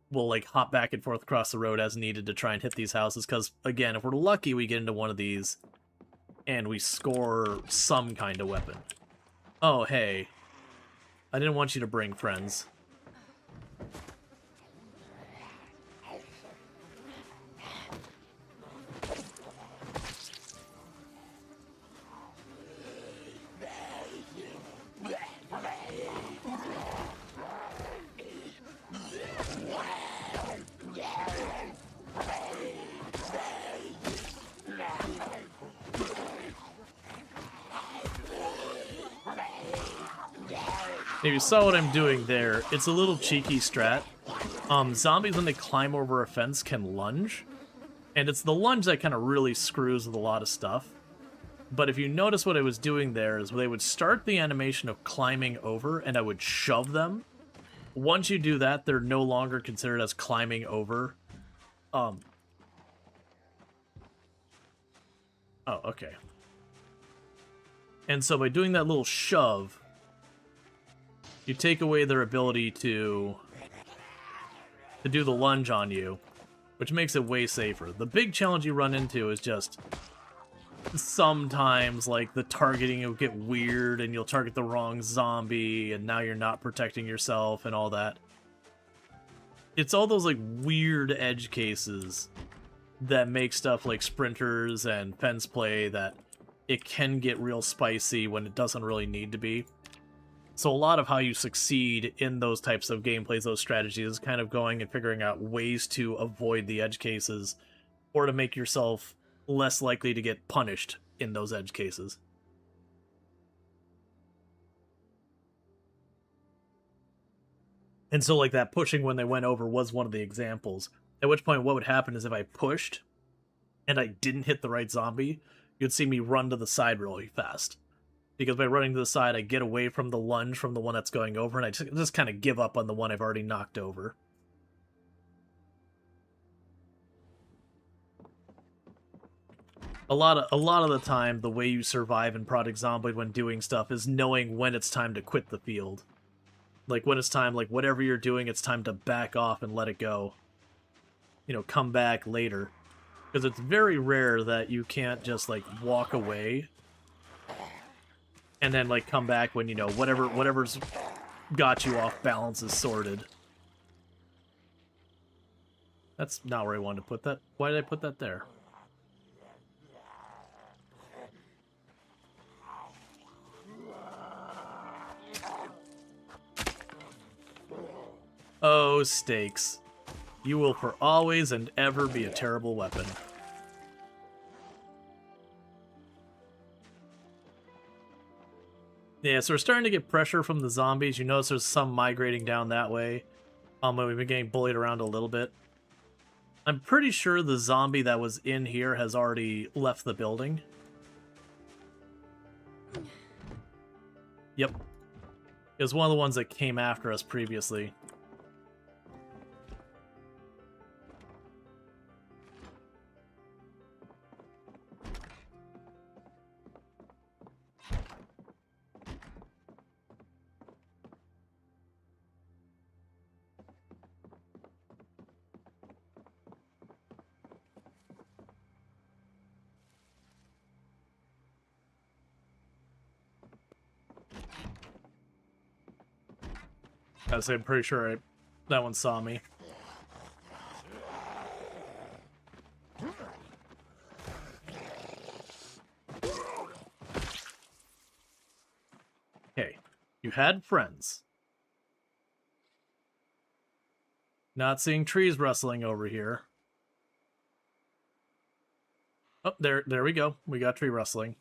We'll like hop back and forth across the road as needed to try and hit these houses, because again, if we're lucky, we get into one of these and we score some kind of weapon. Oh, hey. I didn't want you to bring friends. If you saw what I'm doing there, it's a little cheeky strat. Zombies, when they climb over a fence, can lunge. And it's the lunge that kind of really screws with a lot of stuff. But if you notice what I was doing there is they would start the animation of climbing over, and I would shove them. Once you do that, they're no longer considered as climbing over. Oh, okay. And so by doing that little shove, you take away their ability to do the lunge on you, which makes it way safer. The big challenge you run into is just sometimes, like, the targeting will get weird and you'll target the wrong zombie and now you're not protecting yourself and all that. It's all those, like, weird edge cases that make stuff like sprinters and fence play that it can get real spicy when it doesn't really need to be. So a lot of how you succeed in those types of gameplays, those strategies, is kind of going and figuring out ways to avoid the edge cases or to make yourself less likely to get punished in those edge cases. And so, like, that pushing when they went over was one of the examples. At which point, what would happen is if I pushed and I didn't hit the right zombie, you'd see me run to the side really fast. Because by running to the side, I get away from the lunge from the one that's going over, and I just kind of give up on the one I've already knocked over. A lot of the time, the way you survive in Project Zomboid when doing stuff is knowing when it's time to quit the field. Like, when it's time, like, whatever you're doing, it's time to back off and let it go. You know, come back later. Because it's very rare that you can't just, like, walk away and then, like, come back when, you know, whatever's got you off balance is sorted. That's not where I wanted to put that. Why did I put that there? Oh, stakes. You will for always and ever be a terrible weapon. Yeah, so we're starting to get pressure from the zombies. You notice there's some migrating down that way. We've been getting bullied around a little bit. I'm pretty sure the zombie that was in here has already left the building. Yep. It was one of the ones that came after us previously. I'm pretty sure that one saw me. Okay, you had friends. Not seeing trees rustling over here. Oh, there we go. We got tree rustling.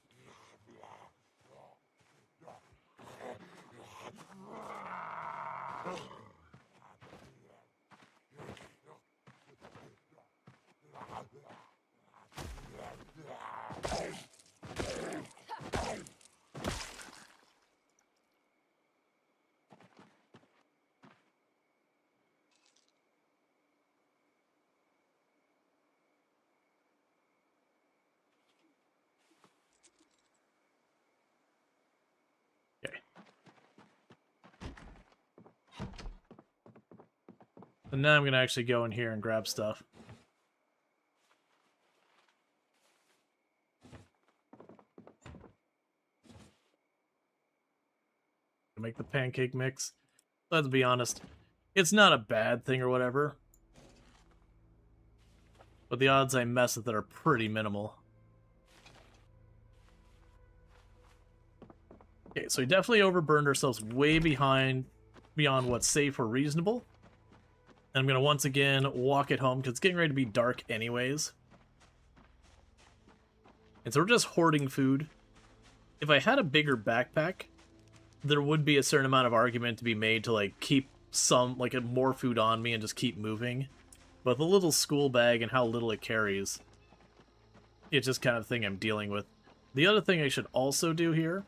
And now I'm going to actually go in here and grab stuff. Make the pancake mix. Let's be honest. It's not a bad thing or whatever. But the odds I mess with it are pretty minimal. Okay, so we definitely overburned ourselves way beyond what's safe or reasonable. And I'm going to once again walk it home because it's getting ready to be dark anyways. And so we're just hoarding food. If I had a bigger backpack, there would be a certain amount of argument to be made to, like, keep some, like, more food on me and just keep moving. But the little school bag and how little it carries, it's just kind of thing I'm dealing with. The other thing I should also do here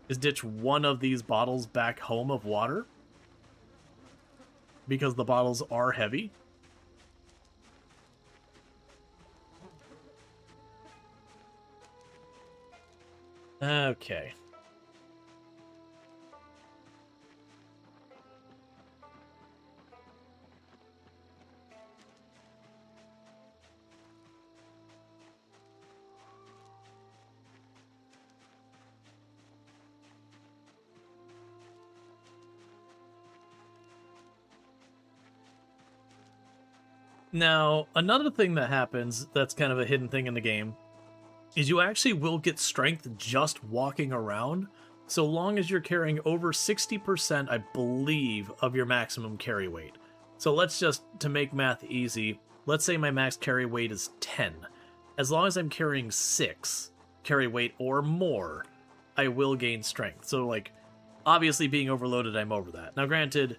is ditch one of these bottles back home of water, because the bottles are heavy. Okay. Now, another thing that happens that's kind of a hidden thing in the game is you actually will get strength just walking around, so long as you're carrying over 60%, I believe, of your maximum carry weight. So let's just, to make math easy, let's say my max carry weight is 10. As long as I'm carrying 6 carry weight or more, I will gain strength. So, like, obviously being overloaded, I'm over that. Now, granted,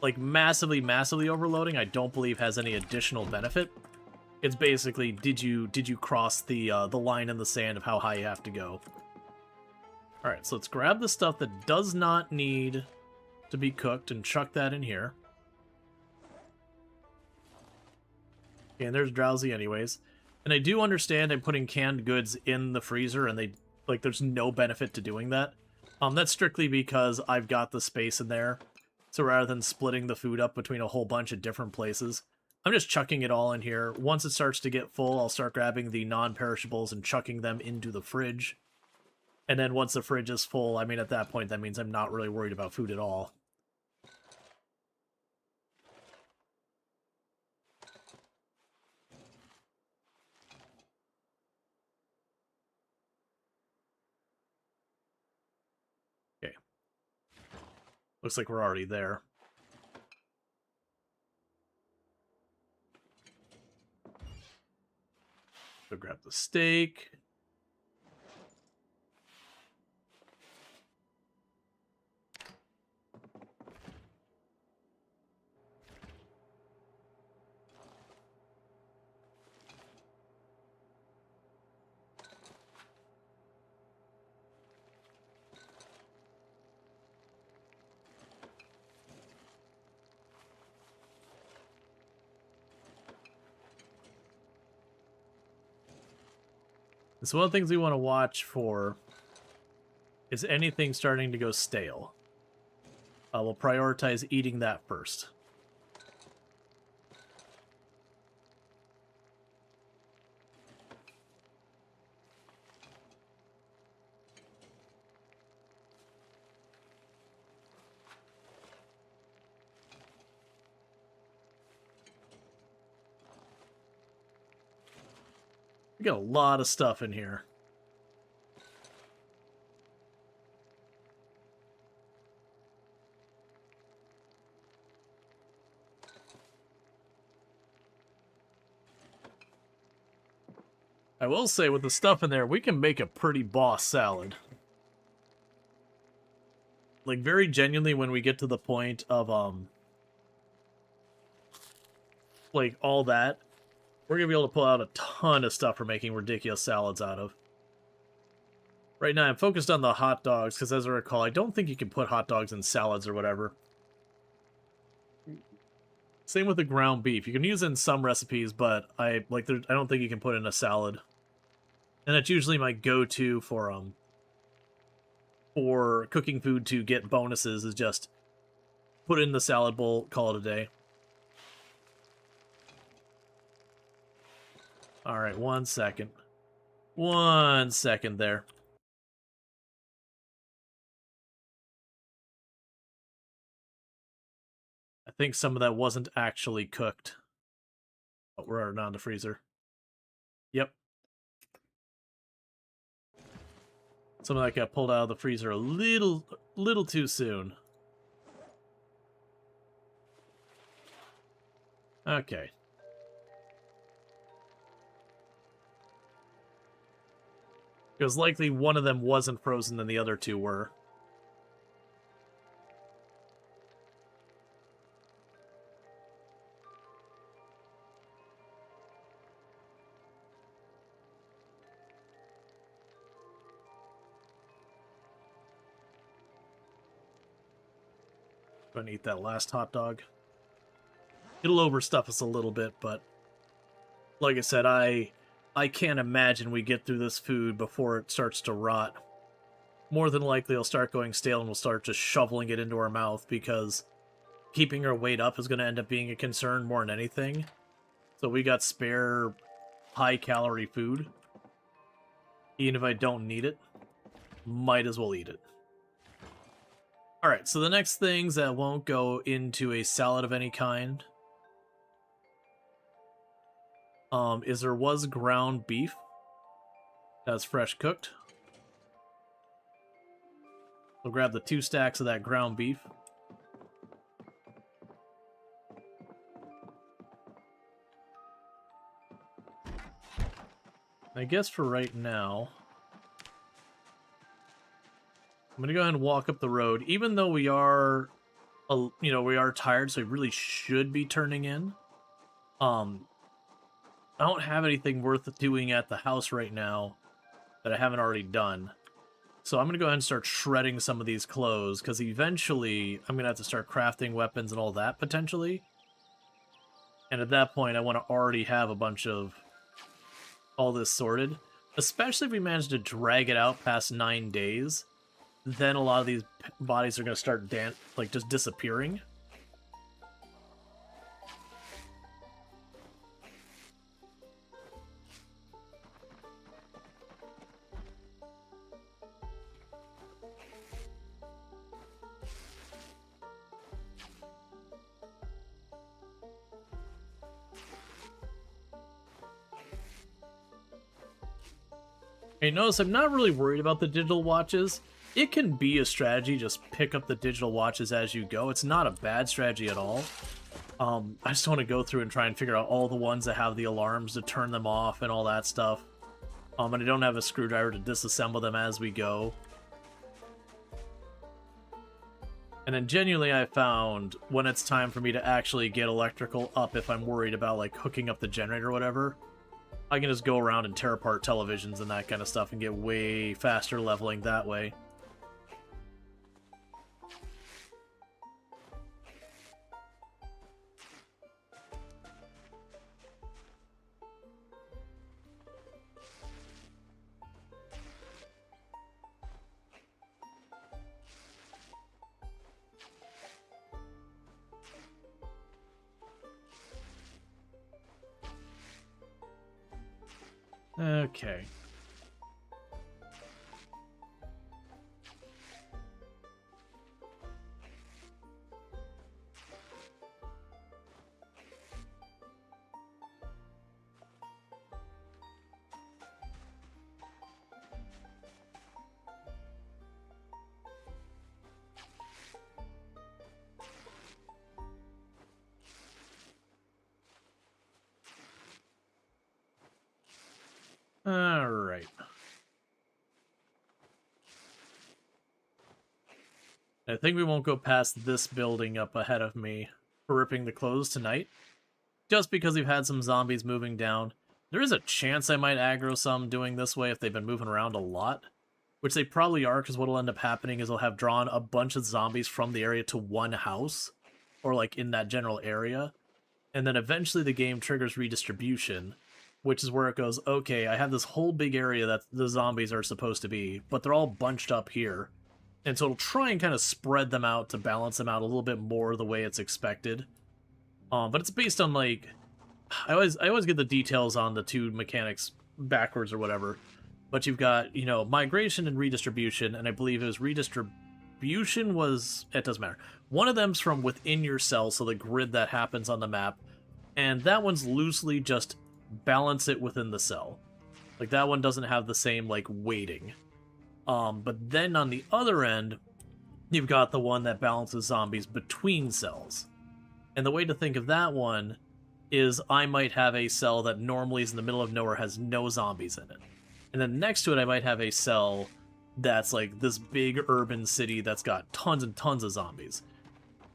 like, massively overloading, I don't believe has any additional benefit. It's basically, did you cross the line in the sand of how high you have to go? All right, so let's grab the stuff that does not need to be cooked and chuck that in here. Okay, and there's Drowsy anyways. And I do understand I'm putting canned goods in the freezer, and there's no benefit to doing that. That's strictly because I've got the space in there. So rather than splitting the food up between a whole bunch of different places, I'm just chucking it all in here. Once it starts to get full, I'll start grabbing the non-perishables and chucking them into the fridge. And then once the fridge is full, I mean, at that point, that means I'm not really worried about food at all. Okay. Looks like we're already there. So grab the steak. So one of the things we want to watch for is anything starting to go stale. We'll prioritize eating that first. We got a lot of stuff in here. I will say, with the stuff in there, we can make a pretty boss salad. Like, very genuinely, when we get to the point of, like, all that, we're going to be able to pull out a ton of stuff for making ridiculous salads out of. Right now, I'm focused on the hot dogs, because as I recall, I don't think you can put hot dogs in salads or whatever. Same with the ground beef. You can use it in some recipes, but I don't think you can put it in a salad. And that's usually my go-to for cooking food to get bonuses, is just put it in the salad bowl, call it a day. Alright, 1 second. 1 second there. I think some of that wasn't actually cooked. But we're already on the freezer. Yep. Some of that got pulled out of the freezer a little too soon. Okay. Because likely one of them wasn't frozen and the other two were. Gonna eat that last hot dog. It'll overstuff us a little bit, but like I said, I can't imagine we get through this food before it starts to rot. More than likely, it'll start going stale and we'll start just shoveling it into our mouth because keeping our weight up is going to end up being a concern more than anything. So we got spare high-calorie food. Even if I don't need it, might as well eat it. Alright, so the next things that won't go into a salad of any kind is there was ground beef that's fresh cooked. We'll grab the 2 stacks of that ground beef. I guess for right now, I'm gonna go ahead and walk up the road, even though we are, we are tired, so we really should be turning in. I don't have anything worth doing at the house right now that I haven't already done. So I'm going to go ahead and start shredding some of these clothes, because eventually I'm going to have to start crafting weapons and all that, potentially. And at that point, I want to already have a bunch of all this sorted. Especially if we manage to drag it out past 9 days, then a lot of these bodies are going to start just disappearing. Okay, notice I'm not really worried about the digital watches. It can be a strategy, just pick up the digital watches as you go. It's not a bad strategy at all. I just want to go through and try and figure out all the ones that have the alarms to turn them off and all that stuff. And I don't have a screwdriver to disassemble them as we go. And then genuinely I found when it's time for me to actually get electrical up, if I'm worried about like hooking up the generator or whatever, I can just go around and tear apart televisions and that kind of stuff and get way faster leveling that way. Okay. All right. I think we won't go past this building up ahead of me for ripping the clothes tonight. Just because we've had some zombies moving down. There is a chance I might aggro some doing this way if they've been moving around a lot. Which they probably are, because what'll end up happening is they'll have drawn a bunch of zombies from the area to one house. Or like in that general area. And then eventually the game triggers redistribution. Which is where it goes, okay, I have this whole big area that the zombies are supposed to be, but they're all bunched up here. And so it'll try and kind of spread them out to balance them out a little bit more the way it's expected. But it's based on, like... I always get the details on the two mechanics backwards or whatever. But you've got, migration and redistribution, and I believe it was redistribution was... It doesn't matter. One of them's from within your cell, so the grid that happens on the map. And that one's loosely just... balance it within the cell. Like, that one doesn't have the same, like, weighting. But then on the other end, you've got the one that balances zombies between cells. And the way to think of that one is I might have a cell that normally is in the middle of nowhere, has no zombies in it. And then next to it, I might have a cell that's like this big urban city that's got tons and tons of zombies.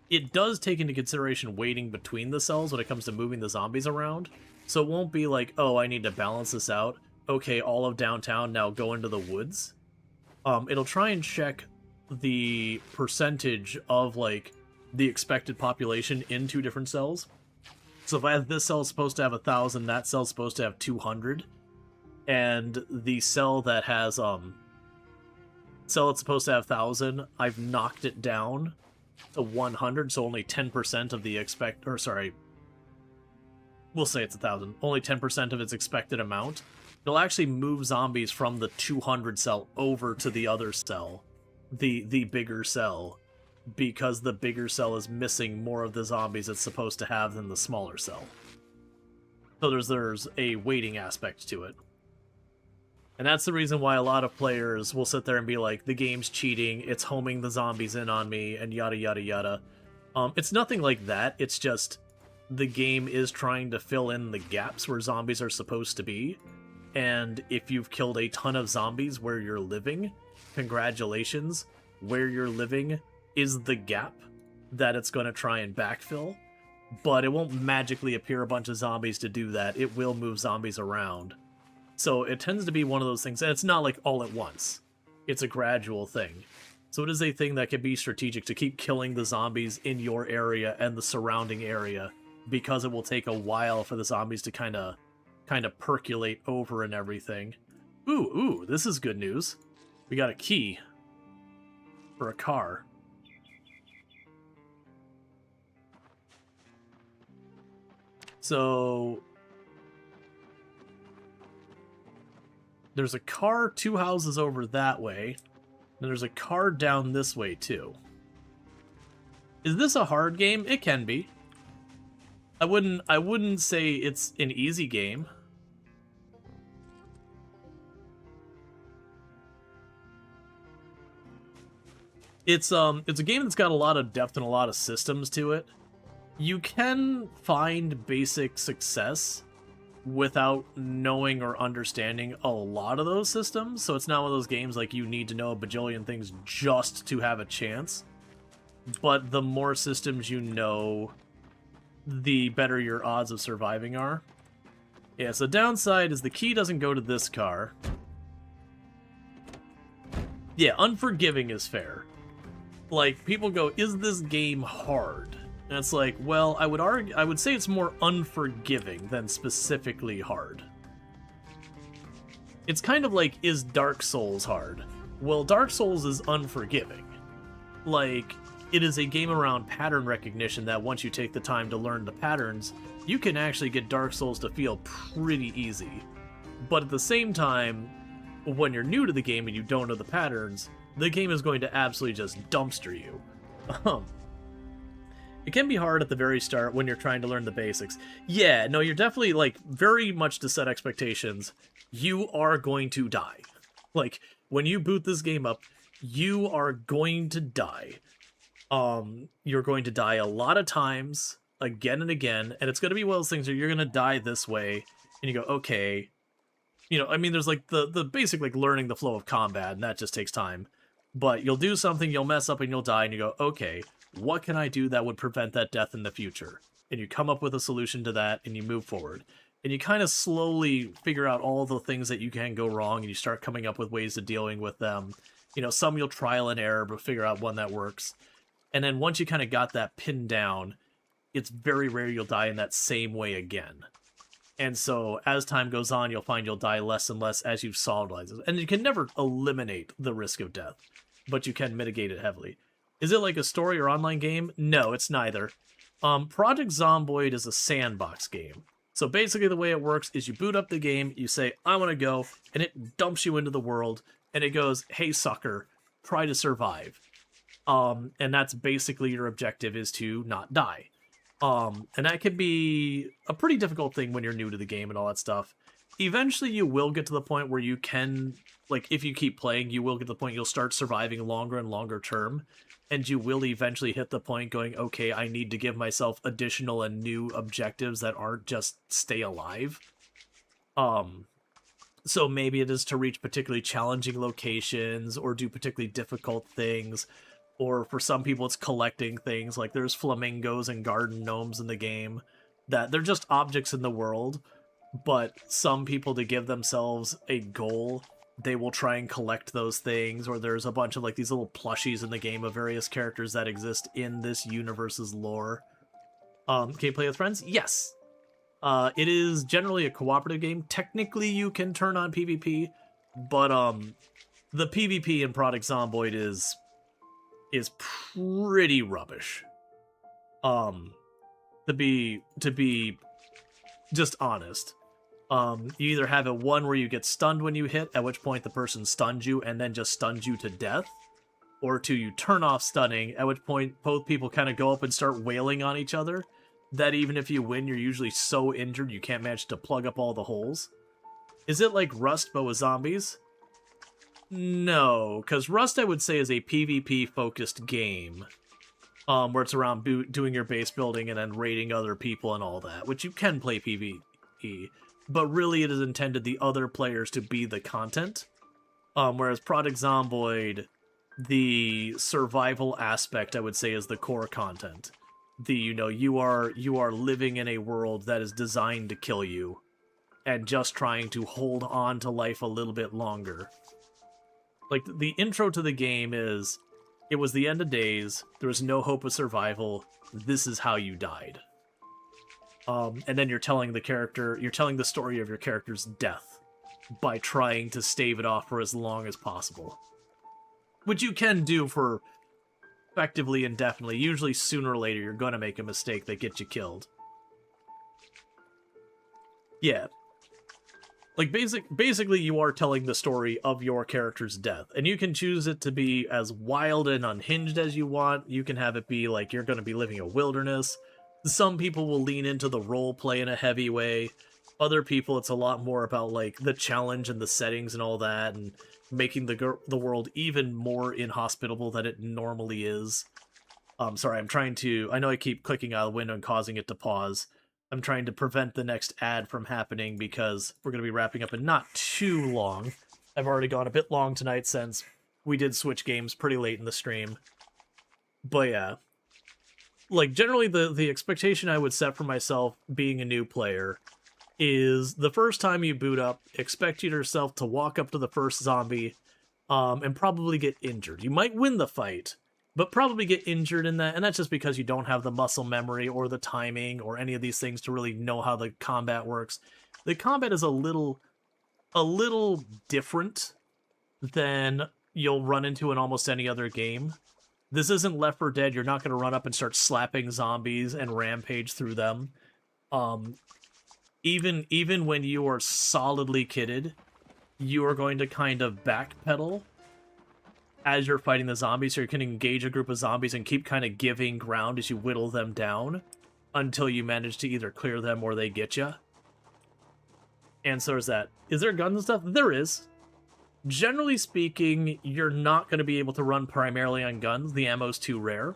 It does take into consideration weighting between the cells when it comes to moving the zombies around. So it won't be like, oh, I need to balance this out. Okay, all of downtown, now go into the woods. It'll try and check the percentage of, like, the expected population in 2 different cells. So if I have this cell supposed to have 1,000, that cell's supposed to have 200, and the cell that has cell that's supposed to have 1,000, I've knocked it down to 100, so only 10% of the we'll say it's 1,000. Only 10% of its expected amount. It'll actually move zombies from the 200 cell over to the other cell, the bigger cell, because the bigger cell is missing more of the zombies it's supposed to have than the smaller cell. So there's a weighting aspect to it. And that's the reason why a lot of players will sit there and be like, the game's cheating, it's homing the zombies in on me, and yada yada yada. It's nothing like that, it's just the game is trying to fill in the gaps where zombies are supposed to be. And if you've killed a ton of zombies where you're living, congratulations, where you're living is the gap that it's going to try and backfill. But it won't magically appear a bunch of zombies to do that, it will move zombies around. So it tends to be one of those things, and it's not like all at once. It's a gradual thing. So it is a thing that can be strategic to keep killing the zombies in your area and the surrounding area, because it will take a while for the zombies to kind of percolate over and everything. Ooh, this is good news. We got a key for a car. So there's a car 2 houses over that way, and there's a car down this way too. Is this a hard game? It can be. I wouldn't say it's an easy game. It's a game that's got a lot of depth and a lot of systems to it. You can find basic success without knowing or understanding a lot of those systems, so it's not one of those games like you need to know a bajillion things just to have a chance. But the more systems you know, the better your odds of surviving are. Yeah, so downside is the key doesn't go to this car. Yeah, unforgiving is fair. Like, people go, is this game hard? And it's like, well, I would say it's more unforgiving than specifically hard. It's kind of like, is Dark Souls hard? Well, Dark Souls is unforgiving. Like, it is a game around pattern recognition that once you take the time to learn the patterns, you can actually get Dark Souls to feel pretty easy. But at the same time, when you're new to the game and you don't know the patterns, the game is going to absolutely just dumpster you. It can be hard at the very start when you're trying to learn the basics. Yeah, no, you're definitely, like, very much to set expectations. You are going to die. Like, when you boot this game up, you are going to die. You're going to die a lot of times, again and again, and it's going to be one of those things where you're going to die this way, and you go, okay. You know, I mean, there's, like, the basic, like, learning the flow of combat, and that just takes time. But you'll do something, you'll mess up, and you'll die, and you go, okay, what can I do that would prevent that death in the future? And you come up with a solution to that, and you move forward. And you kind of slowly figure out all the things that you can go wrong, and you start coming up with ways of dealing with them. You know, some you'll trial and error, but figure out one that works. And then once you kind of got that pinned down, it's very rare you'll die in that same way again. And so, as time goes on, you'll find you'll die less and less as you've solved it. And you can never eliminate the risk of death, but you can mitigate it heavily. Is it like a story or online game? No, it's neither. Project Zomboid is a sandbox game. So basically the way it works is you boot up the game, you say, I want to go, and it dumps you into the world, and it goes, hey sucker, try to survive. And that's basically your objective, is to not die. And that can be a pretty difficult thing when you're new to the game and all that stuff. Eventually you will get to the point where you can, like, if you keep playing, you will get to the point you'll start surviving longer and longer term. And you will eventually hit the point going, okay, I need to give myself additional and new objectives that aren't just stay alive. So maybe it is to reach particularly challenging locations or do particularly difficult things. Or for some people, it's collecting things. Like there's flamingos and garden gnomes in the game that they're just objects in the world. But some people, to give themselves a goal, they will try and collect those things, or there's a bunch of like these little plushies in the game of various characters that exist in this universe's lore. Can you play with friends? Yes. It is generally a cooperative game. Technically, you can turn on PvP, but the PvP in Project Zomboid is pretty rubbish. To be just honest. You either have a one where you get stunned when you hit, at which point the person stuns you and then just stuns you to death, or two, you turn off stunning, at which point both people kind of go up and start wailing on each other, that even if you win, you're usually so injured you can't manage to plug up all the holes. Is it like Rust but with zombies? No, because Rust I would say is a PvP-focused game, where it's around doing your base building and then raiding other people and all that, which you can play PvE, but really it is intended the other players to be the content. Whereas Project Zomboid, the survival aspect, I would say, is the core content. You are living in a world that is designed to kill you, and just trying to hold on to life a little bit longer. Like, the intro to the game is, it was the end of days, there was no hope of survival, this is how you died. And then you're telling the story of your character's death by trying to stave it off for as long as possible. Which you can do for effectively indefinitely. Usually sooner or later you're going to make a mistake that gets you killed. Yeah. Like, basically you are telling the story of your character's death, and you can choose it to be as wild and unhinged as you want. You can have it be like you're going to be living a wilderness. Some people will lean into the role play in a heavy way. Other people, it's a lot more about like the challenge and the settings and all that, and making the world even more inhospitable than it normally is. Sorry, I know I keep clicking out of the window and causing it to pause. I'm trying to prevent the next ad from happening because we're going to be wrapping up in not too long. I've already gone a bit long tonight since we did switch games pretty late in the stream. But yeah. Like, generally the expectation I would set for myself being a new player is the first time you boot up, expect yourself to walk up to the first zombie and probably get injured. You might win the fight, but probably get injured in that, and that's just because you don't have the muscle memory or the timing or any of these things to really know how the combat works. The combat is a little different than you'll run into in almost any other game. This isn't Left 4 Dead. You're not going to run up and start slapping zombies and rampage through them. Even when you are solidly kitted, you are going to kind of backpedal as you're fighting the zombies, so you can engage a group of zombies and keep kind of giving ground as you whittle them down until you manage to either clear them or they get you. And so there's that. Is there guns and stuff? There is. Generally speaking, you're not going to be able to run primarily on guns. The ammo's too rare.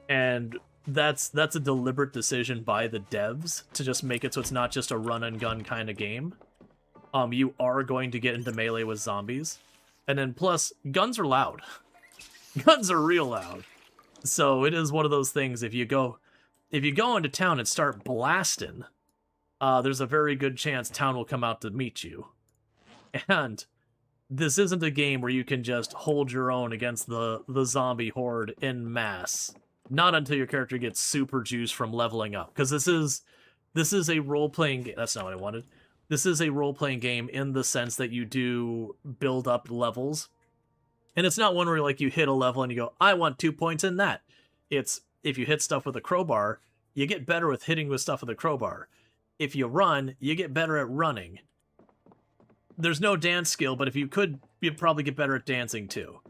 And that's a deliberate decision by the devs to just make it so it's not just a run and gun kind of game. You are going to get into melee with zombies. And then plus, guns are loud. Guns are real loud. So it is one of those things, if you go into town and start blasting, there's a very good chance town will come out to meet you. And this isn't a game where you can just hold your own against the zombie horde en masse. Not until your character gets super juiced from leveling up. Because this is a role-playing game. That's not what I wanted. This is a role-playing game in the sense that you do build up levels. And it's not one where like you hit a level and you go, I want 2 points in that. It's, if you hit stuff with a crowbar, you get better with hitting with stuff with a crowbar. If you run, you get better at running. There's no dance skill, but if you could, you'd probably get better at dancing too.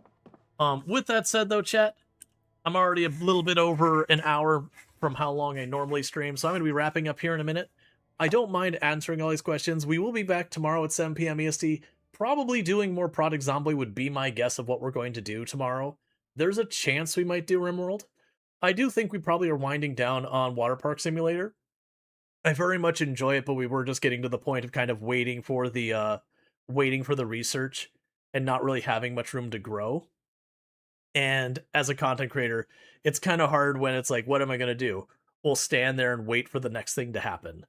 With that said though, chat, I'm already a little bit over an hour from how long I normally stream, so I'm going to be wrapping up here in a minute. I don't mind answering all these questions. We will be back tomorrow at 7 p.m. EST. Probably doing more Project Zomboid would be my guess of what we're going to do tomorrow. There's a chance we might do RimWorld. I do think we probably are winding down on Water Park Simulator. I very much enjoy it, but we were just getting to the point of kind of waiting for the research and not really having much room to grow. And as a content creator, it's kind of hard when it's like, what am I going to do? We'll stand there and wait for the next thing to happen.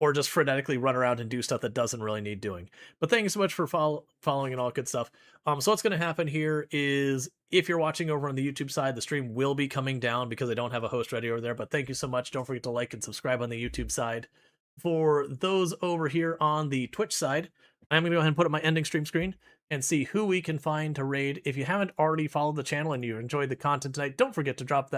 or just frenetically run around and do stuff that doesn't really need doing. But thank you so much for following and all good stuff. So what's going to happen here is, if you're watching over on the YouTube side, the stream will be coming down because I don't have a host ready over there. But thank you so much. Don't forget to like and subscribe on the YouTube side. For those over here on the Twitch side, I'm going to go ahead and put up my ending stream screen and see who we can find to raid. If you haven't already followed the channel and you enjoyed the content tonight, don't forget to drop that